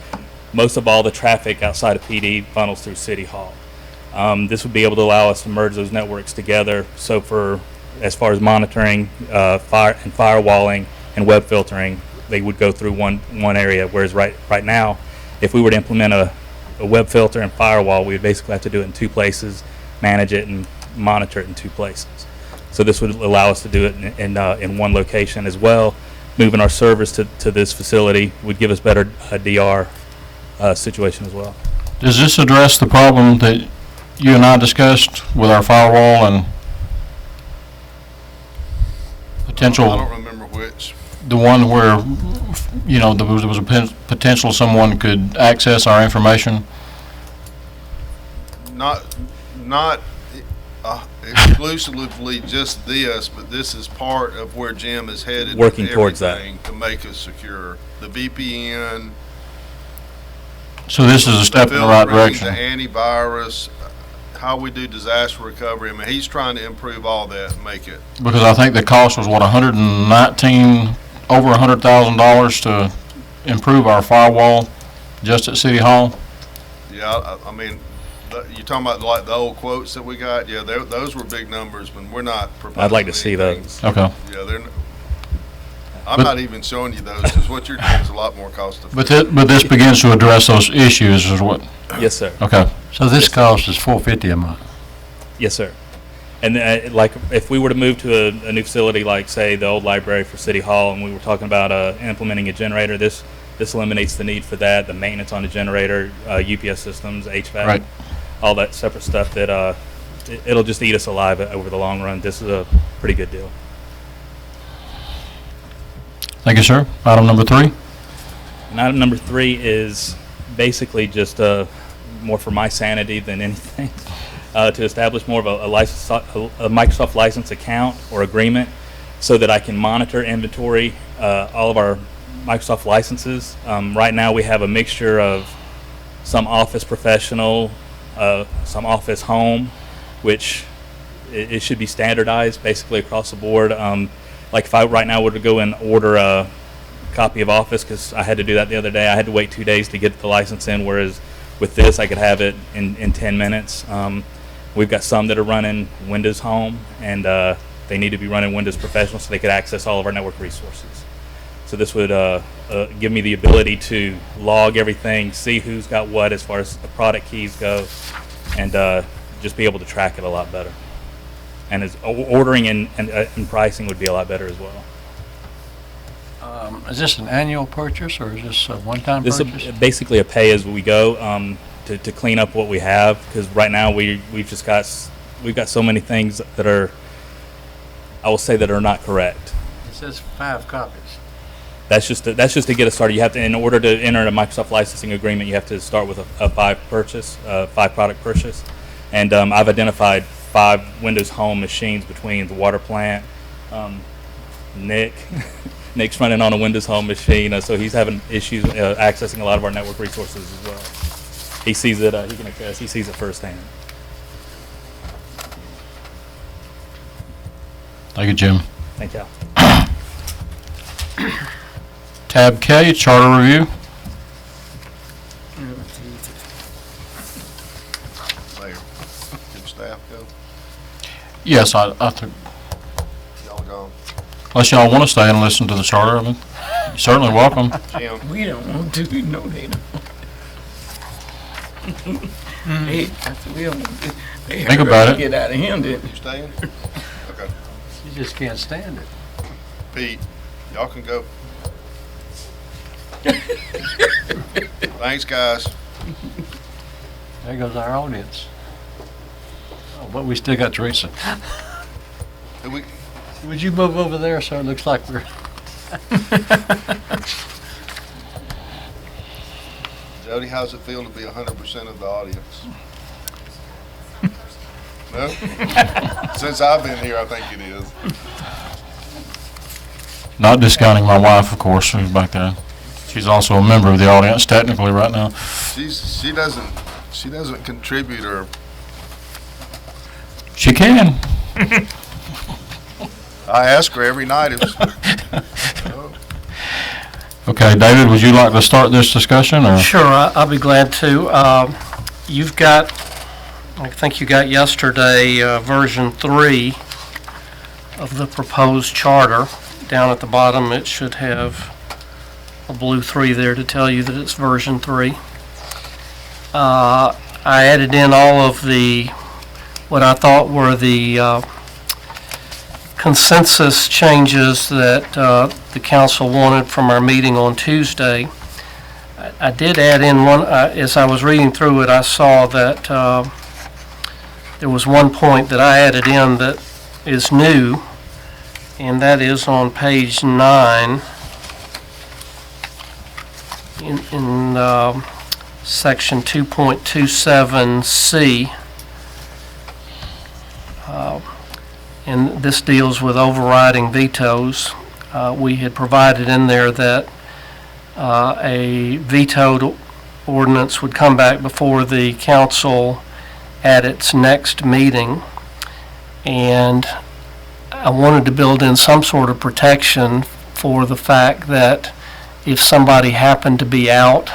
most of all the traffic outside of PD funnels through City Hall. This would be able to allow us to merge those networks together. So as far as monitoring, firewalling, and web filtering, they would go through one area. Whereas right now, if we were to implement a web filter and firewall, we would basically have to do it in 2 places, manage it, and monitor it in 2 places. So this would allow us to do it in one location as well. Moving our servers to this facility would give us better DR situation as well. Does this address the problem that you and I discussed with our firewall and potential? I don't remember which. The one where, there was a potential someone could access our information? Not exclusively just this, but this is part of where Jim is headed. Working with towards that. everything to make us secure. The VPN. So this is a step in the right direction. The antivirus, how we do disaster recovery. I mean, he's trying to improve all that and make it. Because I think the cost was, over $100,000 to improve our firewall just at City Hall. Yeah, I mean, you're talking about like the old quotes that we got. Yeah, those were big numbers, but we're not proposing I'd like to see anything. those. Okay. Yeah, I'm not even showing you those, because what you're doing is a lot more cost effective. But this begins to address those issues, is what? Yes, sir. Okay. So this cost is $450 a month? Yes, sir. And like, if we were to move to a new facility, like say the old library for City Hall, and we were talking about implementing a generator, this eliminates the need for that, the maintenance on the generator, UPS systems, HVAC, Right. all that separate stuff that it'll just eat us alive over the long run. This is a pretty good deal. Thank you, sir. Item number 3. And item number 3 is basically just more for my sanity than anything. To establish more of a Microsoft license account or agreement, so that I can monitor inventory, all of our Microsoft licenses. Right now we have a mixture of some Office Professional, some Office Home, which it should be standardized basically across the board. Like if I right now were to go and order a copy of Office, because I had to do that the other day, I had to wait 2 days to get the license in, whereas with this I could have it in 10 minutes. We've got some that are running Windows Home, and they need to be running Windows Professional so they could access all of our network resources. So this would give me the ability to log everything, see who's got what as far as the product keys go, and just be able to track it a lot better. And as ordering and pricing would be a lot better as well. Is this an annual purchase, or is this a one-time This purchase? is basically a pay-as-we-go to clean up what we have, because right now we've got so many things that are, I will say, that are not correct. It says 5 copies. That's just to get us started. You have to, in order to enter a Microsoft licensing agreement, you have to start with a 5 product purchase, and I've identified 5 Windows Home machines between the water plant. Nick's running on a Windows Home machine, so he's having issues accessing a lot of our network resources as well. He sees it. He can attest. He sees it firsthand. Thank you, Jim. Thank you. Tab K, Charter Review. Mayor, can staff go? Yes, I think, Y'all gone? unless y'all want to stay and listen to the charter, I mean, you're certainly welcome. Jim? We don't want to, we know they don't. Hey, I said, we don't, they Think hurry about up it. and get out of here, didn't You staying? Okay. You just can't stand it. Pete, y'all can go. Thanks, guys. There goes our audience. Oh, but we still got Teresa. Hey, Would you move over there so it looks like we're... Jody, how's it feel to be 100% of the audience? No? Since I've been here, I think it is. Not discounting my wife, of course, who's back there. She's also a member of the audience technically right now. She doesn't contribute or. She can. I ask her every night if. Okay, David, would you like to start this discussion, or? Sure, I'll be glad to. You've got, I think you got yesterday, version 3 of the proposed charter. Down at the bottom, it should have a blue 3 there to tell you that it's version 3. I added in all of the, what I thought were the consensus changes that the council wanted from our meeting on Tuesday. I did add in one, as I was reading through it, I saw that there was one point that I added in that is new, and that is on page 9 in section 2.27C. And this deals with overriding vetoes. We had provided in there that a vetoed ordinance would come back before the council at its next meeting. And I wanted to build in some sort of protection for the fact that if somebody happened to be out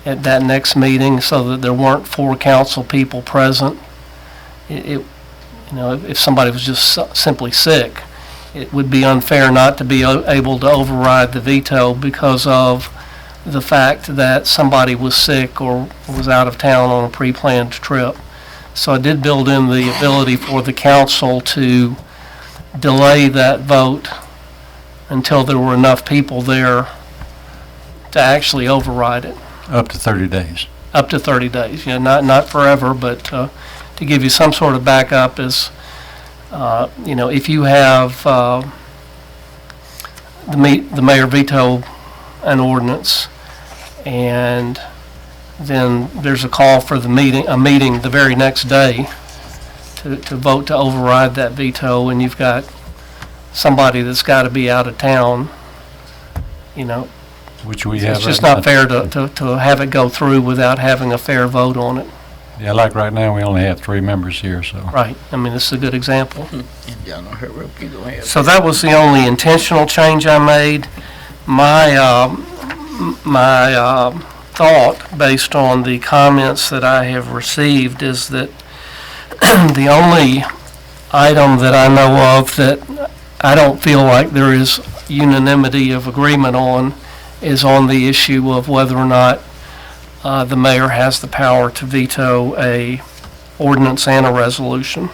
at that next meeting so that there weren't 4 council people present, if somebody was just simply sick, it would be unfair not to be able to override the veto because of the fact that somebody was sick or was out of town on a pre-planned trip. So I did build in the ability for the council to delay that vote until there were enough people there to actually override it. Up to 30 days. Up to 30 days, yeah, not forever, but to give you some sort of backup is, if you have the mayor veto an ordinance, and then there's a call for a meeting the very next day to vote to override that veto, and you've got somebody that's got to be out of town, Which we have. it's just not fair to have it go through without having a fair vote on it. Yeah, like right now, we only have 3 members here, so. Right, I mean, this is a good example. y'all don't hurry up, you don't have. So that was the only intentional change I made. My thought, based on the comments that I have received, is that the only item that I know of that I don't feel like there is unanimity of agreement on is on the issue of whether or not the mayor has the power to veto a ordinance and a resolution.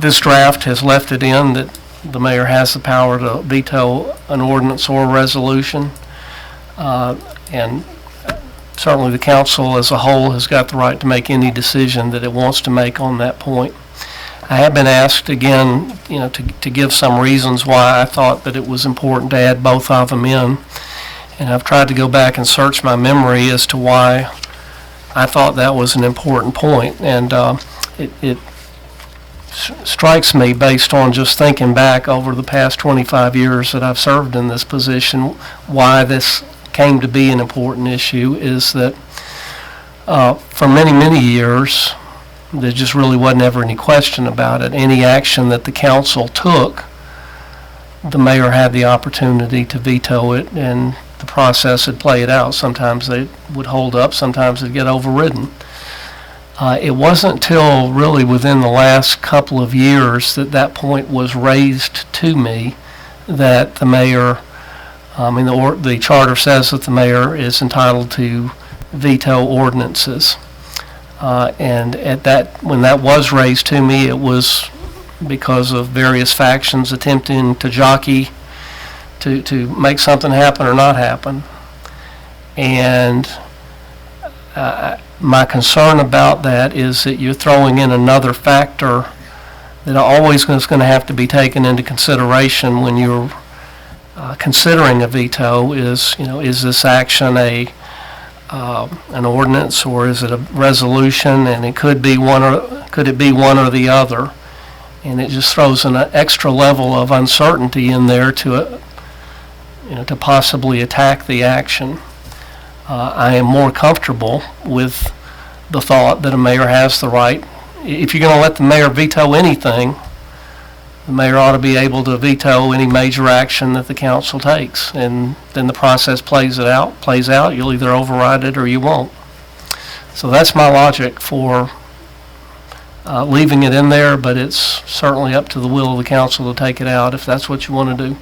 This draft has left it in that the mayor has the power to veto an ordinance or a resolution. And certainly the council as a whole has got the right to make any decision that it wants to make on that point. I have been asked again, to give some reasons why I thought that it was important to add both of them in. And I've tried to go back and search my memory as to why I thought that was an important point. And it strikes me, based on just thinking back over the past 25 years that I've served in this position, why this came to be an important issue is that for many, many years, there just really wasn't ever any question about it. Any action that the council took, the mayor had the opportunity to veto it, and the process would play it out. Sometimes they would hold up, sometimes they'd get overridden. It wasn't till really within the last couple of years that point was raised to me that the mayor, the charter says that the mayor is entitled to veto ordinances. And when that was raised to me, it was because of various factions attempting to jockey to make something happen or not happen. And my concern about that is that you're throwing in another factor that always is going to have to be taken into consideration when you're considering a veto. Is this action an ordinance, or is it a resolution? And it could be one or the other. And it just throws an extra level of uncertainty in there to possibly attack the action. I am more comfortable with the thought that a mayor has the right. If you're going to let the mayor veto anything, the mayor ought to be able to veto any major action that the council takes. And then the process plays out. You'll either override it or you won't. So that's my logic for leaving it in there, but it's certainly up to the will of the council to take it out if that's what you want to do.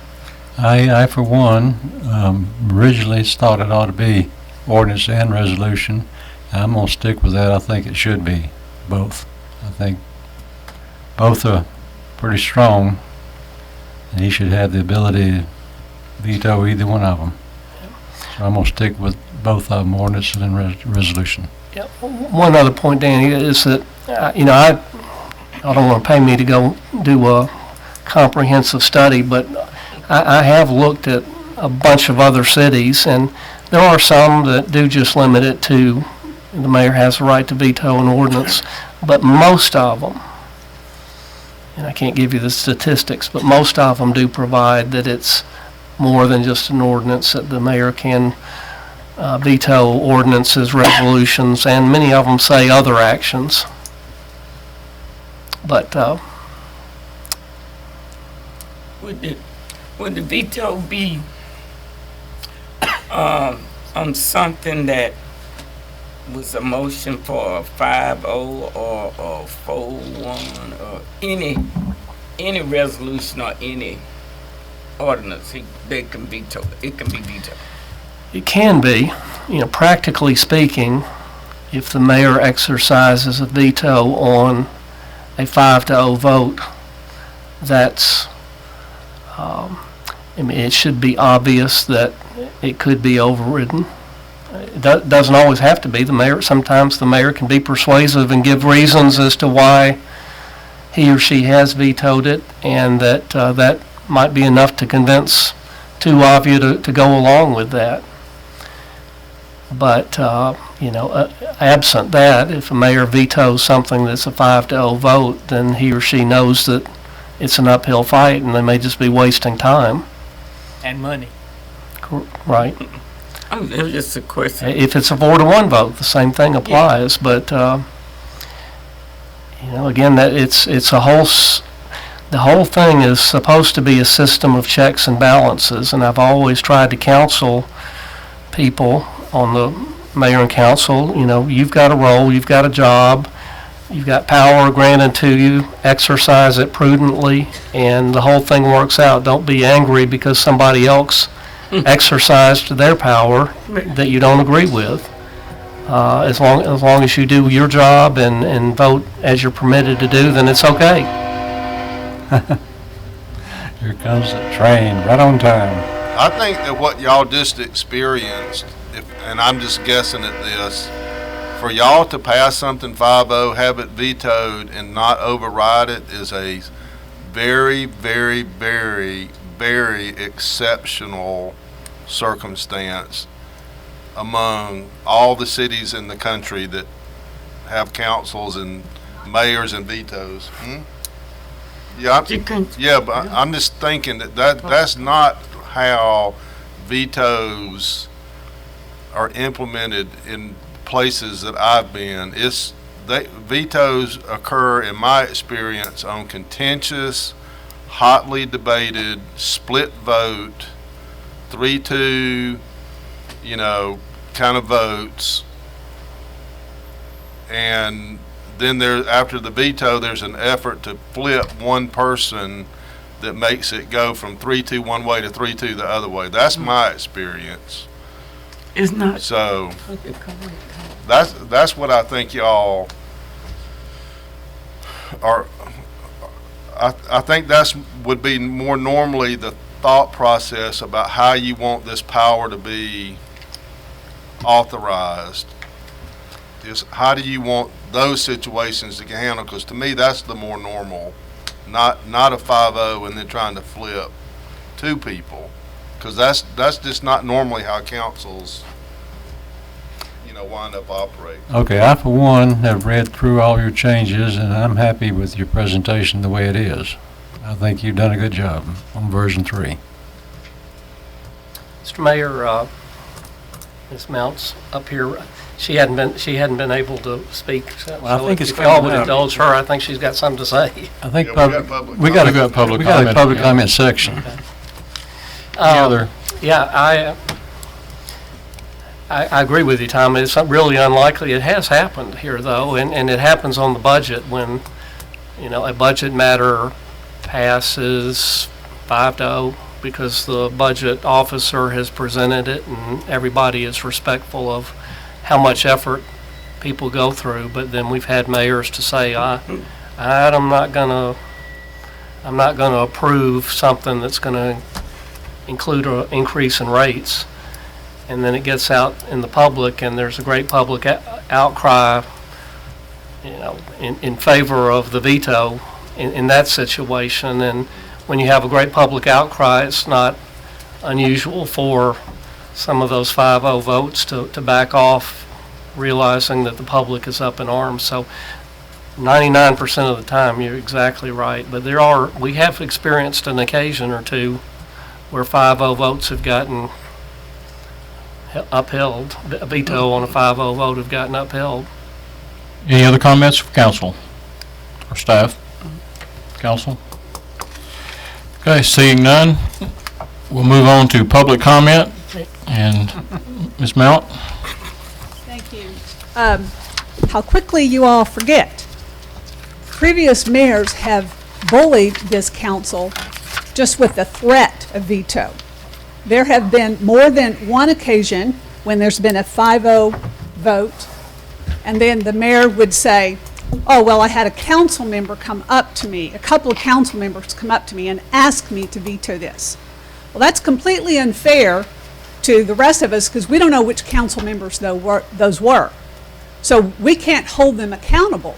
I for one, originally thought it ought to be ordinance and resolution. I'm going to stick with that. I think it should be both. I think both are pretty strong, and he should have the ability to veto either one of them. So I'm going to stick with both of them, ordinance and resolution. Yeah. One other point, Danny, is that, I don't want to pay me to go do a comprehensive study, but I have looked at a bunch of other cities, and there are some that do just limit it to the mayor has the right to veto an ordinance, but most of them, and I can't give you the statistics, but most of them do provide that it's more than just an ordinance, that the mayor can veto ordinances, resolutions, and many of them say other actions. But would the veto be on something that was a motion for a 5-0 or a 4-1 or any resolution or any ordinance? They can veto. It can be vetoed. it can be, practically speaking, if the mayor exercises a veto on a 5-0 vote, that's, it should be obvious that it could be overridden. It doesn't always have to be. Sometimes the mayor can be persuasive and give reasons as to why he or she has vetoed it, and that might be enough to convince two of you to go along with that. But, absent that, if a mayor vetoes something that's a 5-0 vote, then he or she knows that it's an uphill fight and they may just be wasting time. And money. Right. It's just a question. If it's a 4-1 vote, the same thing applies. Yeah. But, again, that it's a whole... The whole thing is supposed to be a system of checks and balances, and I've always tried to counsel people on the mayor and council, you've got a role, you've got a job, you've got power granted to you, exercise it prudently, and the whole thing works out. Don't be angry because somebody else exercised their power that you don't agree with. As long as you do your job and vote as you're permitted to do, then it's okay. Here comes the train, right on time. I think that what y'all just experienced, and I'm just guessing at this, for y'all to pass something 5-0, have it vetoed, and not override it is a very, very, very, very exceptional circumstance among all the cities in the country that have councils and mayors and vetoes. Yeah, but I'm just thinking that's not how vetoes are implemented in places that I've been. Vetoes occur, in my experience, on contentious, hotly debated, split vote, 3-2, kind of votes, and then after the veto, there's an effort to flip one person that makes it go from 3-2 one way to 3-2 the other way. That's my experience. It's not. So that's what I think y'all are. I think that's would be more normally the thought process about how you want this power to be authorized. Is how do you want those situations to get handled? Because to me, that's the more normal, not a 5-0 and then trying to flip two people, because that's just not normally how councils, wind up operating. Okay, I for one have read through all your changes, and I'm happy with your presentation the way it is. I think you've done a good job on version 3. Mr. Mayor, Ms. Mounts up here, she hadn't been able to speak. So Well, I think it's if y'all would coming up. indulge her, I think she's got something to say. I think Yeah, we got a public public comment. comment section. Any other? Yeah, I agree with you, Tom. It's really unlikely. It has happened here, though, and it happens on the budget when, a budget matter passes 5-0 because the budget officer has presented it and everybody is respectful of how much effort people go through. But then we've had mayors to say, I'm not gonna approve something that's gonna include an increase in rates. And then it gets out in the public, and there's a great public outcry, in favor of the veto in that situation. And when you have a great public outcry, it's not unusual for some of those 5-0 votes to back off, realizing that the public is up in arms. So 99% of the time, you're exactly right. But we have experienced an occasion or two where 5-0 votes have gotten upheld. A veto on a 5-0 vote have gotten upheld. Any other comments from council or staff? Council? Okay, seeing none, we'll move on to public comment. And Ms. Mount? Thank you. How quickly you all forget. Previous mayors have bullied this council just with the threat of veto. There have been more than one occasion when there's been a 5-0 vote, and then the mayor would say, oh, well, I had a council member come up to me, a couple of council members come up to me and ask me to veto this. Well, that's completely unfair to the rest of us because we don't know which council members those were. So we can't hold them accountable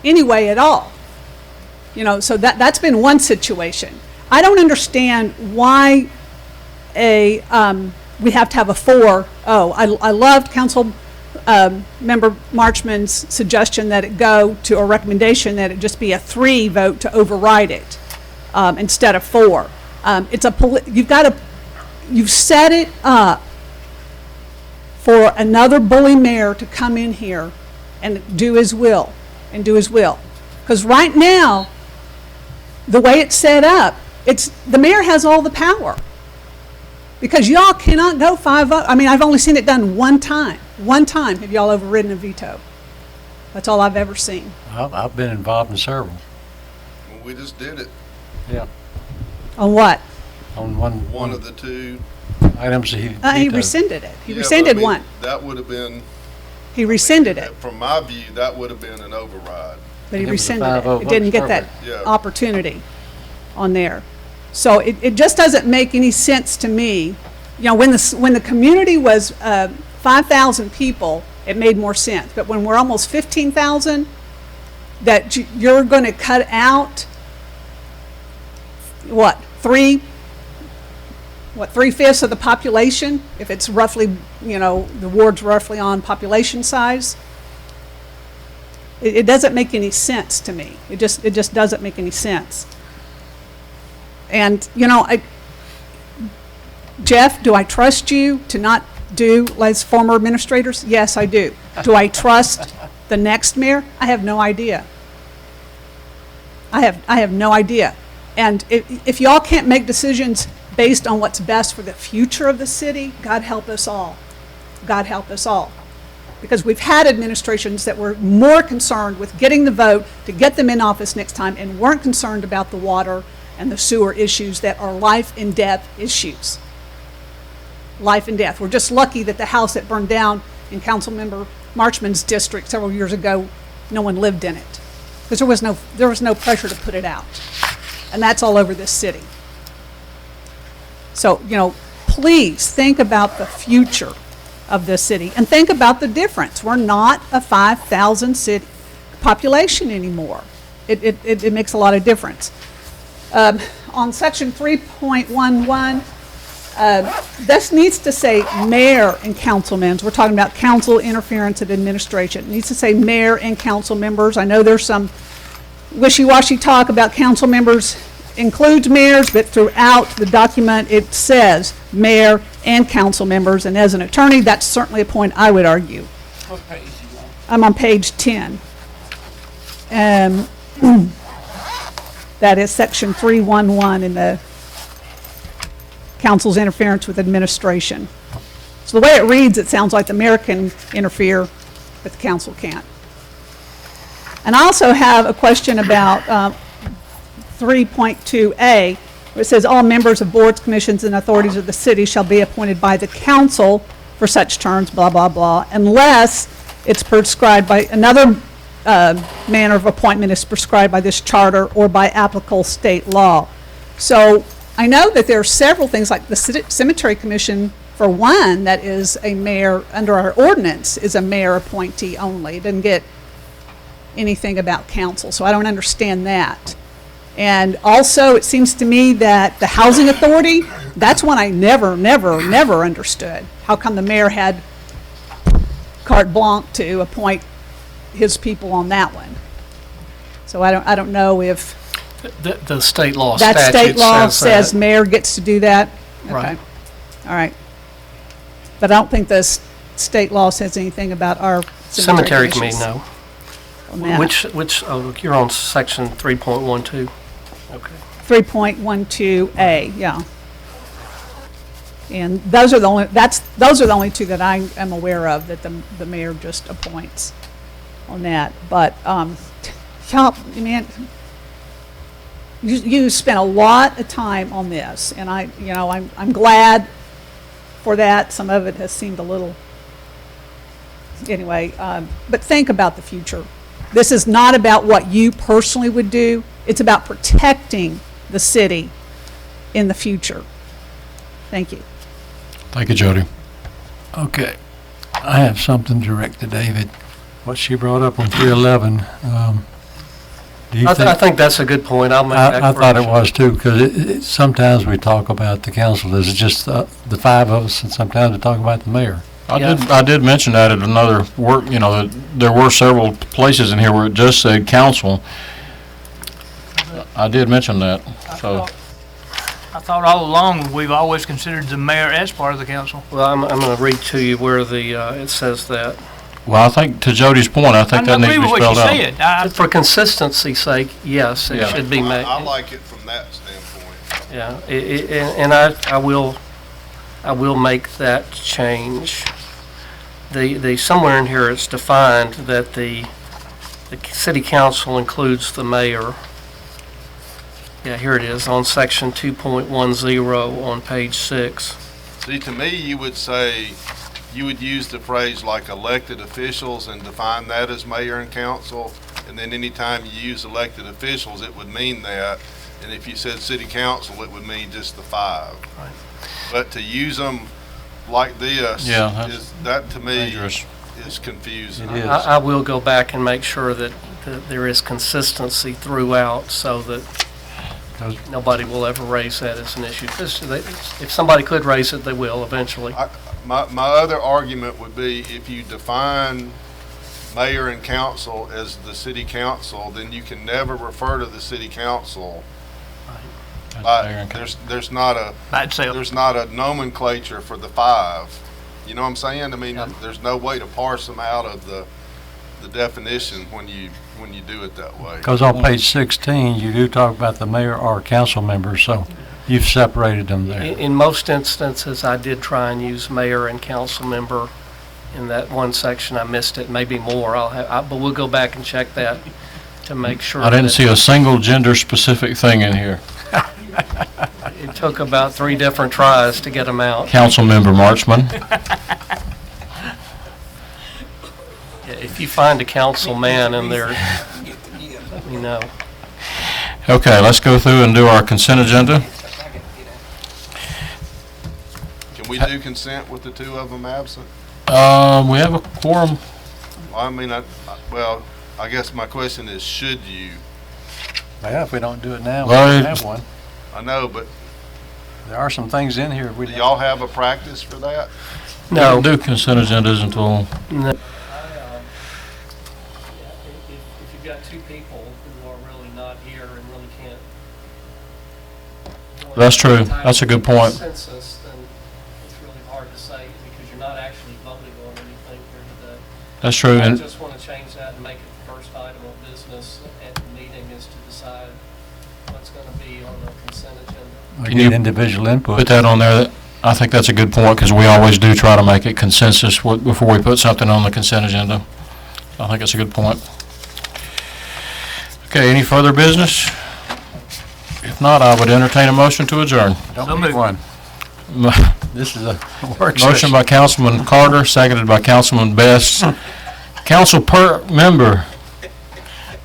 anyway at all. So that's been one situation. I don't understand why we have to have a 4-0. I loved Council Member Marchman's suggestion that it go to a recommendation that it just be a 3 vote to override it instead of 4. You've set it up for another bully mayor to come in here and do his will. Because right now, the way it's set up, the mayor has all the power. Because y'all cannot go 5-0. I mean, I've only seen it done one time. One time have y'all overridden a veto. That's all I've ever seen. I've been involved in several. We just did it. Yeah. On what? On One of the two. items he He vetoed. rescinded it. He Yeah, rescinded but I mean, one. That would have been, He rescinded it, from my view, that would have been an override. but he It was a rescinded it. 5-0 It didn't vote get that Yeah. opportunity on there. So it just doesn't make any sense to me. When the community was 5,000 people, it made more sense. But when we're almost 15,000, that you're going to cut out, what, 3/5 of the population? If it's roughly, the ward's roughly on population size? It doesn't make any sense to me. It just doesn't make any sense. And, Jeff, do I trust you to not do as former administrators? Yes, I do. Do I trust the next mayor? I have no idea. I have no idea. And if y'all can't make decisions based on what's best for the future of the city, God help us all. God help us all. Because we've had administrations that were more concerned with getting the vote to get them in office next time and weren't concerned about the water and the sewer issues that are life and death issues. life and death. We're just lucky that the house that burned down in Councilmember Marchman's district several years ago, no one lived in it. Because there was no pressure to put it out. And that's all over this city. So, please think about the future of this city and think about the difference. We're not a 5,000 city population anymore. It makes a lot of difference. On section 3.11, this needs to say mayor and council members. We're talking about council interference and administration. It needs to say mayor and council members. I know there's some wishy-washy talk about council members includes mayors, but throughout the document it says mayor and council members. And as an attorney, that's certainly a point I would argue. What page you on? I'm on page 10. That is section 311 in the council's interference with administration. So the way it reads, it sounds like the mayor can interfere, but the council can't. And I also have a question about 3.2A, where it says all members of boards, commissions, and authorities of the city shall be appointed by the council for such terms, blah, blah, blah, unless it's prescribed by another manner of appointment is prescribed by this charter or by applicable state law. So I know that there are several things, like the Cemetery Commission, for one, that is a mayor, under our ordinance, is a mayor appointee only. It doesn't get anything about council, so I don't understand that. And also, it seems to me that the Housing Authority, that's one I never understood. How come the mayor had carte blanche to appoint his people on that one? So I don't know if The state law that statute state law says that. mayor gets to do that? Okay. Right. All right. But I don't think the state law says anything about our Cemetery commissions committee, no. on that. Which, oh, look, you're on section 3.12. Okay. 3.12A, yeah. And those are the only two that I am aware of that the mayor just appoints on that. But, y'all, man, you spent a lot of time on this, and I'm glad for that. Some of it has seemed a little, anyway, but think about the future. This is not about what you personally would do. It's about protecting the city in the future. Thank you. Thank you, Jody. Okay. I have something direct to David. What she brought up on 311, do you I think that's a good point. I'll make that I thought it correction. was too, because sometimes we talk about the council, there's just the five of us, and sometimes we talk about the mayor. I did mention that at another work, that there were several places in here where it just said council. I did mention that, so. I thought all along, we've always considered the mayor as part of the council. Well, I'm going to read to you where it says that. Well, I think, to Jody's point, I think that needs to be spelled out. I agree with what you said. For consistency's sake, yes, it Yeah. should be made. I like it from that standpoint. Yeah, and I will make that change. Somewhere in here it's defined that the city council includes the mayor. Yeah, here it is on section 2.10 on page 6. See, to me, you would use the phrase like elected officials and define that as mayor and council. And then anytime you use elected officials, it would mean that. And if you said city council, it would mean just the five. Right. But to use them like this, Yeah, that to me dangerous. is confusing. It is. I will go back and make sure that there is consistency throughout so that nobody will ever raise that as an issue. If somebody could raise it, they will eventually. My other argument would be if you define mayor and council as the city council, then you can never refer to the city council. But there's not a nomenclature for the five. You know what I'm saying? I mean, there's no way to parse them out of the definition when you do it that way. Because on page 16, you do talk about the mayor or council members, so you've separated them there. In most instances, I did try and use mayor and council member. In that one section, I missed it, maybe more. But we'll go back and check that to make sure. I didn't see a single gender-specific thing in here. took about 3 different tries to get them out. Councilmember Marchman. Yeah, if you find a council man in there, let me know. Okay, let's go through and do our consent agenda. Can we do consent with the 2 of them absent? We have a quorum. Well, I mean, I guess my question is, should you? Yeah, if we don't do it now, we Well, don't have one. I know, but There are some things in here we do don't. y'all have a practice for that? We don't do consent agendas until, No. If you've got 2 people who are really not here and really can't. That's true. That's a good point. Consensus, then it's really hard to say because you're not actually voting on anything here today. that's true. I And just want to change that and make it the first item of business at the meeting is to decide what's going to be on the consent agenda. We Can get you individual input. put that on there. I think that's a good point because we always do try to make it consensus before we put something on the consent agenda. I think it's a good point. Okay, any further business? If not, I would entertain a motion to adjourn. Don't make one. This is a work Motion session. by Councilman Carter, seconded by Councilman Best. Council member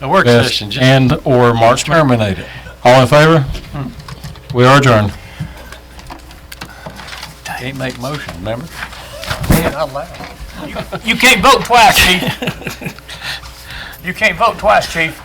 A work Best session, just and/or Marchman. terminate it. All in favor? We are adjourned. Can't make motion, remember? You can't vote twice, chief. You can't vote twice, chief.